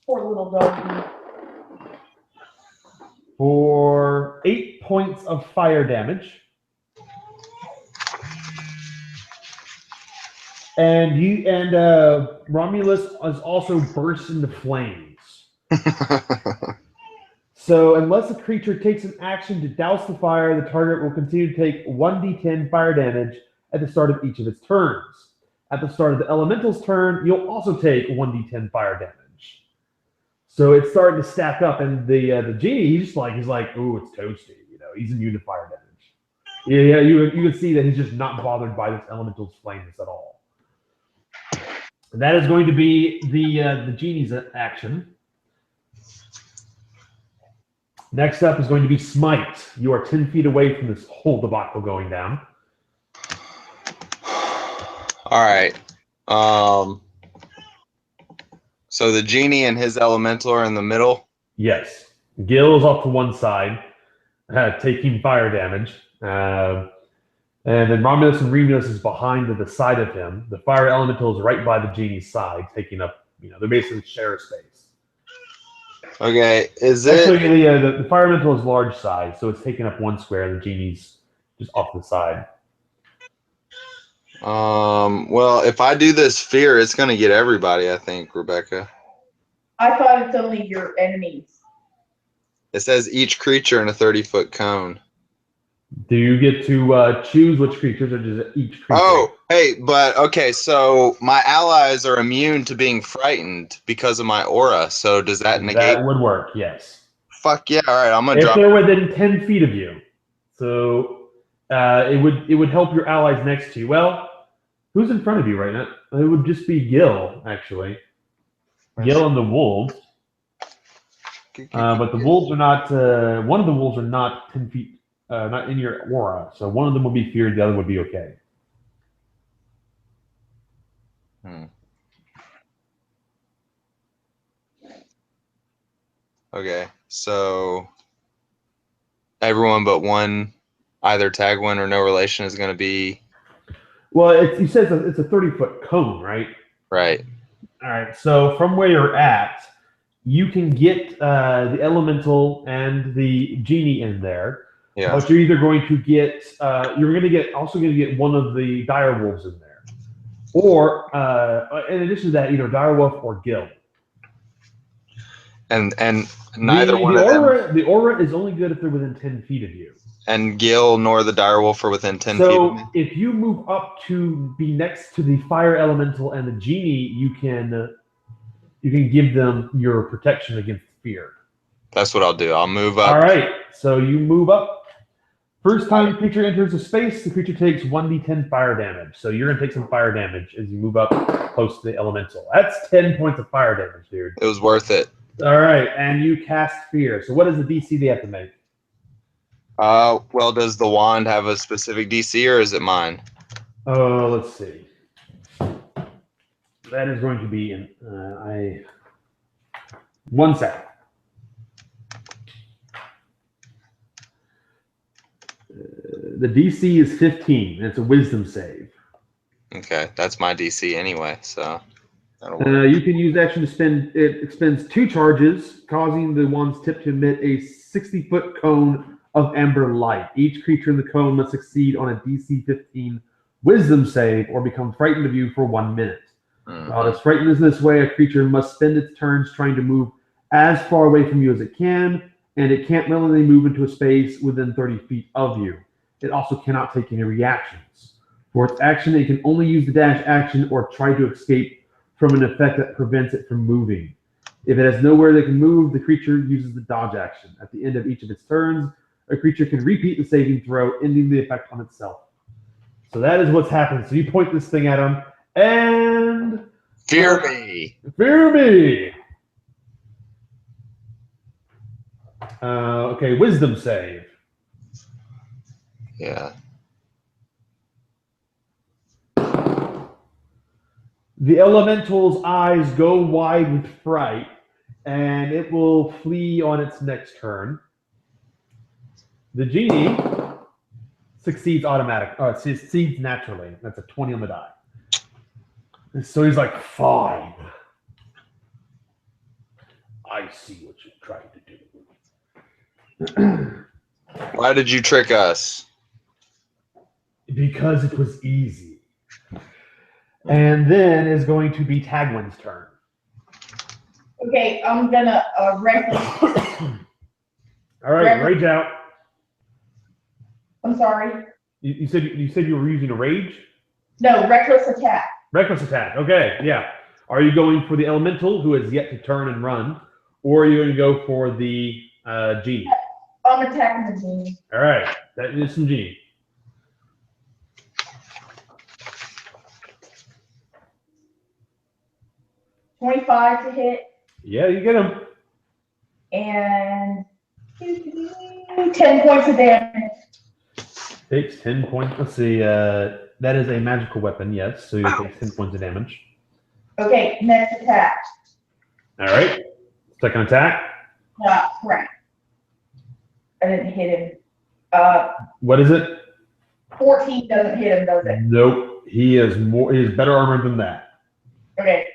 Poor little doggy.
For 8 points of fire damage. And Romulus is also burst into flames. So unless a creature takes an action to douse the fire, the target will continue to take 1d10 fire damage at the start of each of its turns. At the start of the elemental's turn, you'll also take 1d10 fire damage. So it's starting to stack up, and the genie, he's like, ooh, it's toasty. You know, he's immune to fire damage. Yeah, you can see that he's just not bothered by this elemental's flameness at all. And that is going to be the genie's action. Next up is going to be Smite. You are 10 feet away from this whole debacle going down.
All right. So the genie and his elemental are in the middle.
Yes. Gil is off to one side, taking fire damage. And then Romulus and Remus is behind to the side of him. The fire elemental is right by the genie's side, taking up, they basically share space.
Okay,
Actually, the fire elemental is large size, so it's taking up one square. The genie's just off the side.
Well, if I do this fear, it's gonna get everybody, I think, Rebecca.
I thought it's only your enemies.
It says each creature in a 30-foot cone.
Do you get to choose which creatures, or does each creature?
Oh, hey, but okay, so my allies are immune to being frightened because of my aura. So does that negate?
That would work, yes.
Fuck yeah! All right, I'm gonna
if
drop.
they're within 10 feet of you. So it would help your allies next to you. Well, who's in front of you right now? It would just be Gil, actually. Gil and the wolves. But the wolves are not. One of the wolves are not 10 feet. Not in your aura. So one of them would be feared. The other would be okay.
Okay, so everyone but one, either Tagwin or no relation, is going to be.
Well, he says it's a 30-foot cone, right?
Right.
All right. So from where you're at, you can get the elemental and the genie in there.
Yeah.
But you're either going to get also going to get one of the dire wolves in there, or in addition to that, either dire wolf or Gil.
And neither one
the
of
aura,
them.
The aura is only good if they're within 10 feet of you.
And Gil nor the direwolf are within 10 feet of me.
So if you move up to be next to the fire elemental and the genie, you can give them your protection against fear.
That's what I'll do. I'll move up.
All right. So you move up. First time the creature enters a space, the creature takes 1d10 fire damage. So you're going to take some fire damage as you move up close to the elemental. That's 10 points of fire damage, dude.
It was worth it.
All right. And you cast fear. So what is the DC they have to make?
Well, does the wand have a specific DC or is it mine?
Oh, let's see. That is going to be in 1 second. The DC is 15. It's a wisdom save.
Okay, that's my DC anyway, so that'll work.
You can use action to spend. It expends 2 charges, causing the wand's tip to emit a 60-foot cone of amber light. Each creature in the cone must succeed on a DC 15 wisdom save or become frightened of you for 1 minute. While it's frightened in this way, a creature must spend its turns trying to move as far away from you as it can, and it can't willingly move into a space within 30 feet of you. It also cannot take any reactions. For its action, it can only use the dash action or try to escape from an effect that prevents it from moving. If it has nowhere that can move, the creature uses the dodge action. At the end of each of its turns, a creature can repeat the saving throw, ending the effect on itself. So that is what's happened. So you point this thing at him, and...
Fear me!
Fear me! Okay, wisdom save.
Yeah.
The elemental's eyes go wide with fright, and it will flee on its next turn. The genie succeeds succeeds naturally. That's a 20 on the die. And so he's like, fine. I see what you're trying to do.
Why did you trick us?
Because it was easy. And then is going to be Tagwin's turn.
Okay, I'm gonna reckless.
All right, rage out.
I'm sorry.
You said you were using a rage?
No, reckless attack.
Reckless attack. Okay, yeah. Are you going for the elemental who has yet to turn and run, or are you going to go for the genie?
I'm attacking the genie.
All right, that is some genie.
$25 to hit.
Yeah, you get him.
And 10 points of damage.
Takes 10 points. Let's see. That is a magical weapon, yes. So you take 10 points of damage.
Okay, next attack.
All right. Second attack.
Crap. I didn't hit him.
What is it?
14 doesn't hit him, does it?
Nope. He is better armored than that.
Okay.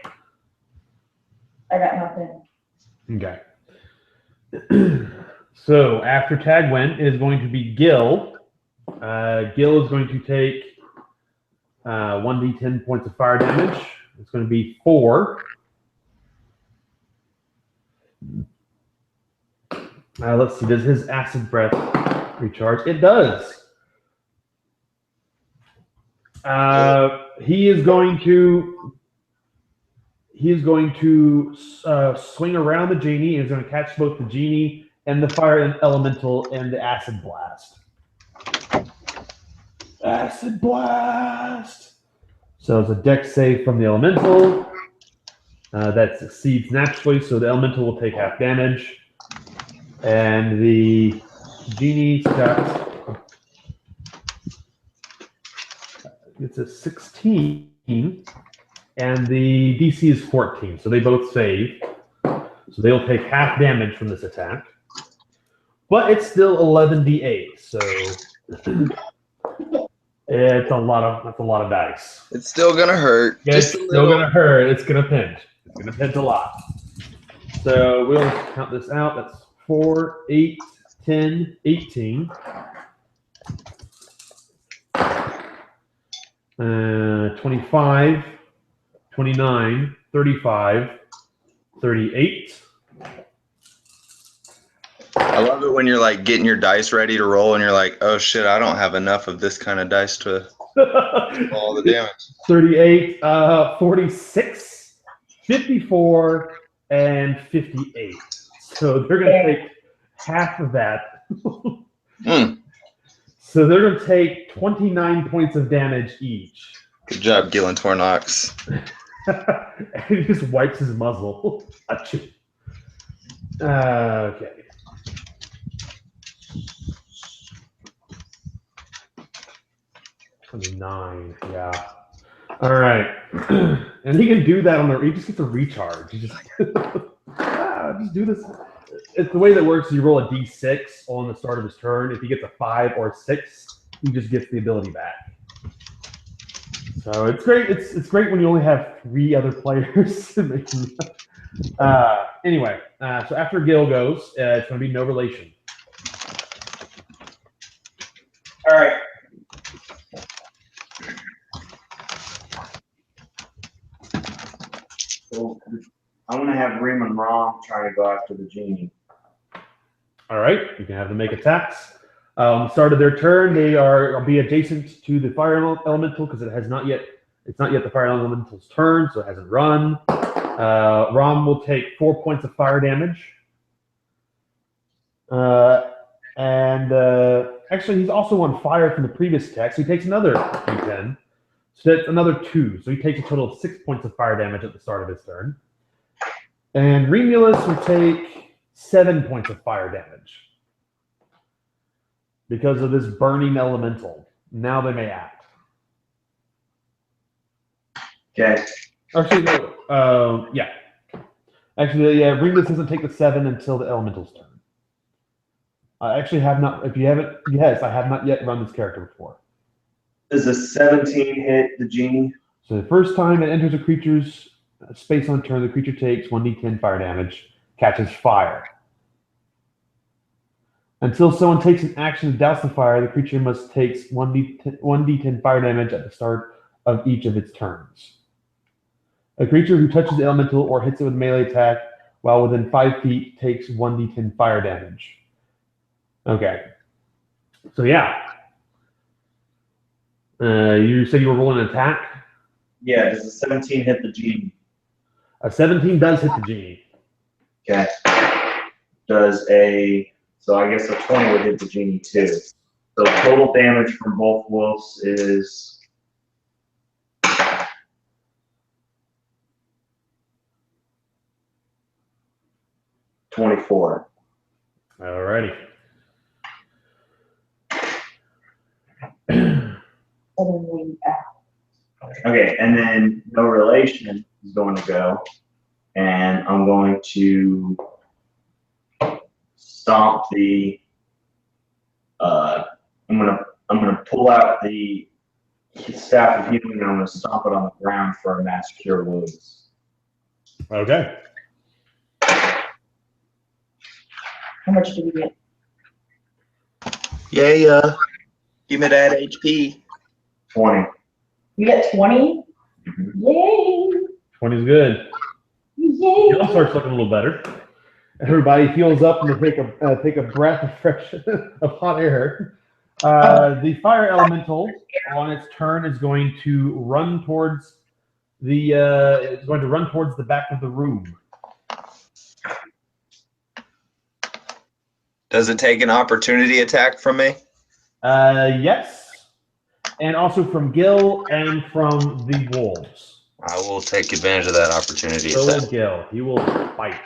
I got nothing.
Okay. So after Tagwin, it is going to be Gil. Gil is going to take 1d10 points of fire damage. It's going to be 4. Let's see. Does his acid breath recharge? It does. He is going to swing around the genie and is going to catch both the genie and the fire elemental and the acid blast. Acid blast! So it's a dex save from the elemental. That succeeds naturally, so the elemental will take half damage. And the genie's got... It's a 16. And the DC is 14, so they both save. So they'll take half damage from this attack. But it's still 11d8, so that's a lot of dice.
It's still gonna hurt.
Yeah, it's still gonna hurt. It's gonna pinch. It's gonna pinch a lot. So we'll count this out. That's 4, 8, 10, 18. 25, 29, 35, 38.
I love it when you're like getting your dice ready to roll and you're like, oh shit, I don't have enough of this kind of dice to roll all the damage.
38, 46, 54, and 58. So they're going to take half of that. So they're going to take 29 points of damage each.
Good job, Gillen Tornox.
And he just wipes his muzzle. Okay. $29, yeah. All right. And he can do that on the, he just gets a recharge. He just, just do this. It's the way that works. You roll a d6 on the start of his turn. If he gets a 5 or a 6, he just gets the ability back. So it's great. It's great when you only have 3 other players. Anyway, so after Gil goes, it's going to be no relation.
All right. So I'm going to have Reem and Rom trying to go after the genie.
All right, you can have them make attacks. On the start of their turn, will be adjacent to the fire elemental because it's not yet the fire elemental's turn, so it hasn't run. Rom will take 4 points of fire damage. Actually, he's also on fire from the previous attack, so he takes another d10. So that's another 2. So he takes a total of 6 points of fire damage at the start of his turn. And Remulus will take 7 points of fire damage because of this burning elemental. Now they may act.
Okay.
Actually, no. Yeah. Actually, yeah. Remulus doesn't take the 7 until the elemental's turn. I actually have not. If you haven't, yes, I have not yet run this character before.
Does a 17 hit the genie?
So the first time it enters a creature's space on turn, the creature takes 1d10 fire damage, catches fire. Until someone takes an action to douse the fire, the creature must take 1d10 fire damage at the start of each of its turns. A creature who touches the elemental or hits it with a melee attack while within 5 feet takes 1d10 fire damage. Okay. So yeah. You said you were rolling an attack?
Yeah, does a 17 hit the genie?
A 17 does hit the genie.
Okay. So I guess a 20 would hit the genie too. So total damage from both wolves is 24.
Alrighty.
Okay, and then no relation is going to go, and I'm going to stomp the. I'm gonna pull out the staff of healing, and I'm gonna stomp it on the ground for a mass cure wounds.
Okay.
How much do we get?
Yeah. Give me that HP.
20.
You get 20?
Mhm.
Yay!
20 is good.
Yay!
Gil starts looking a little better. Everybody heals up and they take a breath of fresh of hot air. The fire elemental on its turn is going to run towards the back of the room.
Does it take an opportunity attack from me?
Yes. And also from Gil and from the wolves.
I will take advantage of that opportunity
So will
attack.
Gil. He will bite.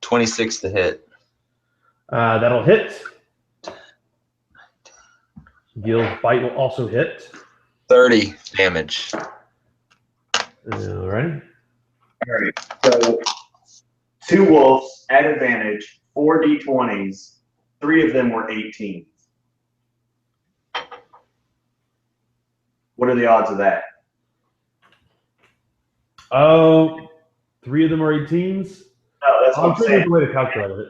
26 to hit.
That'll hit. Gil's bite will also hit.
30 damage.
All right.
All right. So 2 wolves at advantage, 4 d20s, 3 of them were 18. What are the odds of that?
Oh, 3 of them are 18s.
No, that's what I'm
I'm sure
saying.
there's a way to calculate it.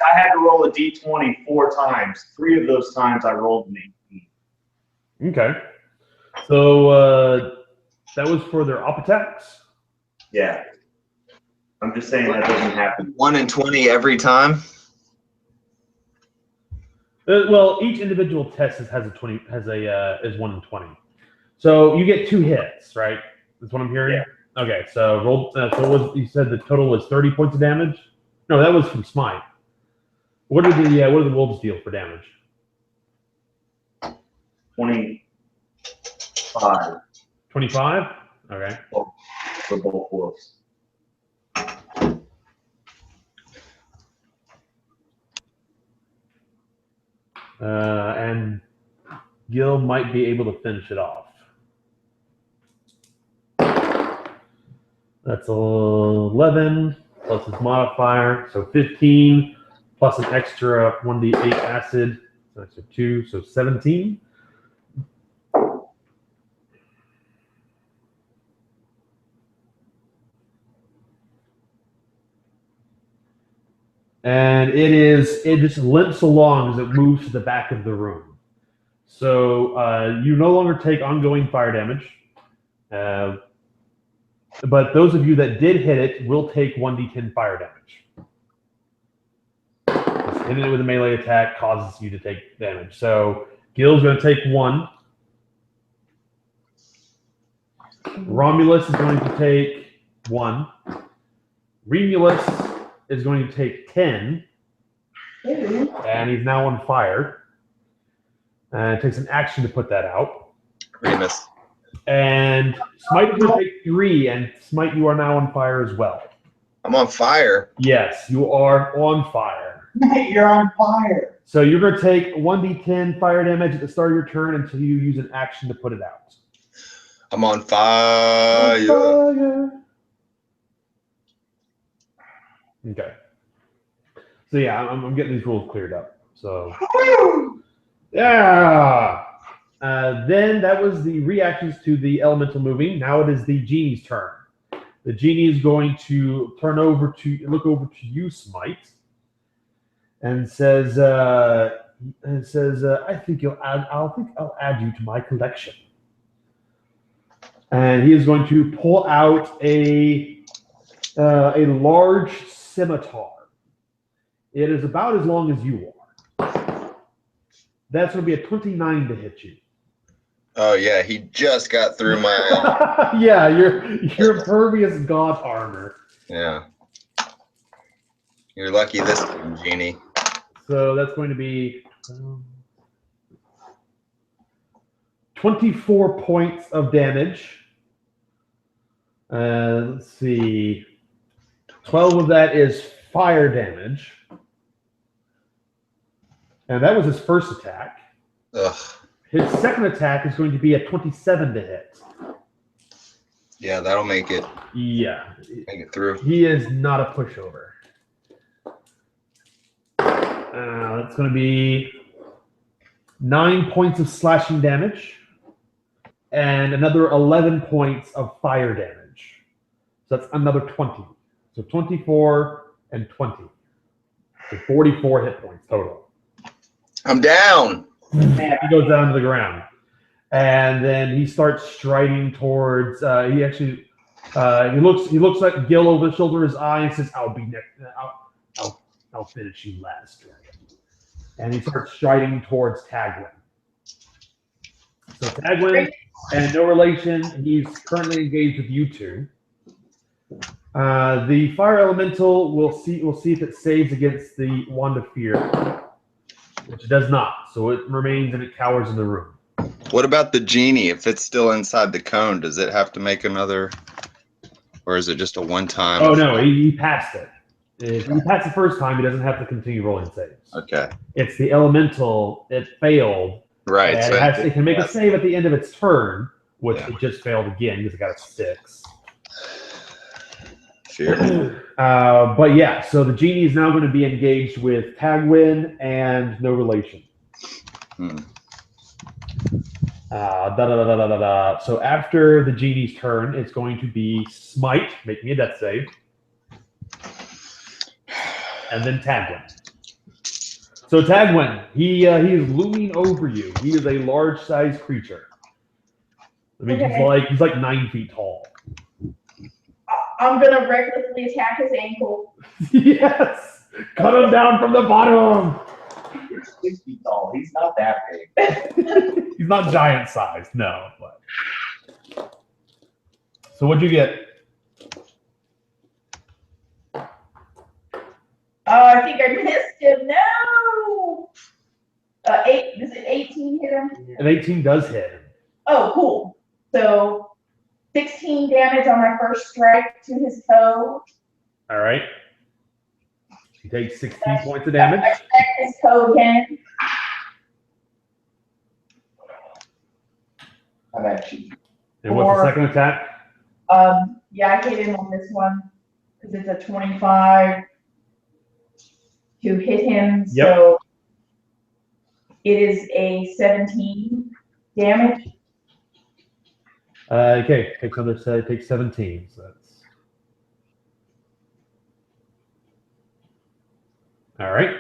I had to roll a d20 4 times. 3 of those times I rolled an 18.
Okay. So that was for their op attacks.
Yeah. I'm just saying that doesn't happen.
1 in 20 every time.
Well, each individual test is 1 in 20. So you get 2 hits, right? That's what I'm hearing.
Yeah.
Okay. So roll. You said the total was 30 points of damage. No, that was from smite. What did the wolves deal for damage?
25.
25. Okay.
For both wolves.
And Gil might be able to finish it off. That's 11 plus his modifier, so 15 plus an extra 1d8 acid, so extra 2, so 17. And it just limps along as it moves to the back of the room. So you no longer take ongoing fire damage. But those of you that did hit it will take 1d10 fire damage. Just hitting it with a melee attack causes you to take damage. So Gil's going to take 1. Romulus is going to take 1. Remulus is going to take 10. And he's now on fire. And it takes an action to put that out.
Remus.
And Smite is going to take 3, and Smite, you are now on fire as well.
I'm on fire.
Yes, you are on fire.
You're on fire.
So you're going to take 1d10 fire damage at the start of your turn until you use an action to put it out.
I'm on fire.
Okay. So yeah, I'm getting these rules cleared up. So yeah. Then that was the reactions to the elemental moving. Now it is the genie's turn. The genie is going to look over to you, Smite, and says, "I think I'll add you to my collection." And he is going to pull out a large scimitar. It is about as long as you are. That's going to be a 29 to hit you.
Oh yeah, he just got through my.
Yeah, your impervious god armor.
Yeah. You're lucky this time, Genie.
So that's going to be 24 points of damage. Let's see. 12 of that is fire damage. And that was his first attack.
Ugh.
His second attack is going to be a 27 to hit.
Yeah, that'll make it.
Yeah.
Make it through.
He is not a pushover. That's going to be 9 points of slashing damage and another 11 points of fire damage. So that's another 20. So 24 and 20. So 44 hit points total.
I'm down.
He goes down to the ground. And then he starts striding towards he looks like Gil over the shoulder of his eye and says, I'll be next. I'll finish you last, dragon. And he starts striding towards Tagwin. So Tagwin, and no relation, he's currently engaged with you two. The fire elemental, we'll see if it saves against the Wand of Fear, which it does not. So it remains and it cowers in the room.
What about the genie? If it's still inside the cone, does it have to make another, or is it just a one-time?
Oh no, he passed it. If he passed the first time, he doesn't have to continue rolling saves.
Okay.
It's the elemental. It failed.
Right.
And
So
it can make a save at the end of its turn, which
Yeah.
it just failed again because it got a 6.
Fear.
But yeah, so the genie is now going to be engaged with Tagwin and no relation. So after the genie's turn, it's going to be Smite, make me a death save, and then Tagwin. So Tagwin, he is looming over you. He is a large-sized creature. I mean, he's like 9 feet tall.
I'm gonna recklessly attack his ankle.
Yes, cut him down from the bottom.
He's 6 feet tall. He's not that big.
He's not giant-sized, no. But. So what'd you get?
I think I missed him. No. 8. Does it 18 hit him?
An 18 does hit him.
Oh, cool. So 16 damage on my first strike to his toe.
All right. He takes 16 points of damage.
I strike his toe again.
I'm actually.
And what's the second attack?
Yeah, I hit him on this one because it's a 25 to hit him.
Yep.
So it is a 17 damage.
Okay, takes 17. So that's all right.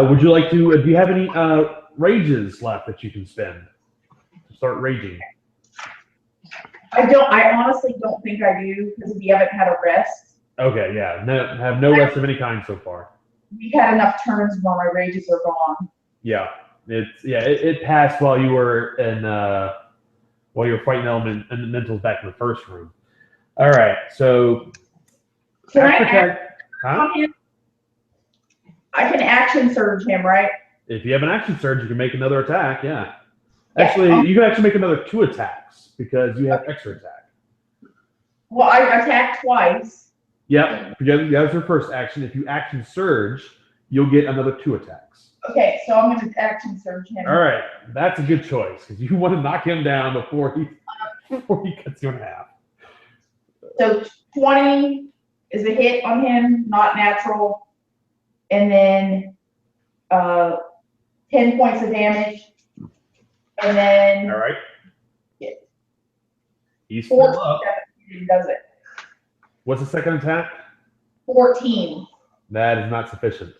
Would you like to? Do you have any rages left that you can spend to start raging?
I don't. I honestly don't think I do because we haven't had a rest.
Okay, yeah. No, have no rest of any kind so far.
We've had enough turns where my rages are gone.
Yeah, it passed while you were in while you were fighting elementals back in the first room. All right, so
Can I
huh?
I can action surge him, right?
If you have an action surge, you can make another attack. Yeah,
Yeah.
actually, you can actually make another 2 attacks because you have extra attack.
Well, I attacked twice.
Yep, that's your first action. If you action surge, you'll get another 2 attacks.
Okay, so I'm going to action surge him.
All right, that's a good choice because you want to knock him down before he cuts you in half.
So 20 is a hit on him, not natural. And then 10 points of damage. And then
All right.
Yeah.
He's full up.
14 does it.
What's the second attack?
14.
That is not sufficient.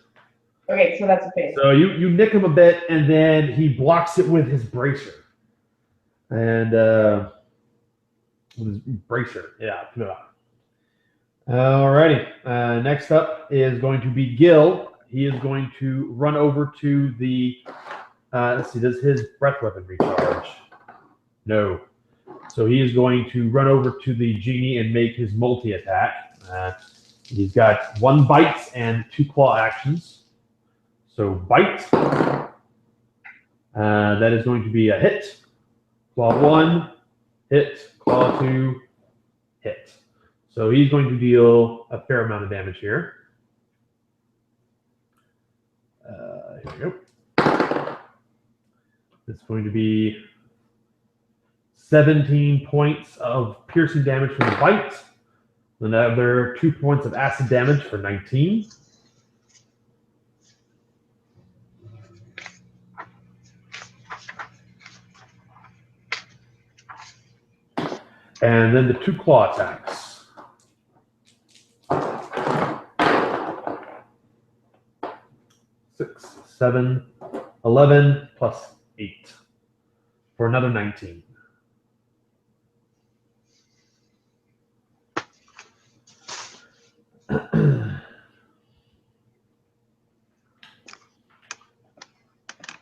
Okay, so that's a fail.
So you nick him a bit, and then he blocks it with his bracer. And with his bracer, yeah. Alrighty. Next up is going to be Gil. He is going to run over to the. Let's see. Does his breath weapon recharge? No. So he is going to run over to the genie and make his multi attack. He's got 1 bite and 2 claw actions. So bite. That is going to be a hit. Claw 1, hit. Claw 2, hit. So he's going to deal a fair amount of damage here. Here we go. It's going to be 17 points of piercing damage from the bite. Another 2 points of acid damage for 19. And then the 2 claw attacks. 6, 7, 11 plus 8 for another 19.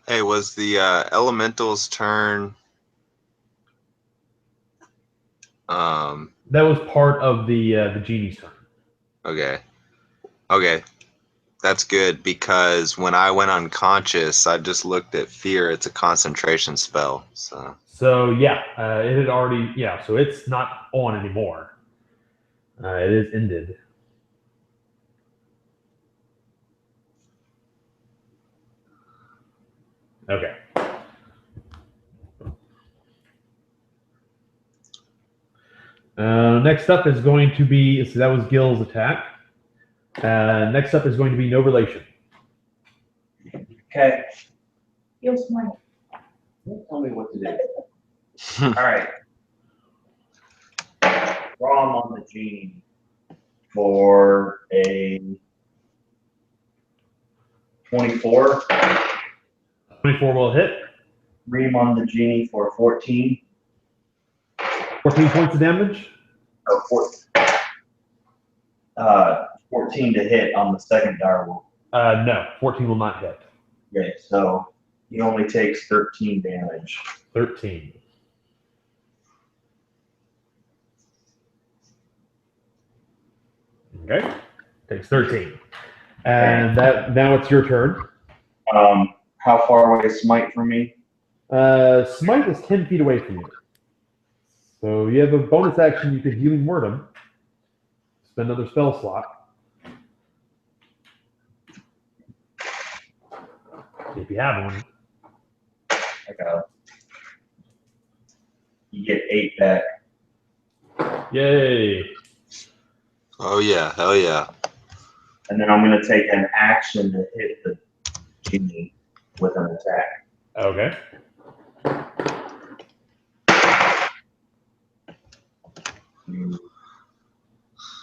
Hey, was the elemental's turn?
That was part of the genie's turn.
Okay, that's good because when I went unconscious, I just looked at fear. It's a concentration spell, so.
So yeah, it had already So it's not on anymore. It is ended. Okay. Next up is going to be, so that was Gil's attack. Next up is going to be no relation.
Okay.
You'll smile.
Don't tell me what to do. All right. Rom on the genie for a 24.
24 will hit.
Ream on the genie for 14.
14 points of damage.
Or 14 to hit on the second direwolf.
No, 14 will not hit.
Okay, so he only takes 13 damage.
13. Okay, takes 13. And that now it's your turn.
How far away is Smite from me?
Smite is 10 feet away from you. So you have a bonus action. You could Healing Word him. Spend another spell slot. If you have one.
I got it. You get 8 back.
Yay.
Oh yeah, hell yeah.
And then I'm going to take an action to hit the genie with an attack.
Okay.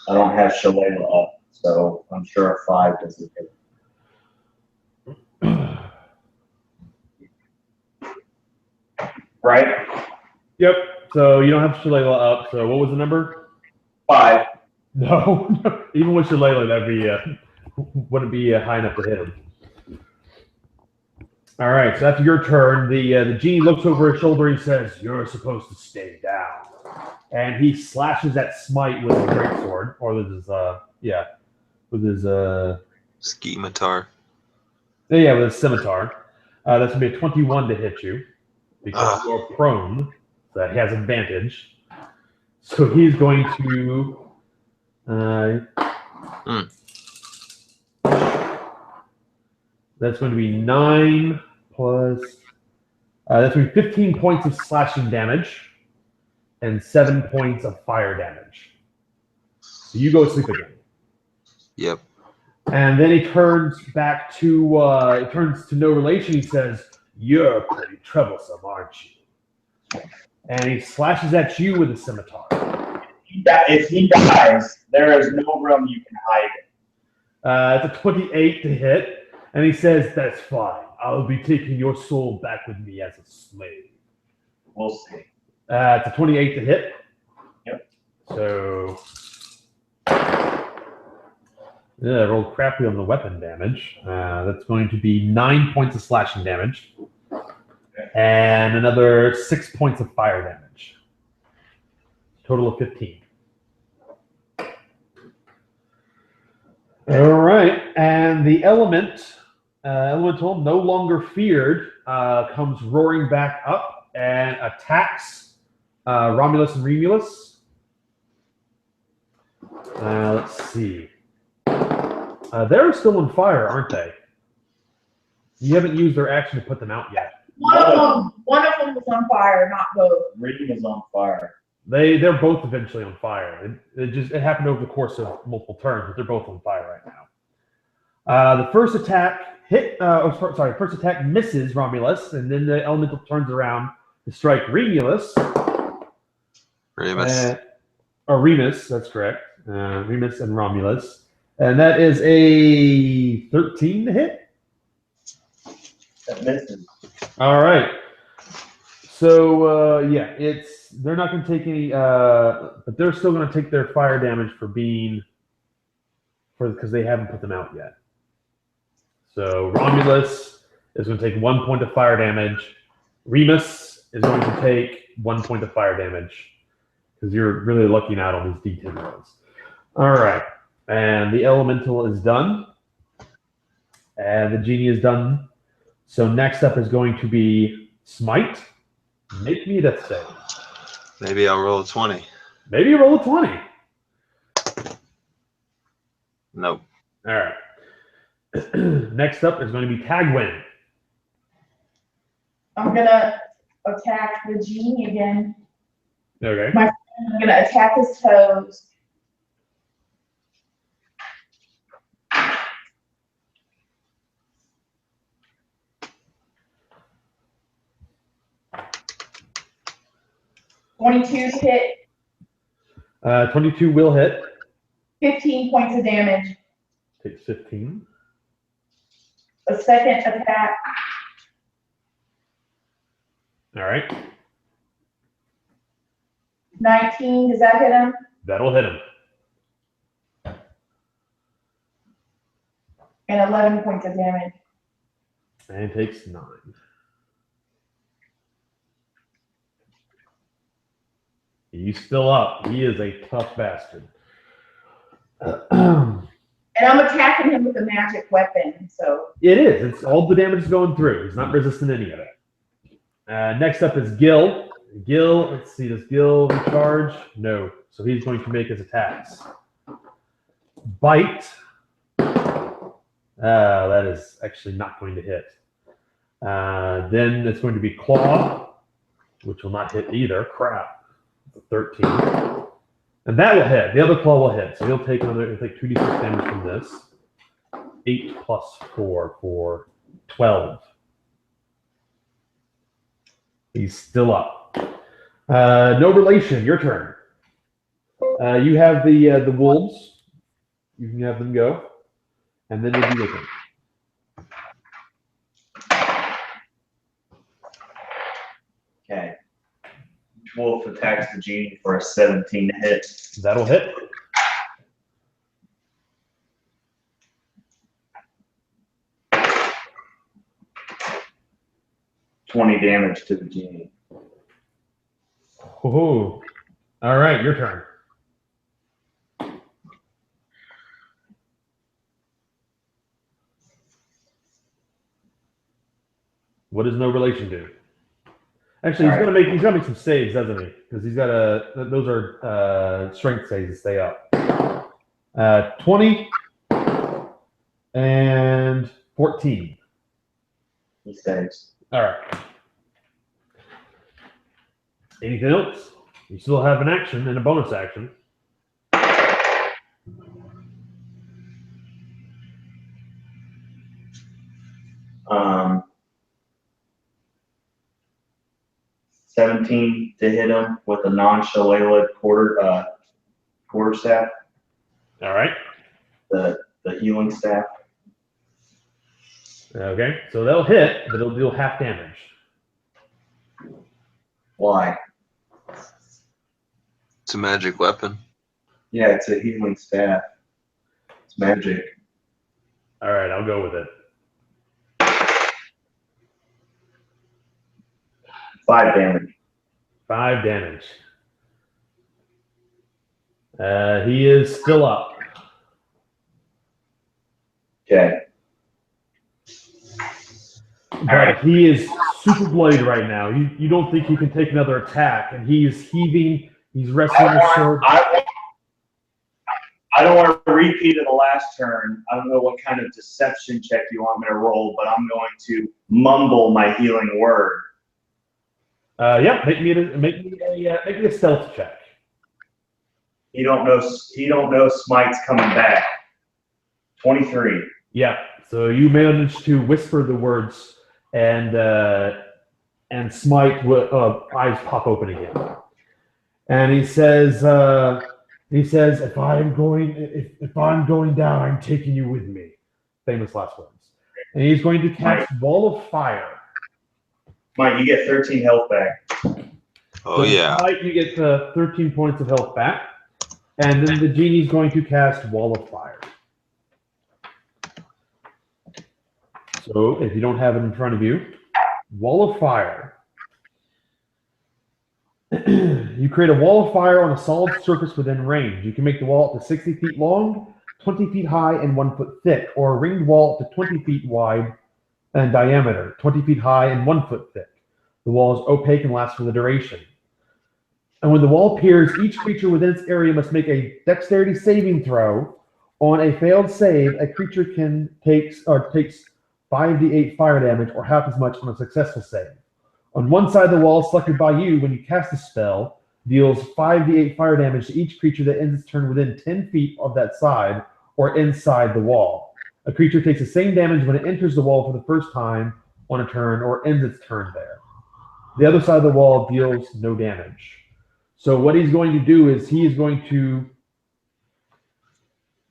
I don't have Shalala up, so I'm sure a 5 doesn't hit. Right?
Yep. So you don't have Shalala up. So what was the number?
5.
No. Even with Shalala, that'd be wouldn't be high enough to hit him. All right. So after your turn, the genie looks over his shoulder. He says, "You're supposed to stay down," and he slashes at Smite with his greatsword, or with his with his
Scimitar.
with his scimitar. That's gonna be a 21 to hit you because you're prone. So he has advantage. So he's going to. That's going to be 9 plus. That's going to be 15 points of slashing damage and 7 points of fire damage. So you go to sleep again.
Yep.
And then he turns back to no relation. He says, "You're pretty troublesome, aren't you?" And he slashes at you with a scimitar.
If he dies, there is no room you can hide it.
It's a 28 to hit, and he says, "That's fine. I'll be taking your soul back with me as a slave."
We'll see.
It's a 28 to hit.
Yep.
So, yeah, I rolled crappy on the weapon damage. That's going to be 9 points of slashing damage, and another 6 points of fire damage. Total of 15. All right, and the elemental, no longer feared, comes roaring back up and attacks Romulus and Remulus. Let's see. They're still on fire, aren't they? You haven't used their action to put them out yet.
One of them was on fire, not both.
Reading is on fire.
They're both eventually on fire. It happened over the course of multiple turns, but they're both on fire right now. The first attack first attack misses Romulus, and then the elemental turns around to strike Remulus. Remus, that's correct. Remus and Romulus. And that is a 13 to hit.
That misses.
All right. So they're not going to take any, but they're still going to take their fire damage because they haven't put them out yet. So Romulus is going to take 1 point of fire damage. Remus is going to take 1 point of fire damage because you're really looking out on these D10 rolls. All right, and the elemental is done, and the genie is done. So next up is going to be Smite. Make me a death save.
Maybe I'll roll a 20.
Maybe you roll a 20.
Nope.
All right. Next up is going to be Tagwin.
I'm gonna attack the genie again.
Okay.
I'm gonna attack his toes. $22 to hit.
22 will hit.
15 points of damage.
Takes 15.
A second attack.
All right.
19, does that hit him?
That'll hit him.
And 11 points of damage.
And takes 9. He's still up. He is a tough bastard.
And I'm attacking him with a magic weapon, so.
It is. It's all the damage is going through. He's not resisting any of it. Next up is Gil. Gil, let's see, does Gil recharge? No. So he's going to make his attacks. Bite. That is actually not going to hit. Then it's going to be Claw, which will not hit either. Crap. It's a 13. And that will hit. The other Claw will hit. So he'll take 2d6 damage from this. 8 plus 4 for 12. He's still up. No relation. Your turn. You have the wolves. You can have them go, and then you'll be looking.
Okay. Wolf attacks the genie for a 17 hit.
That'll hit.
$20 damage to the genie.
Oh, all right, your turn. What does no relation do? Actually, he's gonna make some saves, doesn't he? Because he's got those are strength saves to stay up. 20 and 14.
He saves.
All right. Anything else? You still have an action and a bonus action.
17 to hit him with a non-shillelagh quarter staff.
All right.
The healing staff.
Okay, so they'll hit, but they'll deal half damage.
Why?
It's a magic weapon.
Yeah, it's a healing staff. It's magic.
All right, I'll go with it.
5 damage.
5 damage. He is still up.
Okay.
But he is super bloodied right now. You don't think he can take another attack, and he is heaving. He's wrestling his sword.
I don't want to repeat of the last turn. I don't know what kind of deception check you want me to roll, but I'm going to mumble my healing word.
Yeah, make me a stealth check.
He don't know Smite's coming back. 23.
Yeah, so you manage to whisper the words, and Smite eyes pop open again, and he says, "If I'm going down, I'm taking you with me." Famous last words. And he's going to cast Wall of Fire.
Smite, you get 13 health back.
Oh,
So
yeah.
Smite, you get 13 points of health back, and then the genie's going to cast Wall of Fire. So if you don't have it in front of you, Wall of Fire. You create a wall of fire on a solid surface within range. You can make the wall up to 60 feet long, 20 feet high, and 1 foot thick, or a ringed wall up to 20 feet wide and diameter, 20 feet high, and 1 foot thick. The wall is opaque and lasts for the duration. And when the wall appears, each creature within its area must make a dexterity saving throw. On a failed save, a creature takes 5d8 fire damage, or half as much on a successful save. On one side of the wall selected by you when you cast a spell deals 5d8 fire damage to each creature that ends its turn within 10 feet of that side or inside the wall. A creature takes the same damage when it enters the wall for the first time on a turn or ends its turn there. The other side of the wall deals no damage. So what he's going to do is he is going to,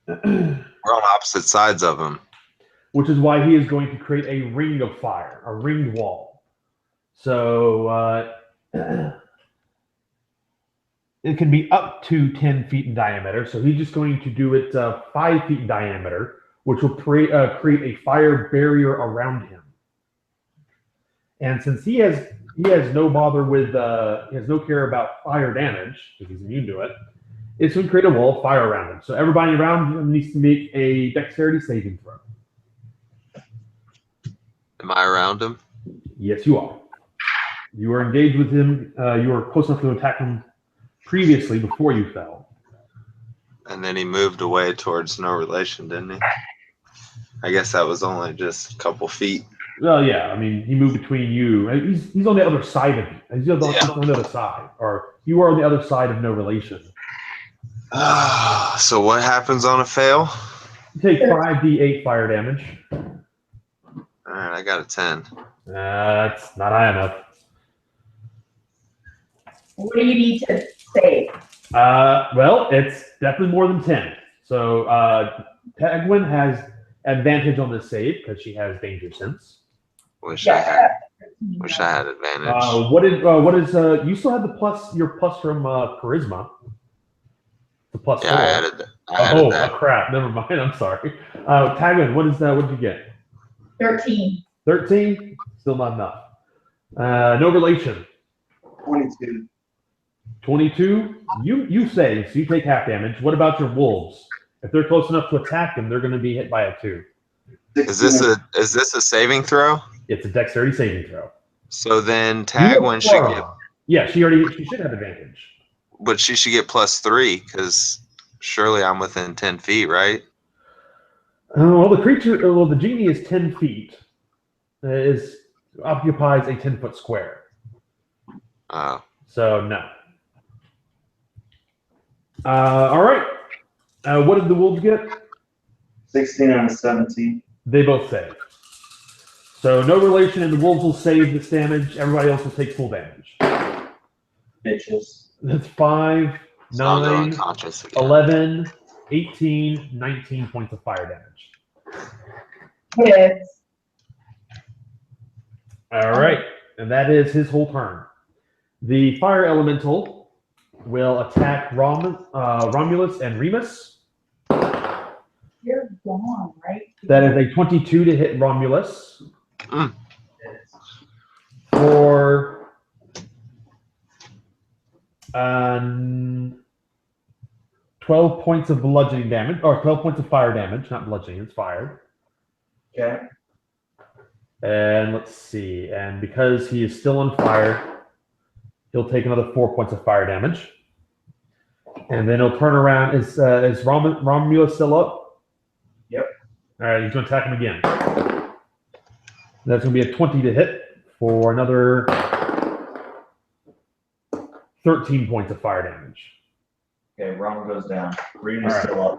We're on opposite sides of him.
which is why he is going to create a ring of fire, a ringed wall. So it can be up to 10 feet in diameter. So he's just going to do it 5 feet in diameter, which will create a fire barrier around him. And since he has no bother with he has no care about fire damage because he's immune to it, it's going to create a wall of fire around him. So everybody around him needs to make a dexterity saving throw.
Am I around him?
Yes, you are. You are engaged with him. You were close enough to attack him previously before you fell.
And then he moved away towards no relation, didn't he? I guess that was only just a couple feet.
Well, yeah. I mean, he moved between you. He's on the other side of you. He's on the other side, or you are on the other side of no relation.
So what happens on a fail?
You take 5d8 fire damage.
All right, I got a 10.
That's not high enough.
What do you need to save?
Well, it's definitely more than 10. So Tagwin has advantage on this save because she has danger sense.
Wish I had advantage.
What is you still have the plus your plus from charisma. The plus
Yeah,
4.
I added that.
Crap! Never mind. I'm sorry. Tagwin, what did you get?
13.
13. Still not enough. No relation.
22.
22. You save, so you take half damage. What about your wolves? If they're close enough to attack them, they're going to be hit by a 2.
Is this a saving throw?
It's a dexterity saving throw.
So then Tagwin should get.
Yeah, she should have advantage.
But she should get +3 because surely I'm within 10 feet, right?
The genie is 10 feet. Occupies a 10-foot square.
Oh.
So no. All right. What did the wolves get?
16 out of 17.
They both save. So no relation, and the wolves will save this damage. Everybody else will take full damage.
Bitches.
That's 5,
So I'll go
9,
unconscious again.
11, 18, 19 points of fire damage.
Yes.
All right, and that is his whole turn. The fire elemental will attack Romulus and Remus.
You're gone, right?
That is a 22 to hit Romulus.
Mm.
For 12 points of bludgeoning damage, or 12 points of fire damage, not bludgeoning, it's fired.
Okay.
And let's see, and because he is still on fire, he'll take another 4 points of fire damage. And then he'll turn around. Is Romulus still up?
Yep.
All right, he's going to attack him again. That's going to be a 20 to hit for another 13 points of fire damage.
Okay, Ron goes down. Remus
All right.
still up.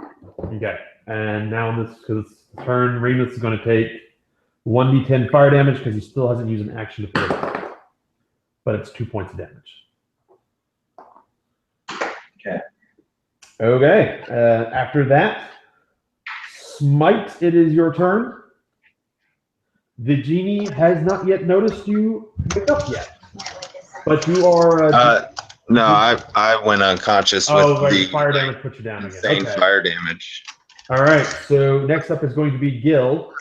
Okay, and now because it's turn, Remus is going to take 1d10 fire damage because he still hasn't used an action to put it out. But it's 2 points of damage.
Okay.
Okay, after that, Smite, it is your turn. The genie has not yet noticed you wake up yet, but you are.
No, I went unconscious with the
fire damage put you down again.
insane fire damage.
All right, so next up is going to be Gil.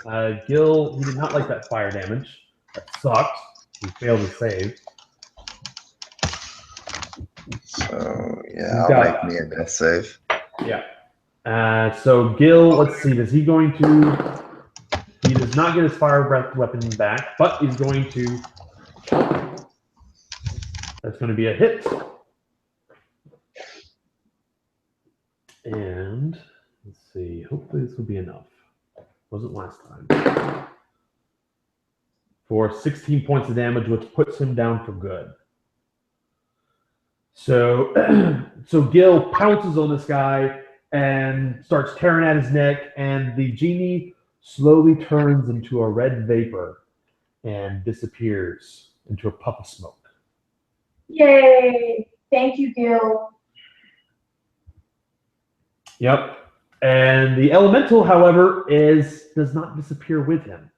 Gil, he did not like that fire damage. That sucked. He failed to save.
So yeah, I'll make me a death save.
Yeah. So Gil, let's see. Is he going to? He does not get his fire breath weapon back, but he's going to. That's going to be a hit. And let's see. Hopefully this will be enough. Wasn't last time. For 16 points of damage, which puts him down for good. So, so Gil pounces on this guy and starts tearing at his neck, and the genie slowly turns into a red vapor and disappears into a puff of smoke.
Yay! thank you, Gil.
Yep. And the elemental, however, does not disappear with him.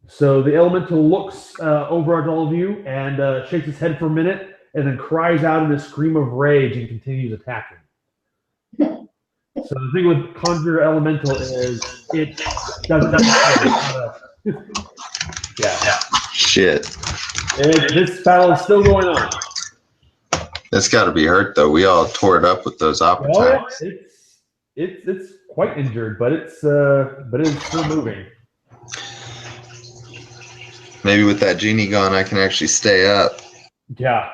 So the elemental looks over at all of you and shakes his head for a minute, and then cries out in a scream of rage and continues attacking. So the thing with Conjure Elemental is it doesn't. Yeah.
Shit.
This battle is still going on.
It's got to be hurt though. We all tore it up with those op
Oh, yeah,
attacks.
it's quite injured, but it's still moving.
Maybe with that genie gone, I can actually stay up.
Yeah.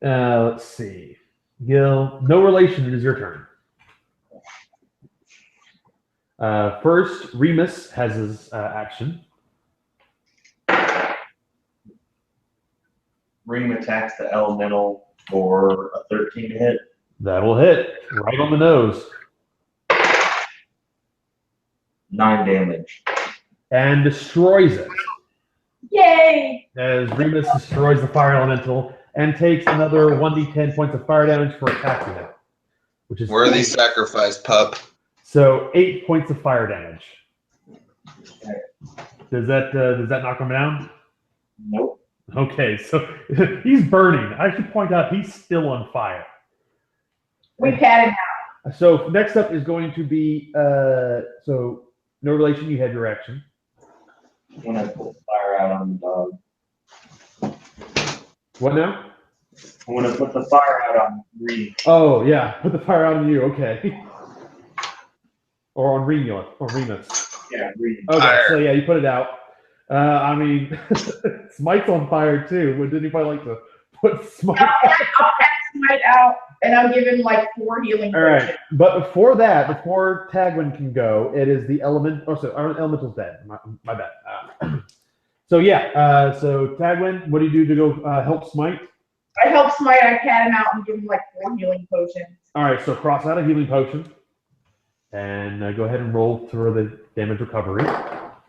Let's see. Gil, no relation. It is your turn. First, Remus has his action.
Reem attacks the elemental for a 13 to hit.
That'll hit right on the nose
9 damage.
and destroys it.
Yay!
As Remus destroys the fire elemental and takes another 1d10 points of fire damage for attacking it, which is
Worthy sacrifice, pup.
so 8 points of fire damage. Does that knock him down?
Nope.
Okay, so he's burning. I should point out he's still on fire.
We pat him out.
So next up is going to be so no relation. You had your action.
When I put fire out on the dog.
What now?
I'm gonna put the fire out on Reem.
Oh yeah, put the fire out on you. Okay. Or on Remus.
Yeah, Reem.
Okay,
Fire.
so yeah, you put it out. I mean, Smite's on fire too. Would anybody like to put Smite?
I'll pass Smite out, and I'll give him like 4 healing
All right,
potions.
but before Tagwin can go, it is the element. Oh, so our elemental's dead. My bad. So yeah, so Tagwin, what do you do to go help Smite?
I help Smite, I pat him out and give him like 4 healing potions.
All right, so cross out a healing potion, and go ahead and roll through the damage recovery.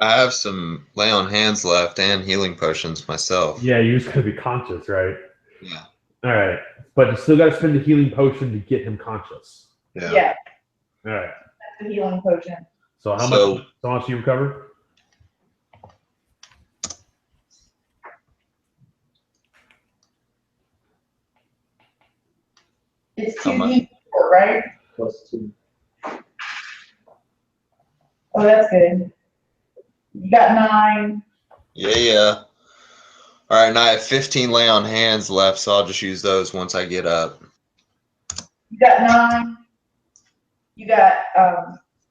I have some lay on hands left and healing potions myself.
Yeah, you just gotta be conscious, right?
Yeah.
All right, but you still gotta spend the healing potion to get him conscious.
Yeah,
All right.
that's the healing potion.
So how much do you recover?
It's
How much?
2d4, right?
+2.
Oh, that's good. You got 9.
Yeah. All right, now I have 15 lay on hands left, so I'll just use those once I get up.
You got 9. You got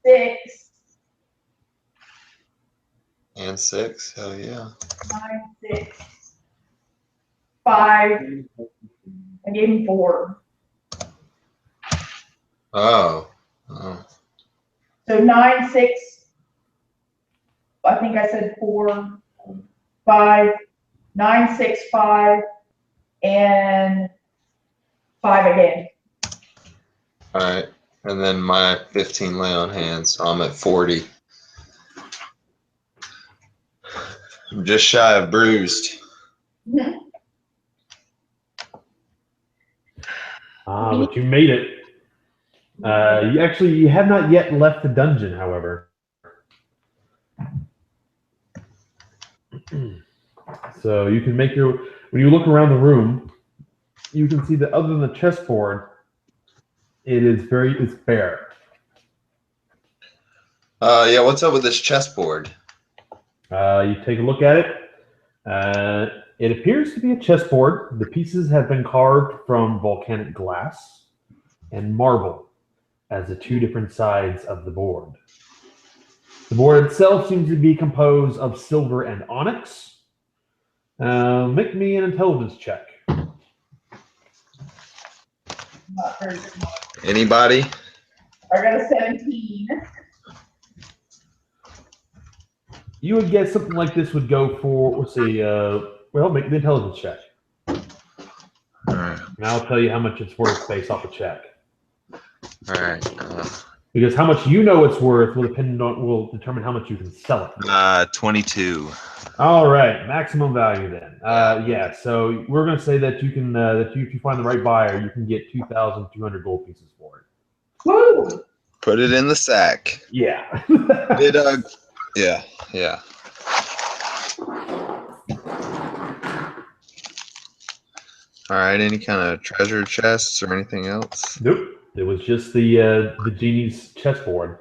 6.
And 6, hell yeah.
9, 6. 5. I gave him 4.
Oh.
So 9, 6. I think I said 4, 5, 9, 6, 5, and 5 again.
All right, and then my 15 lay on hands, so I'm at 40. I'm just shy of bruised.
But you made it. You have not yet left the dungeon, however. So you can make when you look around the room, you can see that other than the chessboard, it's bare.
Yeah, what's up with this chessboard?
You take a look at it. It appears to be a chessboard. The pieces have been carved from volcanic glass and marble as the 2 different sides of the board. The board itself seems to be composed of silver and onyx. Make me an intelligence check.
Not very smart.
Anybody?
I got a 17.
You would guess something like this would go for, let's see, make the intelligence check.
All right.
And I'll tell you how much it's worth based off a check.
All right.
Because how much you know it's worth will determine how much you can sell it for.
22.
All right, maximum value then. Yeah, so we're going to say that you can if you find the right buyer, you can get 2,200 gold pieces for it.
Woo!
Put it in the sack.
Yeah.
Did yeah. All right. Any kind of treasure chests or anything else?
Nope. It was just the genie's chessboard.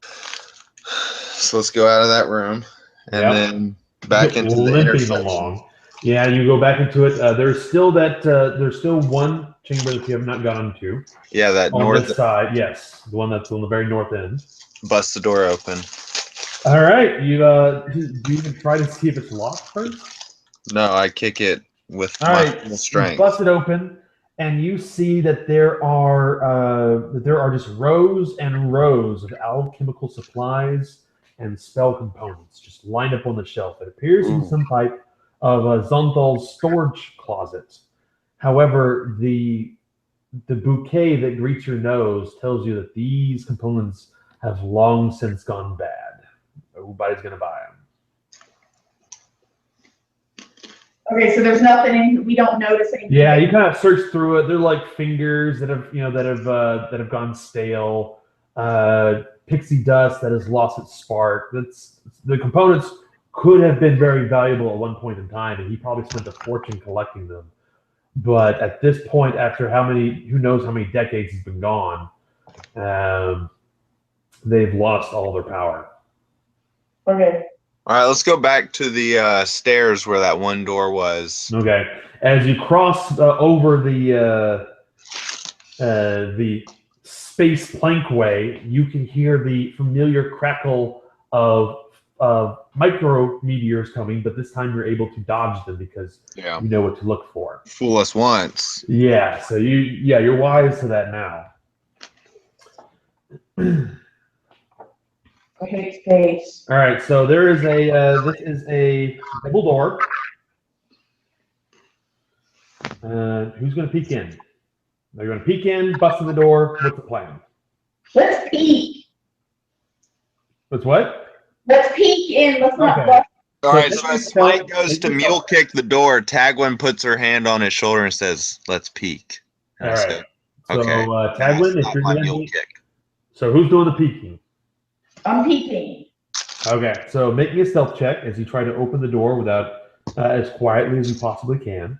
So let's go out of that room and then back into the
limping
intersection.
along. Yeah, you go back into it. There's still one chamber that you have not gone to.
Yeah, that
On
north
this side, yes, the one that's on the very north end.
Bust the door open.
All right, do you even try to see if it's locked first?
No, I kick it with
All
my
right,
full strength.
you bust it open, and you see that there are just rows and rows of alchemical supplies and spell components just lined up on the shelf. It appears to be some type of a Xonthal's storage closet. However, the bouquet that greets your nose tells you that these components have long since gone bad. Nobody's going to buy them.
Okay, so there's nothing in, we don't notice anything.
Yeah, you kind of search through it. They're like fingers that have gone stale. Pixie dust that has lost its spark. The components could have been very valuable at one point in time, and he probably spent a fortune collecting them. But at this point, after who knows how many decades he's been gone, they've lost all their power.
Okay.
All right, let's go back to the stairs where that one door was.
Okay. As you cross over the space plankway, you can hear the familiar crackle of micro meteors coming, but this time you're able to dodge them because you know what to look for.
Fool us once.
Yeah, so you're wise to that now.
I hate space.
All right, so there is this is a double door. Who's going to peek in? They're going to peek in, bust in the door. What's the plan?
Let's peek.
What's what?
Let's peek in. Let's not
Okay.
bust.
All right, so as Smite goes to mule kick the door, Tagwin puts her hand on his shoulder and says, "Let's peek."
All right. So
okay.
Tagwin, if you're
my
going
mule
to
kick.
So who's doing the peeking?
I'm peeking.
Okay, so make me a stealth check as you try to open the door without as quietly as you possibly can.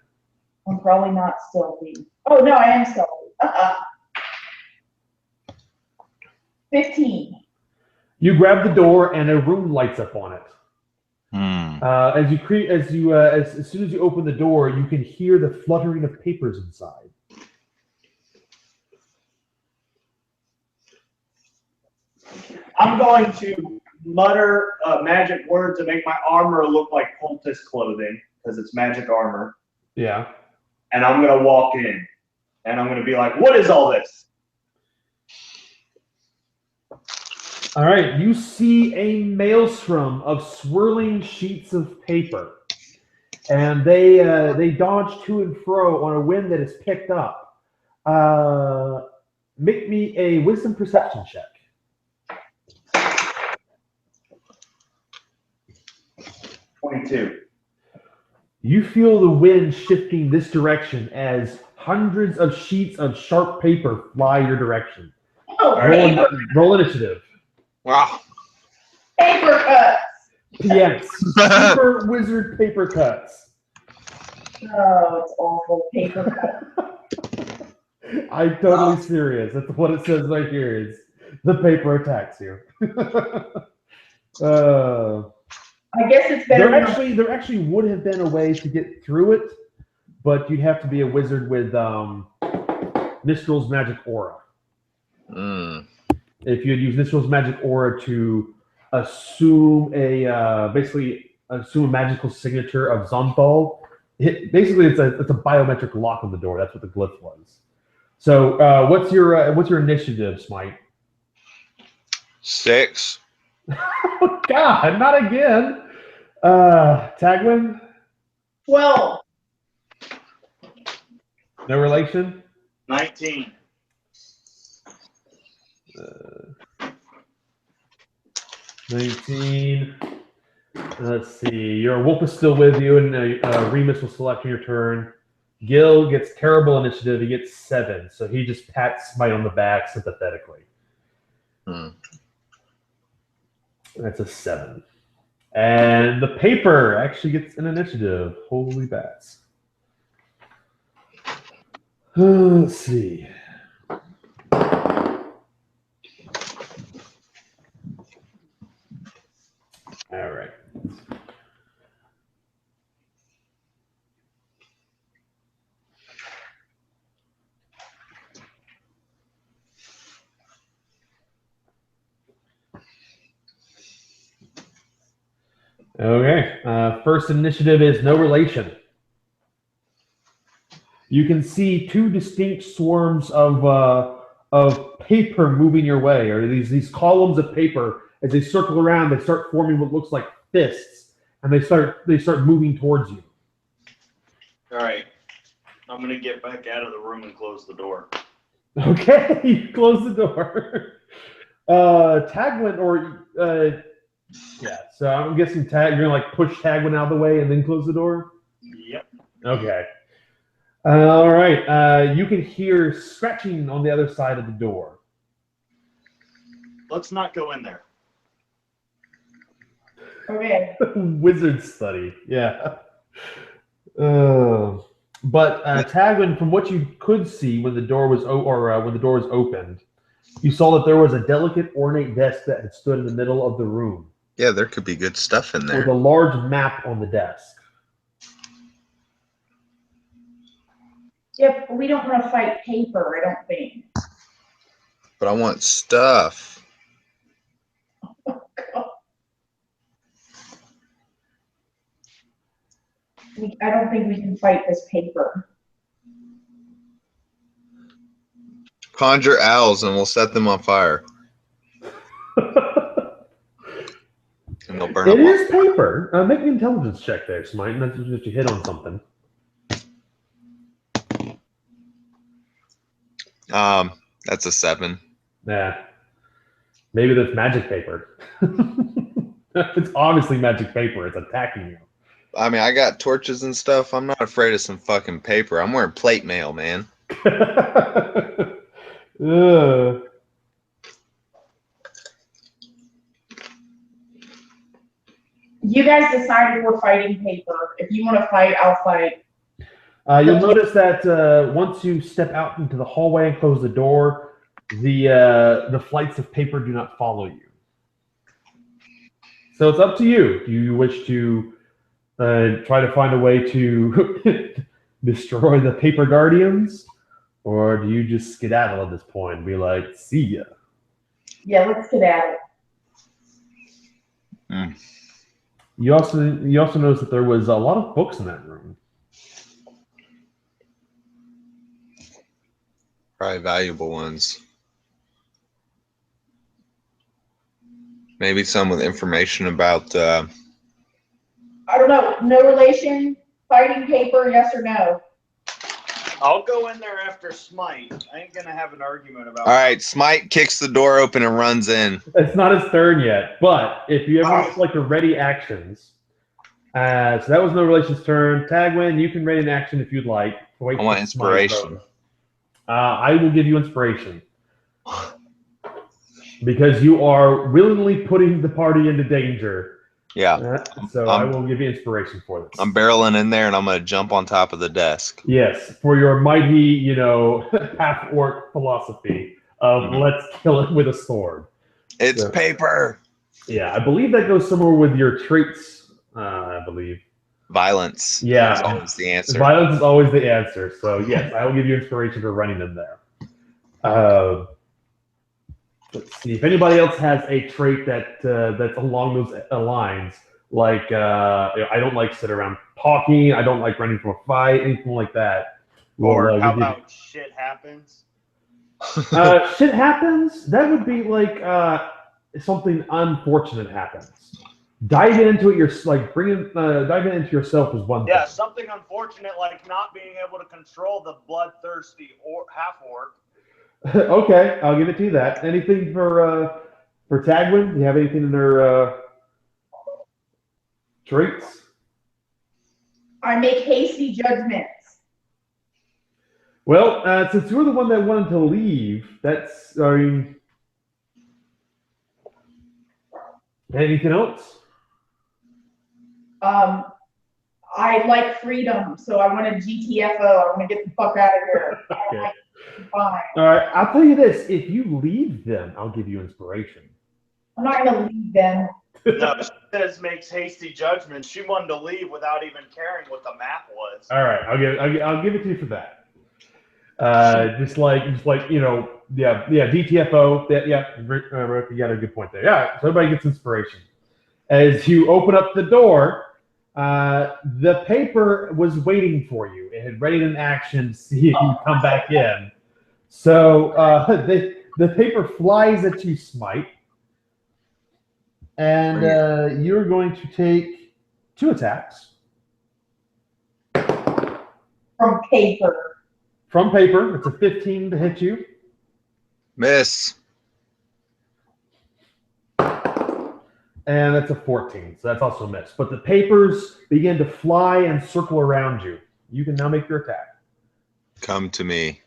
I'm probably not stealthy. Oh no, I am stealthy. 15.
You grab the door and a room lights up on it. As soon as you open the door, you can hear the fluttering of papers inside.
I'm going to mutter magic words to make my armor look like poultice clothing because it's magic armor.
Yeah.
And I'm going to walk in and I'm going to be like, what is all this?
All right. You see a maelstrom of swirling sheets of paper, and they dodge to and fro on a wind that is picked up. Make me a wisdom perception check.
22.
You feel the wind shifting this direction as hundreds of sheets of sharp paper fly your direction.
Oh,
Roll initiative.
Wow.
paper cuts.
Yes. Super wizard paper cuts.
Oh, it's awful. Paper cuts.
I'm totally serious. That's what it says right here is the paper attacks you.
I guess it's better.
There actually would have been a way to get through it, but you'd have to be a wizard with Nistral's magic aura. If you had used Nistral's magic aura to assume a magical signature of Xonthal, basically it's a biometric lock on the door. That's what the glyph was. So what's your initiative, Smite?
6.
Oh, God, not again. Tagwin?
12.
No relation?
19.
19. Let's see. Your wolf is still with you, and Remus will select your turn. Gil gets terrible initiative. He gets 7, so he just pats Smite on the back sympathetically. That's a 7. And the paper actually gets an initiative. Holy bats. Let's see. All right. Okay. First initiative is no relation. You can see 2 distinct swarms of paper moving your way, or these columns of paper. As they circle around, they start forming what looks like fists, and they start moving towards you.
All right. I'm going to get back out of the room and close the door.
Okay, you close the door. Tagwin, or yeah. So I'm guessing you're gonna like push Tagwin out of the way and then close the door.
Yep.
Okay. All right. You can hear scratching on the other side of the door.
Let's not go in there.
Okay.
Wizard study. Yeah. But Tagwin, from what you could see when the door was when the door was opened, you saw that there was a delicate, ornate desk that had stood in the middle of the room.
Yeah, there could be good stuff in there.
With a large map on the desk.
Yep, we don't want to fight paper, I don't think.
But I want stuff.
I don't think we can fight this paper.
Conjure owls and we'll set them on fire. And they'll burn
It
up.
is paper. Make an intelligence check there, Smite. That's just you hit on something.
That's a 7.
Yeah. Maybe that's magic paper. It's obviously magic paper. It's attacking you.
I mean, I got torches and stuff. I'm not afraid of some fucking paper. I'm wearing plate mail, man.
You guys decide if we're fighting paper. If you want to fight, I'll fight.
You'll notice that once you step out into the hallway and close the door, the flights of paper do not follow you. So it's up to you. Do you wish to try to find a way to destroy the paper guardians, or do you just skedaddle at this point and be like, "See ya"?
Yeah, let's skedaddle.
You also notice that there was a lot of books in that room.
Probably valuable ones. Maybe some with information about.
I don't know. No relation. Fighting paper. Yes or no?
I'll go in there after Smite. I ain't gonna have an argument about.
All right, Smite kicks the door open and runs in.
It's not his turn yet, but if you ever like the ready actions, so that was no relation's turn. Tagwin, you can ready an action if you'd like. Wait
I want
for
inspiration.
Smite. I will give you inspiration because you are willingly putting the party into danger.
Yeah.
So I will give you inspiration for this.
I'm barreling in there and I'm gonna jump on top of the desk.
Yes, for your mighty, half-orc philosophy of let's kill it with a sword.
It's paper.
Yeah, I believe that goes somewhere with your traits. I believe.
Violence.
Yeah,
is always the answer.
Violence is always the answer. So yes, I will give you inspiration for running them there. Let's see if anybody else has a trait that's along those lines. Like I don't like sit around talking. I don't like running from a fight. Anything like that.
Or how about shit happens?
Shit happens. That would be like something unfortunate happens. Diving into it, diving into yourself is one thing.
Yeah, something unfortunate like not being able to control the bloodthirsty or half orc.
Okay, I'll give it to you that. Anything for For Tagwin, do you have anything in their traits?
I make hasty judgments.
Well, since you're the one that wanted to leave, that's, I mean, anything else?
I like freedom, so I want a GTFO. I want to get the fuck out of here.
Okay.
Fine.
All right, I'll tell you this. If you leave them, I'll give you inspiration.
I'm not gonna leave them.
No, she says makes hasty judgments. She wanted to leave without even caring what the map was.
All right, I'll give it to you for that. Just like DTFO. Rick, you got a good point there. Yeah, so everybody gets inspiration. As you open up the door, the paper was waiting for you. It had ready in action to see if you come back in. So the paper flies at you, Smite, and you're going to take 2 attacks.
From paper.
From paper, it's a 15 to hit you.
Miss.
And that's a 14, so that's also a miss. But the papers begin to fly and circle around you. You can now make your attack.
Come to me.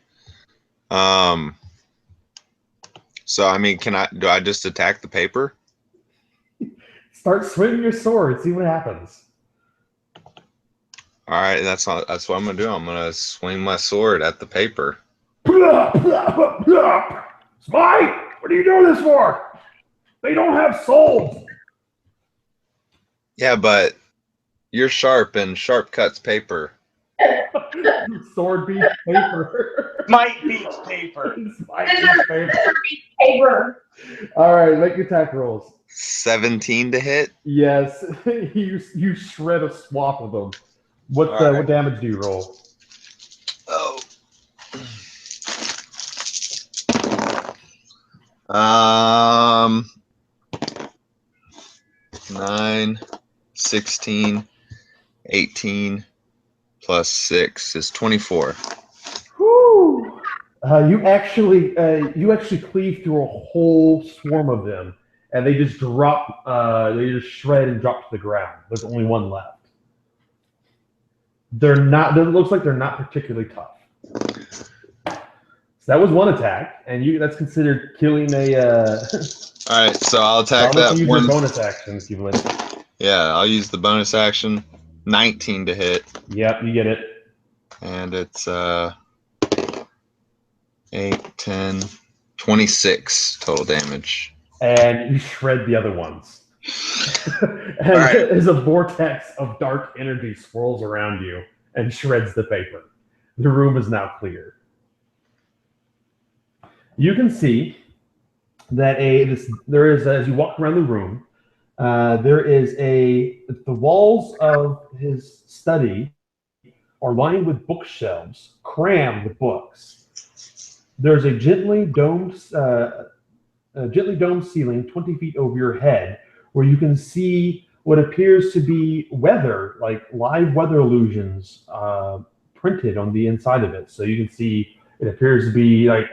So I mean, do I just attack the paper?
Start swinging your sword. See what happens.
All right, that's what I'm gonna do. I'm gonna swing my sword at the paper.
Smite! What are you doing this for? They don't have souls.
Yeah, but you're sharp, and sharp cuts paper.
Sword beats paper.
Smite beats paper.
Smite beats paper.
Paper.
All right, make your attack rolls.
17 to hit.
Yes, you shred a swath of them. What
All right.
what damage do you roll?
Oh. 9, 16, 18 plus 6 is 24.
Whew. You actually cleave through a whole swarm of them, and they just drop. They just shred and drop to the ground. There's only one left. They're not. It looks like they're not particularly tough. So that was one attack, and that's considered killing a.
All right, so I'll attack
I'll let
that
you use
one.
your bonus action if you would.
Yeah, I'll use the bonus action. 19 to hit,
Yep, you get it.
and it's 8, 10, 26 total damage.
And you shred the other ones. And
right.
as a vortex of dark energy swirls around you and shreds the paper. The room is now clear. You can see that there is, as you walk around the room, there is the walls of his study are lined with bookshelves, crammed with books. There's a gently domed ceiling 20 feet over your head, where you can see what appears to be weather, like live weather illusions, printed on the inside of it. So you can see it appears to be like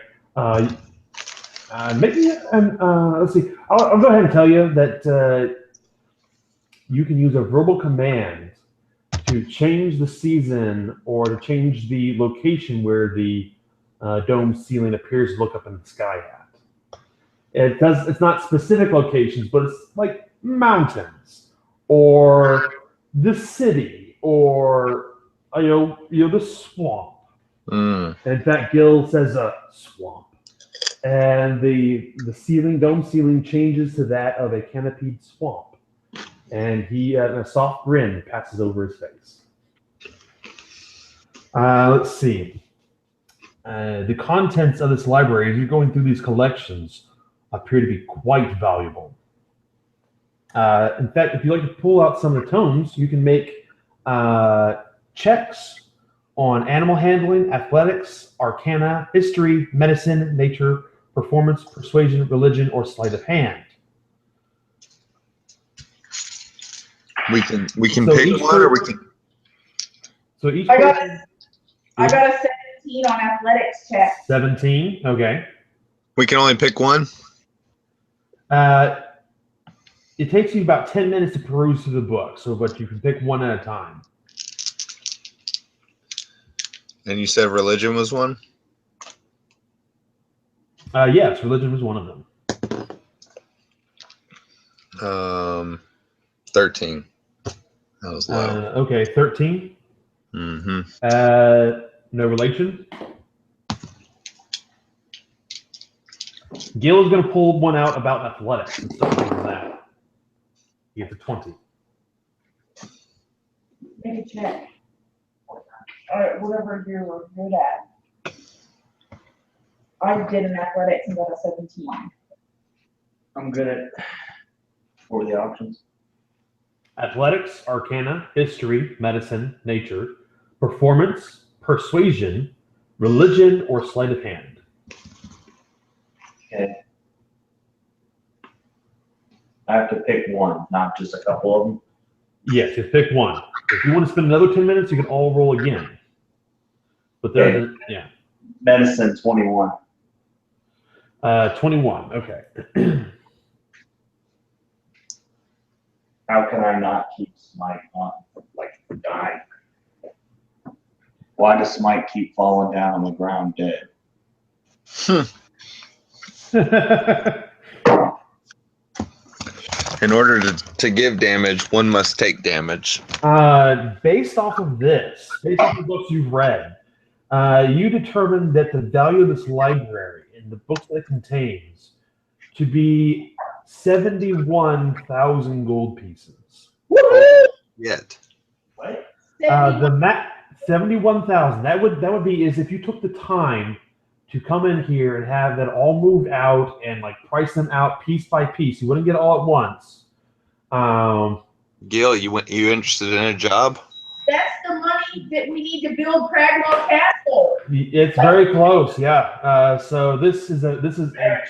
maybe. Let's see. I'll go ahead and tell you that you can use a verbal command to change the season or to change the location where the dome ceiling appears to look up in the sky at. It's not specific locations, but it's like mountains or the city or the swamp.
Mm.
In fact, Gil says a swamp, and the dome ceiling changes to that of a canopied swamp, and a soft grin passes over his face. Let's see. The contents of this library, as you're going through these collections, appear to be quite valuable. In fact, if you'd like to pull out some of the tomes, you can make checks on animal handling, athletics, arcana, history, medicine, nature, performance, persuasion, religion, or sleight of hand.
We can
So
pick one, or we can.
So each.
I got a 17 on athletics check.
17. Okay.
We can only pick one.
It takes you about 10 minutes to peruse through the book, but you can pick one at a time.
And you said religion was one?
Yes, religion was one of them.
13. That was low.
Okay, 13.
Mm-hmm.
No relation. Gil is going to pull one out about athletics and stuff like that. He gets a 20.
Make a check. Alright, whatever you're good at. I did an athletics and got a 17.
I'm good at for the options.
Athletics, arcana, history, medicine, nature, performance, persuasion, religion, or sleight of hand.
Okay. I have to pick one, not just a couple of them.
Yes, you pick one. If you want to spend another 10 minutes, you can all roll again. But there's yeah.
Medicine 21.
21. Okay.
How can I not keep Smite on, like, dying? Why does Smite keep falling down on the ground dead?
In order to give damage, one must take damage.
Based off of the books you've read, you determined that the value of this library and the books that it contains to be 71,000 gold pieces.
Yet.
What?
71,000. That would be is if you took the time to come in here and have that all moved out and like price them out piece by piece. You wouldn't get it all at once.
Gil, you interested in a job?
That's the money that we need to build Cragmaw Castle.
It's very close, yeah. So this is a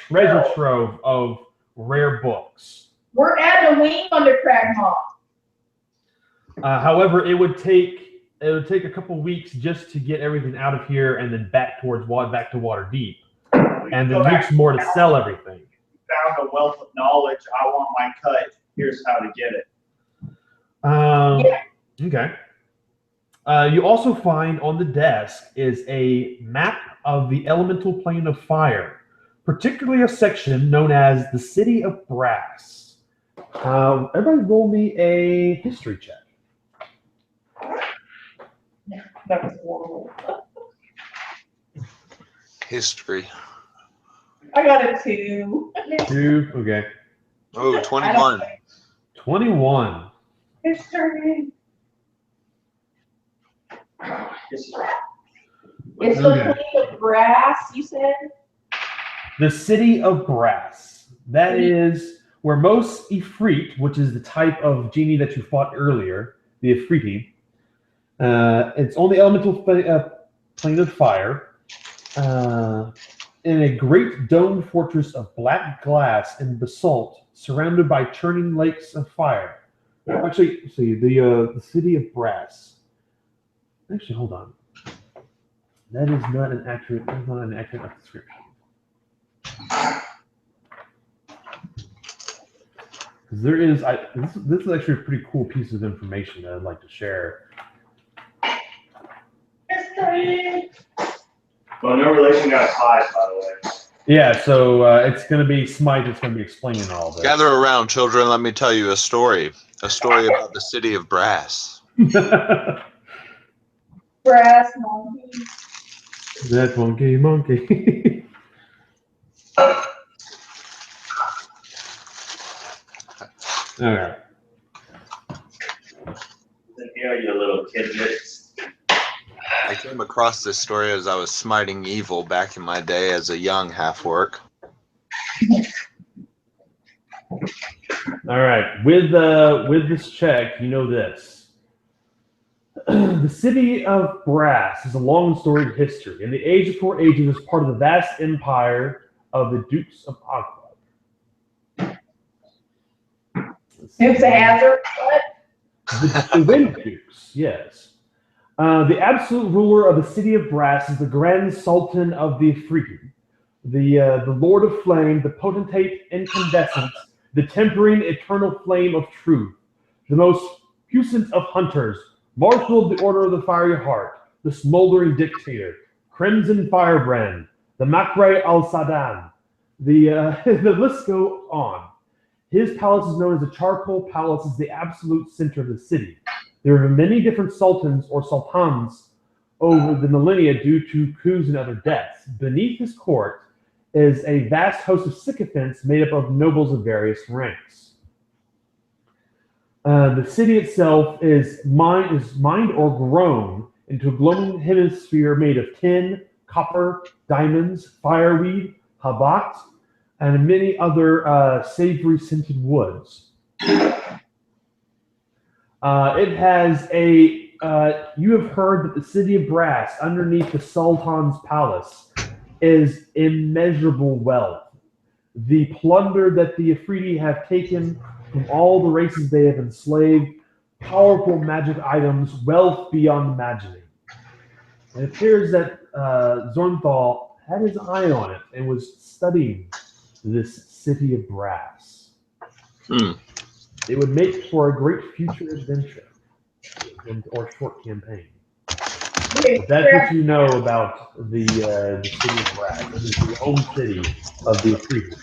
treasure trove of rare books.
We're adding a wing under Cragmaw.
However, it would take a couple weeks just to get everything out of here and then back to Waterdeep, and then weeks more to sell everything.
Found a wealth of knowledge. I want my cut. Here's how to get it.
Okay. You also find on the desk is a map of the elemental plane of fire, particularly a section known as the City of Brass. Everybody roll me a history check.
That was horrible.
History.
I got a 2.
2, okay.
Oh, 21.
21.
History.
This is
It's the plane of brass, you said?
The City of Brass. That is where most Ifrit, which is the type of genie that you fought earlier, the Ifriti, it's on the elemental plane of fire, in a great domed fortress of black glass and basalt, surrounded by churning lakes of fire. Actually, see the City of Brass. Actually, hold on. That is not an accurate description. Because there is, this is actually a pretty cool piece of information that I'd like to share.
well, no relation got 5, by the way.
Yeah, so it's going to be Smite that's going to be explaining all this.
Gather around, children. Let me tell you a story. A story about the City of Brass.
Brass monkey.
That monkey. All right.
Here, you little kidgets.
I came across this story as I was smiting evil back in my day as a young half-orc.
All right. With this check, you know this. The City of Brass is a long and storied history. In the age of 4 ages, it's part of the vast empire of the Dukes of Aqua.
Dukes of Hazzard? What?
The Wind Dukes, yes. The absolute ruler of the City of Brass is the Grand Sultan of the Afriki, the Lord of Flame, the potentate incandescent, the tempering eternal flame of truth, the most puissant of hunters, marshal of the Order of the Fiery Heart, the smoldering dictator, crimson firebrand, the Makre al-Sadan. The list go on. His palace is known as the Charcoal Palace, is the absolute center of the city. There are many different sultans or sultans over the millennia due to coups and other deaths. Beneath his court is a vast host of sycophants made up of nobles of various ranks. The city itself is mined or grown into a glowing hemisphere made of tin, copper, diamonds, fireweed, habat, and many other savory scented woods. It has a, you have heard that the city of brass underneath the Sultan's palace is immeasurable wealth. The plunder that the Afridi have taken from all the races they have enslaved, powerful magic items, wealth beyond imagining. It appears that Xonthal had his eye on it and was studying this city of brass. It would make for a great future adventure or short campaign. But that's what you know about the city of brass. It is the home city of the Afridi.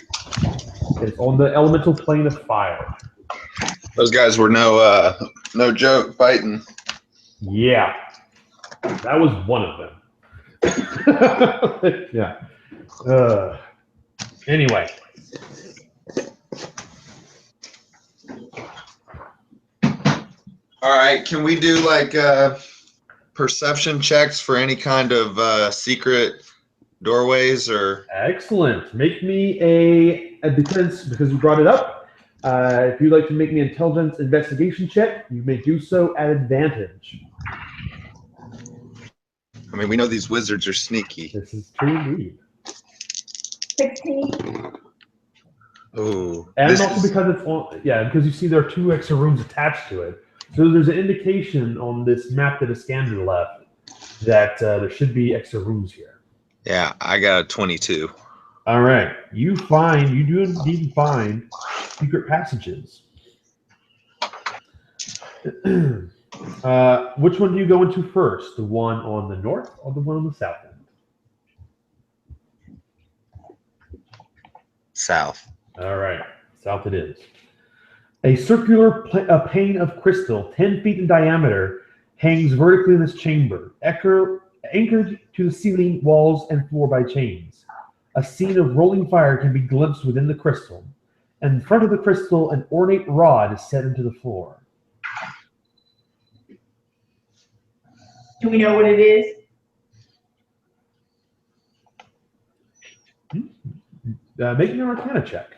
It's on the elemental plane of fire.
Those guys were no joke fighting.
Yeah, that was one of them. Yeah. Anyway.
All right, can we do like perception checks for any kind of secret doorways or?
Excellent. Make me a defense because you brought it up. If you'd like to make me an intelligence investigation check, you may do so at advantage.
I mean, we know these wizards are sneaky.
This is true indeed.
16.
Oh, and also because it's on, because you see there are 2 extra rooms attached to it. So there's an indication on this map that is scanned to the left that there should be extra rooms here.
Yeah, I got a 22.
All right, you do indeed find secret passages. Which one do you go into first? The one on the north or the one on the south end?
South.
All right, south it is. A circular pane of crystal, 10 feet in diameter, hangs vertically in this chamber, anchored to the ceiling, walls, and floor by chains. A scene of rolling fire can be glimpsed within the crystal. In front of the crystal, an ornate rod is set into the floor.
Do we know what it is?
Make an Arcana check.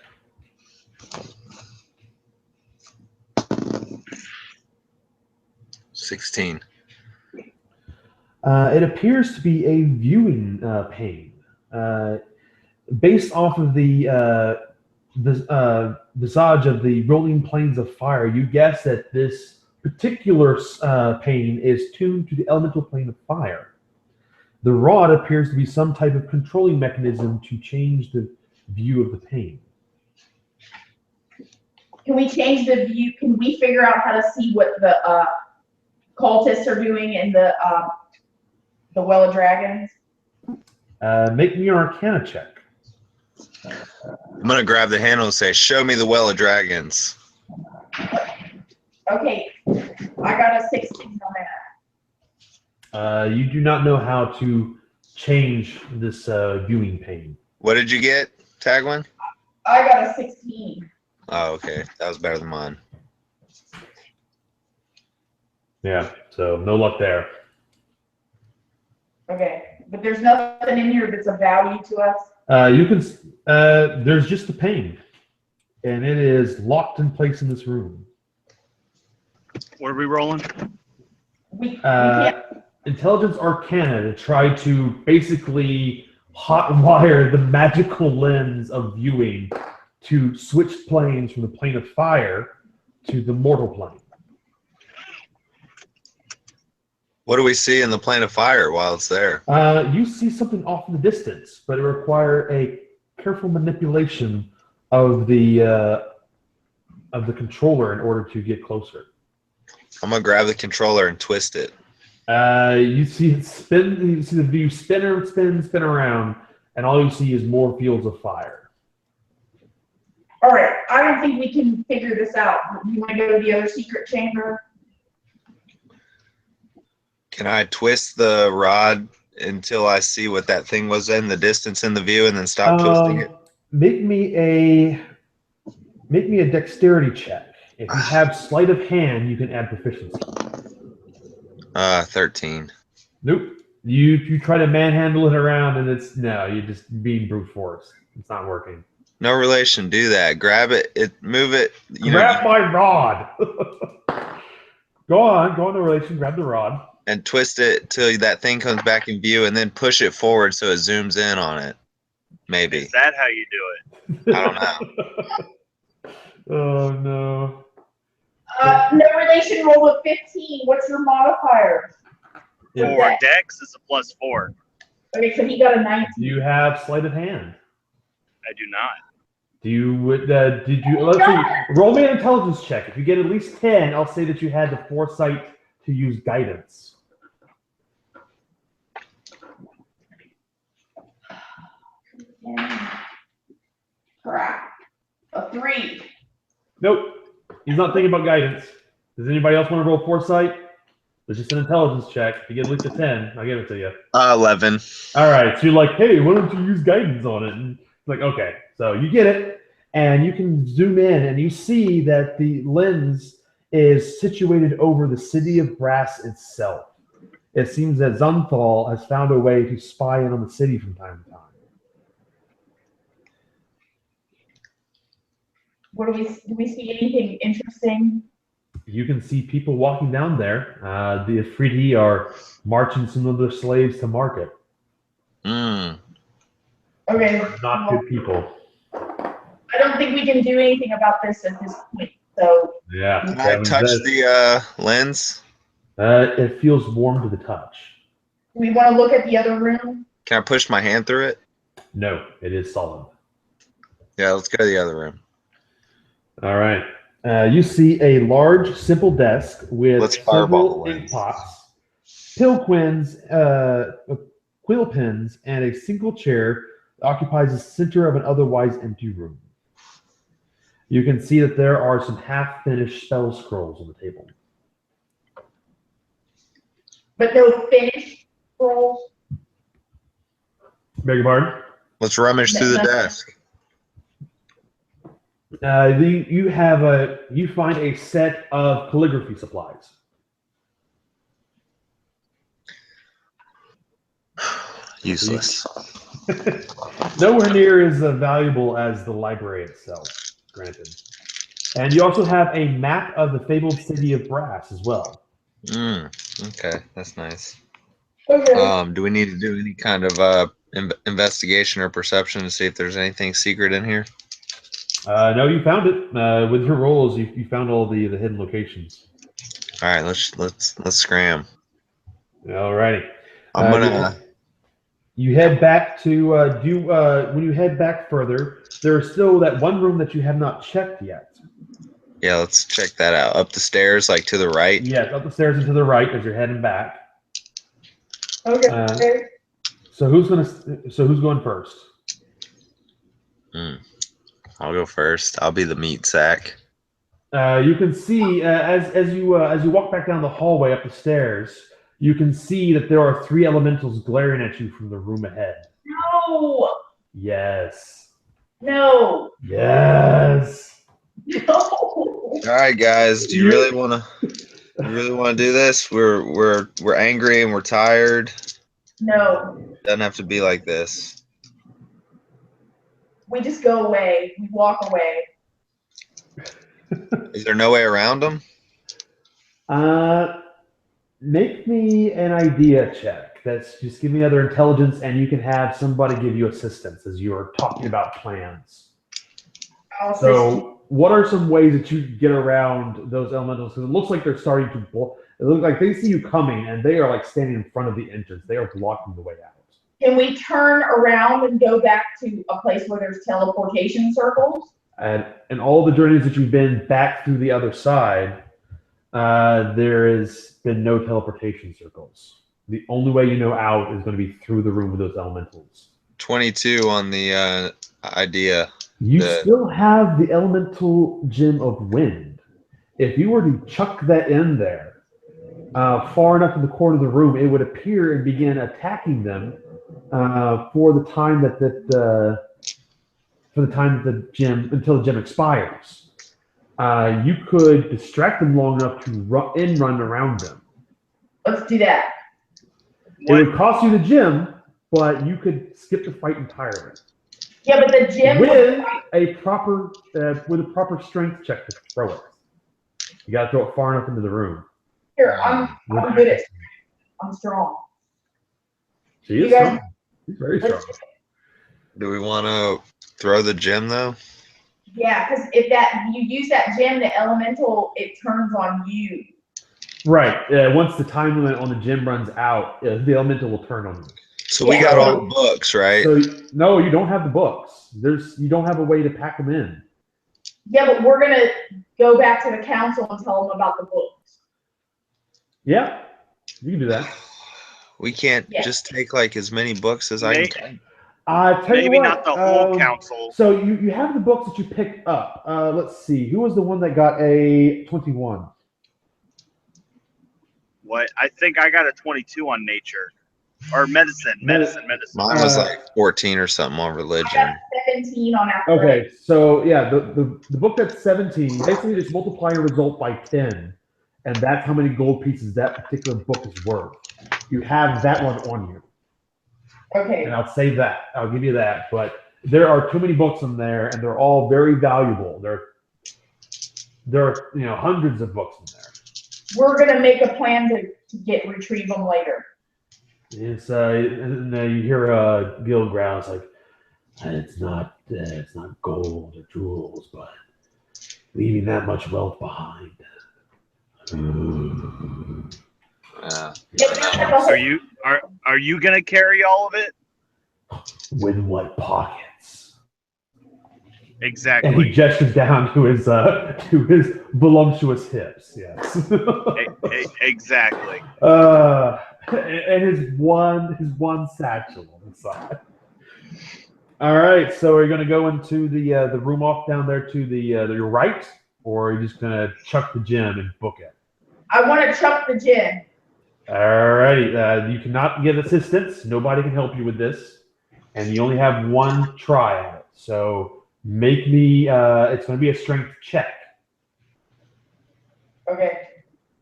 $16.
It appears to be a viewing pane. Based off of the visage of the rolling plains of fire, you guess that this particular pane is tuned to the elemental plane of fire. The rod appears to be some type of controlling mechanism to change the view of the pane.
Can we change the view? Can we figure out how to see what the cultists are doing in the Well of Dragons?
Make me an Arcana check.
I'm going to grab the handle and say, show me the Well of Dragons.
Okay, I got a 16 on that.
You do not know how to change this viewing pane.
What did you get, Tagwin?
I got a 16.
Oh, okay. That was better than mine.
Yeah, so no luck there.
Okay, but there's nothing in here that's of value to us.
You can. There's just the pane, and it is locked in place in this room.
What are we rolling?
We can't.
Intelligence Arcana to try to basically hotwire the magical lens of viewing to switch planes from the plane of fire to the mortal plane.
What do we see in the plane of fire while it's there?
You see something off in the distance, but it require a careful manipulation of the controller in order to get closer.
I'm gonna grab the controller and twist it.
You see it spin. You see the view spin around, and all you see is more fields of fire.
All right, I don't think we can figure this out. You want to go to the other secret chamber?
Can I twist the rod until I see what that thing was in the distance in the view, and then stop twisting it?
Make me a dexterity check. If you have sleight of hand, you can add proficiency.
13.
Nope. You try to manhandle it around, and you're just being brute force. It's not working.
No relation. Do that. Grab it. Move it.
Grab my rod. Go on. No relation. Grab the rod.
And twist it till that thing comes back in view, and then push it forward so it zooms in on it. Maybe.
Is that how you do it?
I don't know.
Oh no.
No relation. Roll of 15. What's your modifier?
Yeah.
4. Dex is a +4.
Okay, so he got a 19.
You have sleight of hand.
I do not.
Did you? Let's see. Roll me an intelligence check. If you get at least 10, I'll say that you had the foresight to use guidance.
Crap. A 3.
Nope. He's not thinking about guidance. Does anybody else want to roll foresight? It's just an intelligence check. If you get at least a 10, I'll give it to you.
11.
All right. So you're like, hey, why don't you use guidance on it? And it's like, okay. So you get it, and you can zoom in, and you see that the lens is situated over the city of Brass itself. It seems that Xonthal has found a way to spy in on the city from time to time.
What do we see anything interesting?
You can see people walking down there. The Afridi are marching some of their slaves to market.
Mm.
Okay.
Not good people.
I don't think we can do anything about this at this point. So
Yeah.
Can I touch the lens?
It feels warm to the touch.
do we want to look at the other room?
Can I push my hand through it?
No, it is solid.
Yeah, let's go to the other room.
All right. You see a large, simple desk with
Let's fireball
several
the
ink
lens.
pots, pill quins, quill pens, and a single chair that occupies the center of an otherwise empty room. You can see that there are some half-finished spell scrolls on the table.
But no finished rolls?
Beg your pardon?
Let's rummage through the desk.
You find a set of calligraphy supplies.
Useless.
Nowhere near as valuable as the library itself, granted. And you also have a map of the fabled city of Brass as well.
Okay, that's nice.
Okay.
Do we need to do any kind of investigation or perception to see if there's anything secret in here?
No, you found it. With your rolls, you found all the hidden locations.
All right, let's scram.
Alrighty.
I'm gonna.
You head back to when you head back further, there's still that one room that you have not checked yet.
Yeah, let's check that out. Up the stairs, like to the right.
Yes, up the stairs and to the right as you're heading back.
Okay.
So who's going first?
I'll go first. I'll be the meat sack.
You can see as you walk back down the hallway up the stairs, you can see that there are 3 elementals glaring at you from the room ahead.
No.
Yes.
No.
Yes.
No.
All right, guys. Do you really want to do this? We're angry and we're tired.
No.
Doesn't have to be like this.
We just go away. We walk away.
Is there no way around them?
Make me an idea check. That's just give me other intelligence, and you can have somebody give you assistance as you are talking about plans. So, what are some ways that you get around those elementals? Because it looks like they're starting to It looks like they see you coming, and they are like standing in front of the entrance. They are blocking the way out.
Can we turn around and go back to a place where there's teleportation circles?
And all the journeys that you've been back through the other side, there has been no teleportation circles. The only way you know out is going to be through the room with those elementals.
22 on the idea.
You still have the elemental gem of wind. If you were to chuck that in there, far enough in the corner of the room, it would appear and begin attacking them for the time that the gem until the gem expires. You could distract them long enough to run around them.
Let's do that.
It would cost you the gem, but you could skip the fight entirely.
Yeah, but the gem
with a proper strength check to throw it. You got to throw it far enough into the room.
Here, I'm good at. I'm strong.
She is strong. She's very strong.
Do we want to throw the gem though?
Yeah, because if you use that gem, the elemental, it turns on you.
Right. Once the time limit on the gem runs out, the elemental will turn on you.
So we got all the books, right?
So no, you don't have the books. You don't have a way to pack them in.
Yeah, but we're gonna go back to the council and tell them about the books.
Yeah, you can do that.
We can't just take like as many books as I can.
Maybe not the whole council.
So you have the books that you picked up. Let's see. Who was the one that got a 21?
What? I think I got a 22 on nature. Or medicine.
Mine was like 14 or something on religion.
I got 17 on athletics.
Okay, so yeah, the book that's 17, basically just multiply your result by 10, and that's how many gold pieces that particular book is worth. You have that one on you.
Okay.
And I'll save that. I'll give you that. But there are too many books in there, and they're all very valuable. There are hundreds of books in there.
We're gonna make a plan to retrieve them later.
It's and you hear Gil growls like, it's not gold or jewels, but leaving that much wealth behind.
Are you gonna carry all of it?
With what pockets?
Exactly.
And he gestures down to his voluptuous hips. Yes.
Exactly.
And his one satchel on the side. All right, so are you going to go into the room off down there to your right, or are you just going to chuck the gem and book it?
I want to chuck the gem.
All right, you cannot get assistance. Nobody can help you with this, and you only have one try at it. So make me. It's going to be a strength check.
Okay.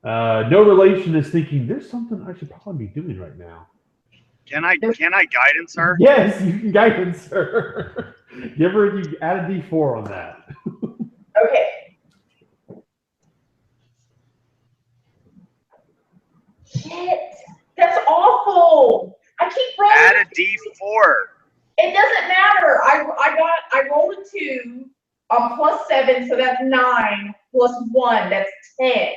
No relation is thinking there's something I should probably be doing right now.
Can I guidance her?
Yes, you can guidance her. You add a D4 on that.
Okay. Shit, that's awful. I keep rolling.
Add a D4.
It doesn't matter. I rolled a 2 plus 7, so that's 9 plus 1, that's 10.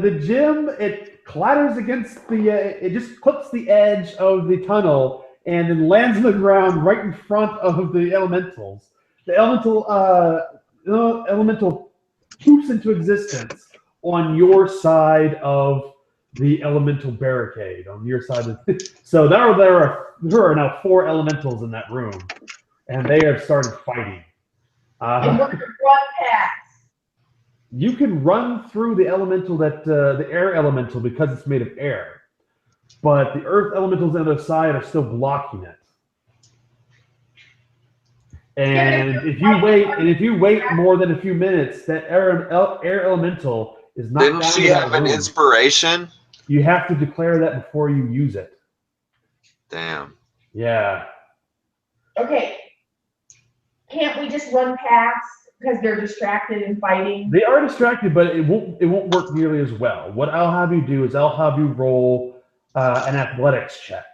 The gem, it clatters against it just clips the edge of the tunnel and then lands on the ground right in front of the elementals. The elemental poops into existence on your side of the elemental barricade, on your side of so there are now 4 elementals in that room, and they have started fighting.
And we're gonna run past.
You can run through the elemental the air elemental because it's made of air, but the earth elementals on the other side are still blocking it. And if you wait more than a few minutes, that air elemental is not.
Didn't she have an inspiration?
You have to declare that before you use it.
Damn.
Yeah.
Okay. Can't we just run past because they're distracted and fighting?
They are distracted, but it won't work nearly as well. What I'll have you do is I'll have you roll an athletics check,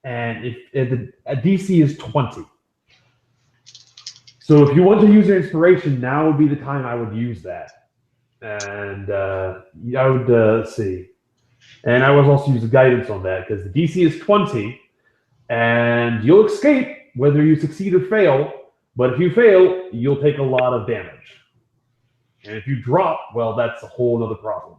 and if a DC is 20. So if you want to use your inspiration, now would be the time I would use that. And I would let's see. And I was also using guidance on that because the DC is 20, and you'll escape whether you succeed or fail. But if you fail, you'll take a lot of damage. And if you drop, well, that's a whole other problem.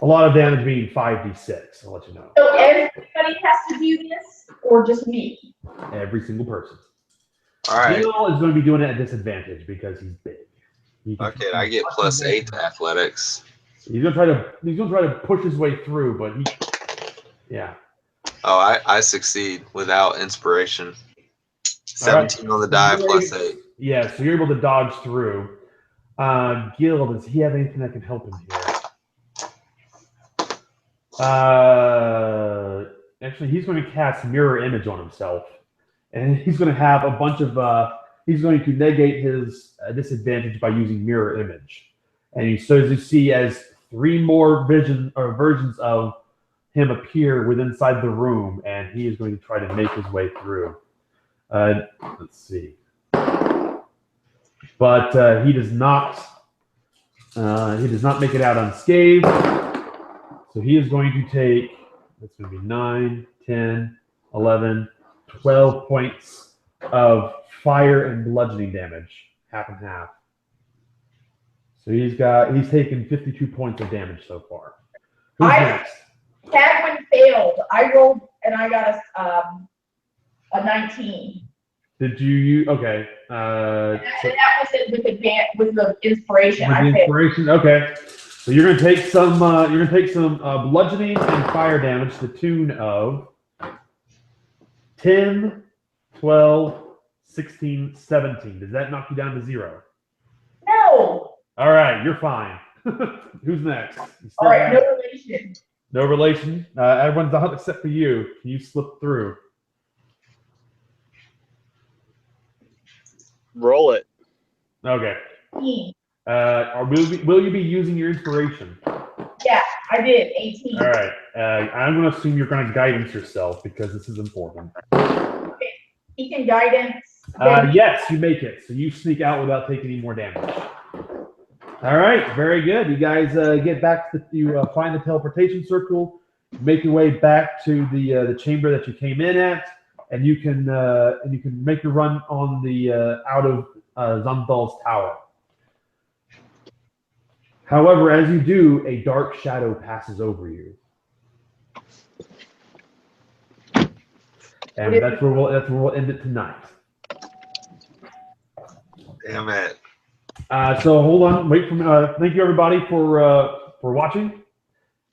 A lot of damage being 5d6, I'll let you know.
So everybody has to do this, or just me?
Every single person.
All right.
Gil is going to be doing it at disadvantage because he's big.
Okay, I get +8 to athletics.
He's gonna try to push his way through, but yeah.
Oh, I succeed without inspiration. 17 on the die +8.
Yeah, so you're able to dodge through. Gil, does he have anything that can help him here? Actually, he's going to cast Mirror Image on himself, and he's going to have a bunch of. He's going to negate his disadvantage by using Mirror Image, and he starts to see as 3 more versions of him appear within inside the room, and he is going to try to make his way through. Let's see. But he does not make it out unscathed. So he is going to take, that's going to be 9, 10, 11, 12 points of fire and bludgeoning damage, half and half. So he's taken 52 points of damage so far. Who's next?
Tagwin failed. I rolled and I got a 19.
Did you? Okay.
And that was it with the inspiration.
With the inspiration. Okay. So you're gonna take some. Bludgeoning and fire damage to the tune of 10, 12, 16, 17. Does that knock you down to 0?
No.
All right, you're fine. Who's next?
All right, no relation.
No relation. Everyone's out except for you. Can you slip through?
Roll it.
Okay.
Me.
Will you be using your inspiration?
Yeah, I did. 18.
All right. I'm going to assume you're going to guidance yourself because this is important.
Okay. He can guidance.
Yes, you make it. So you sneak out without taking any more damage. All right. Very good. You guys get back to you find the teleportation circle, make your way back to the chamber that you came in at, and you can make your run on the out of Xonthal's tower. However, as you do, a dark shadow passes over you, and that's where we'll end it tonight.
Damn it.
So hold on, wait for thank you everybody for watching,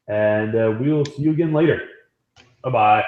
and we will see you again later. Bye bye.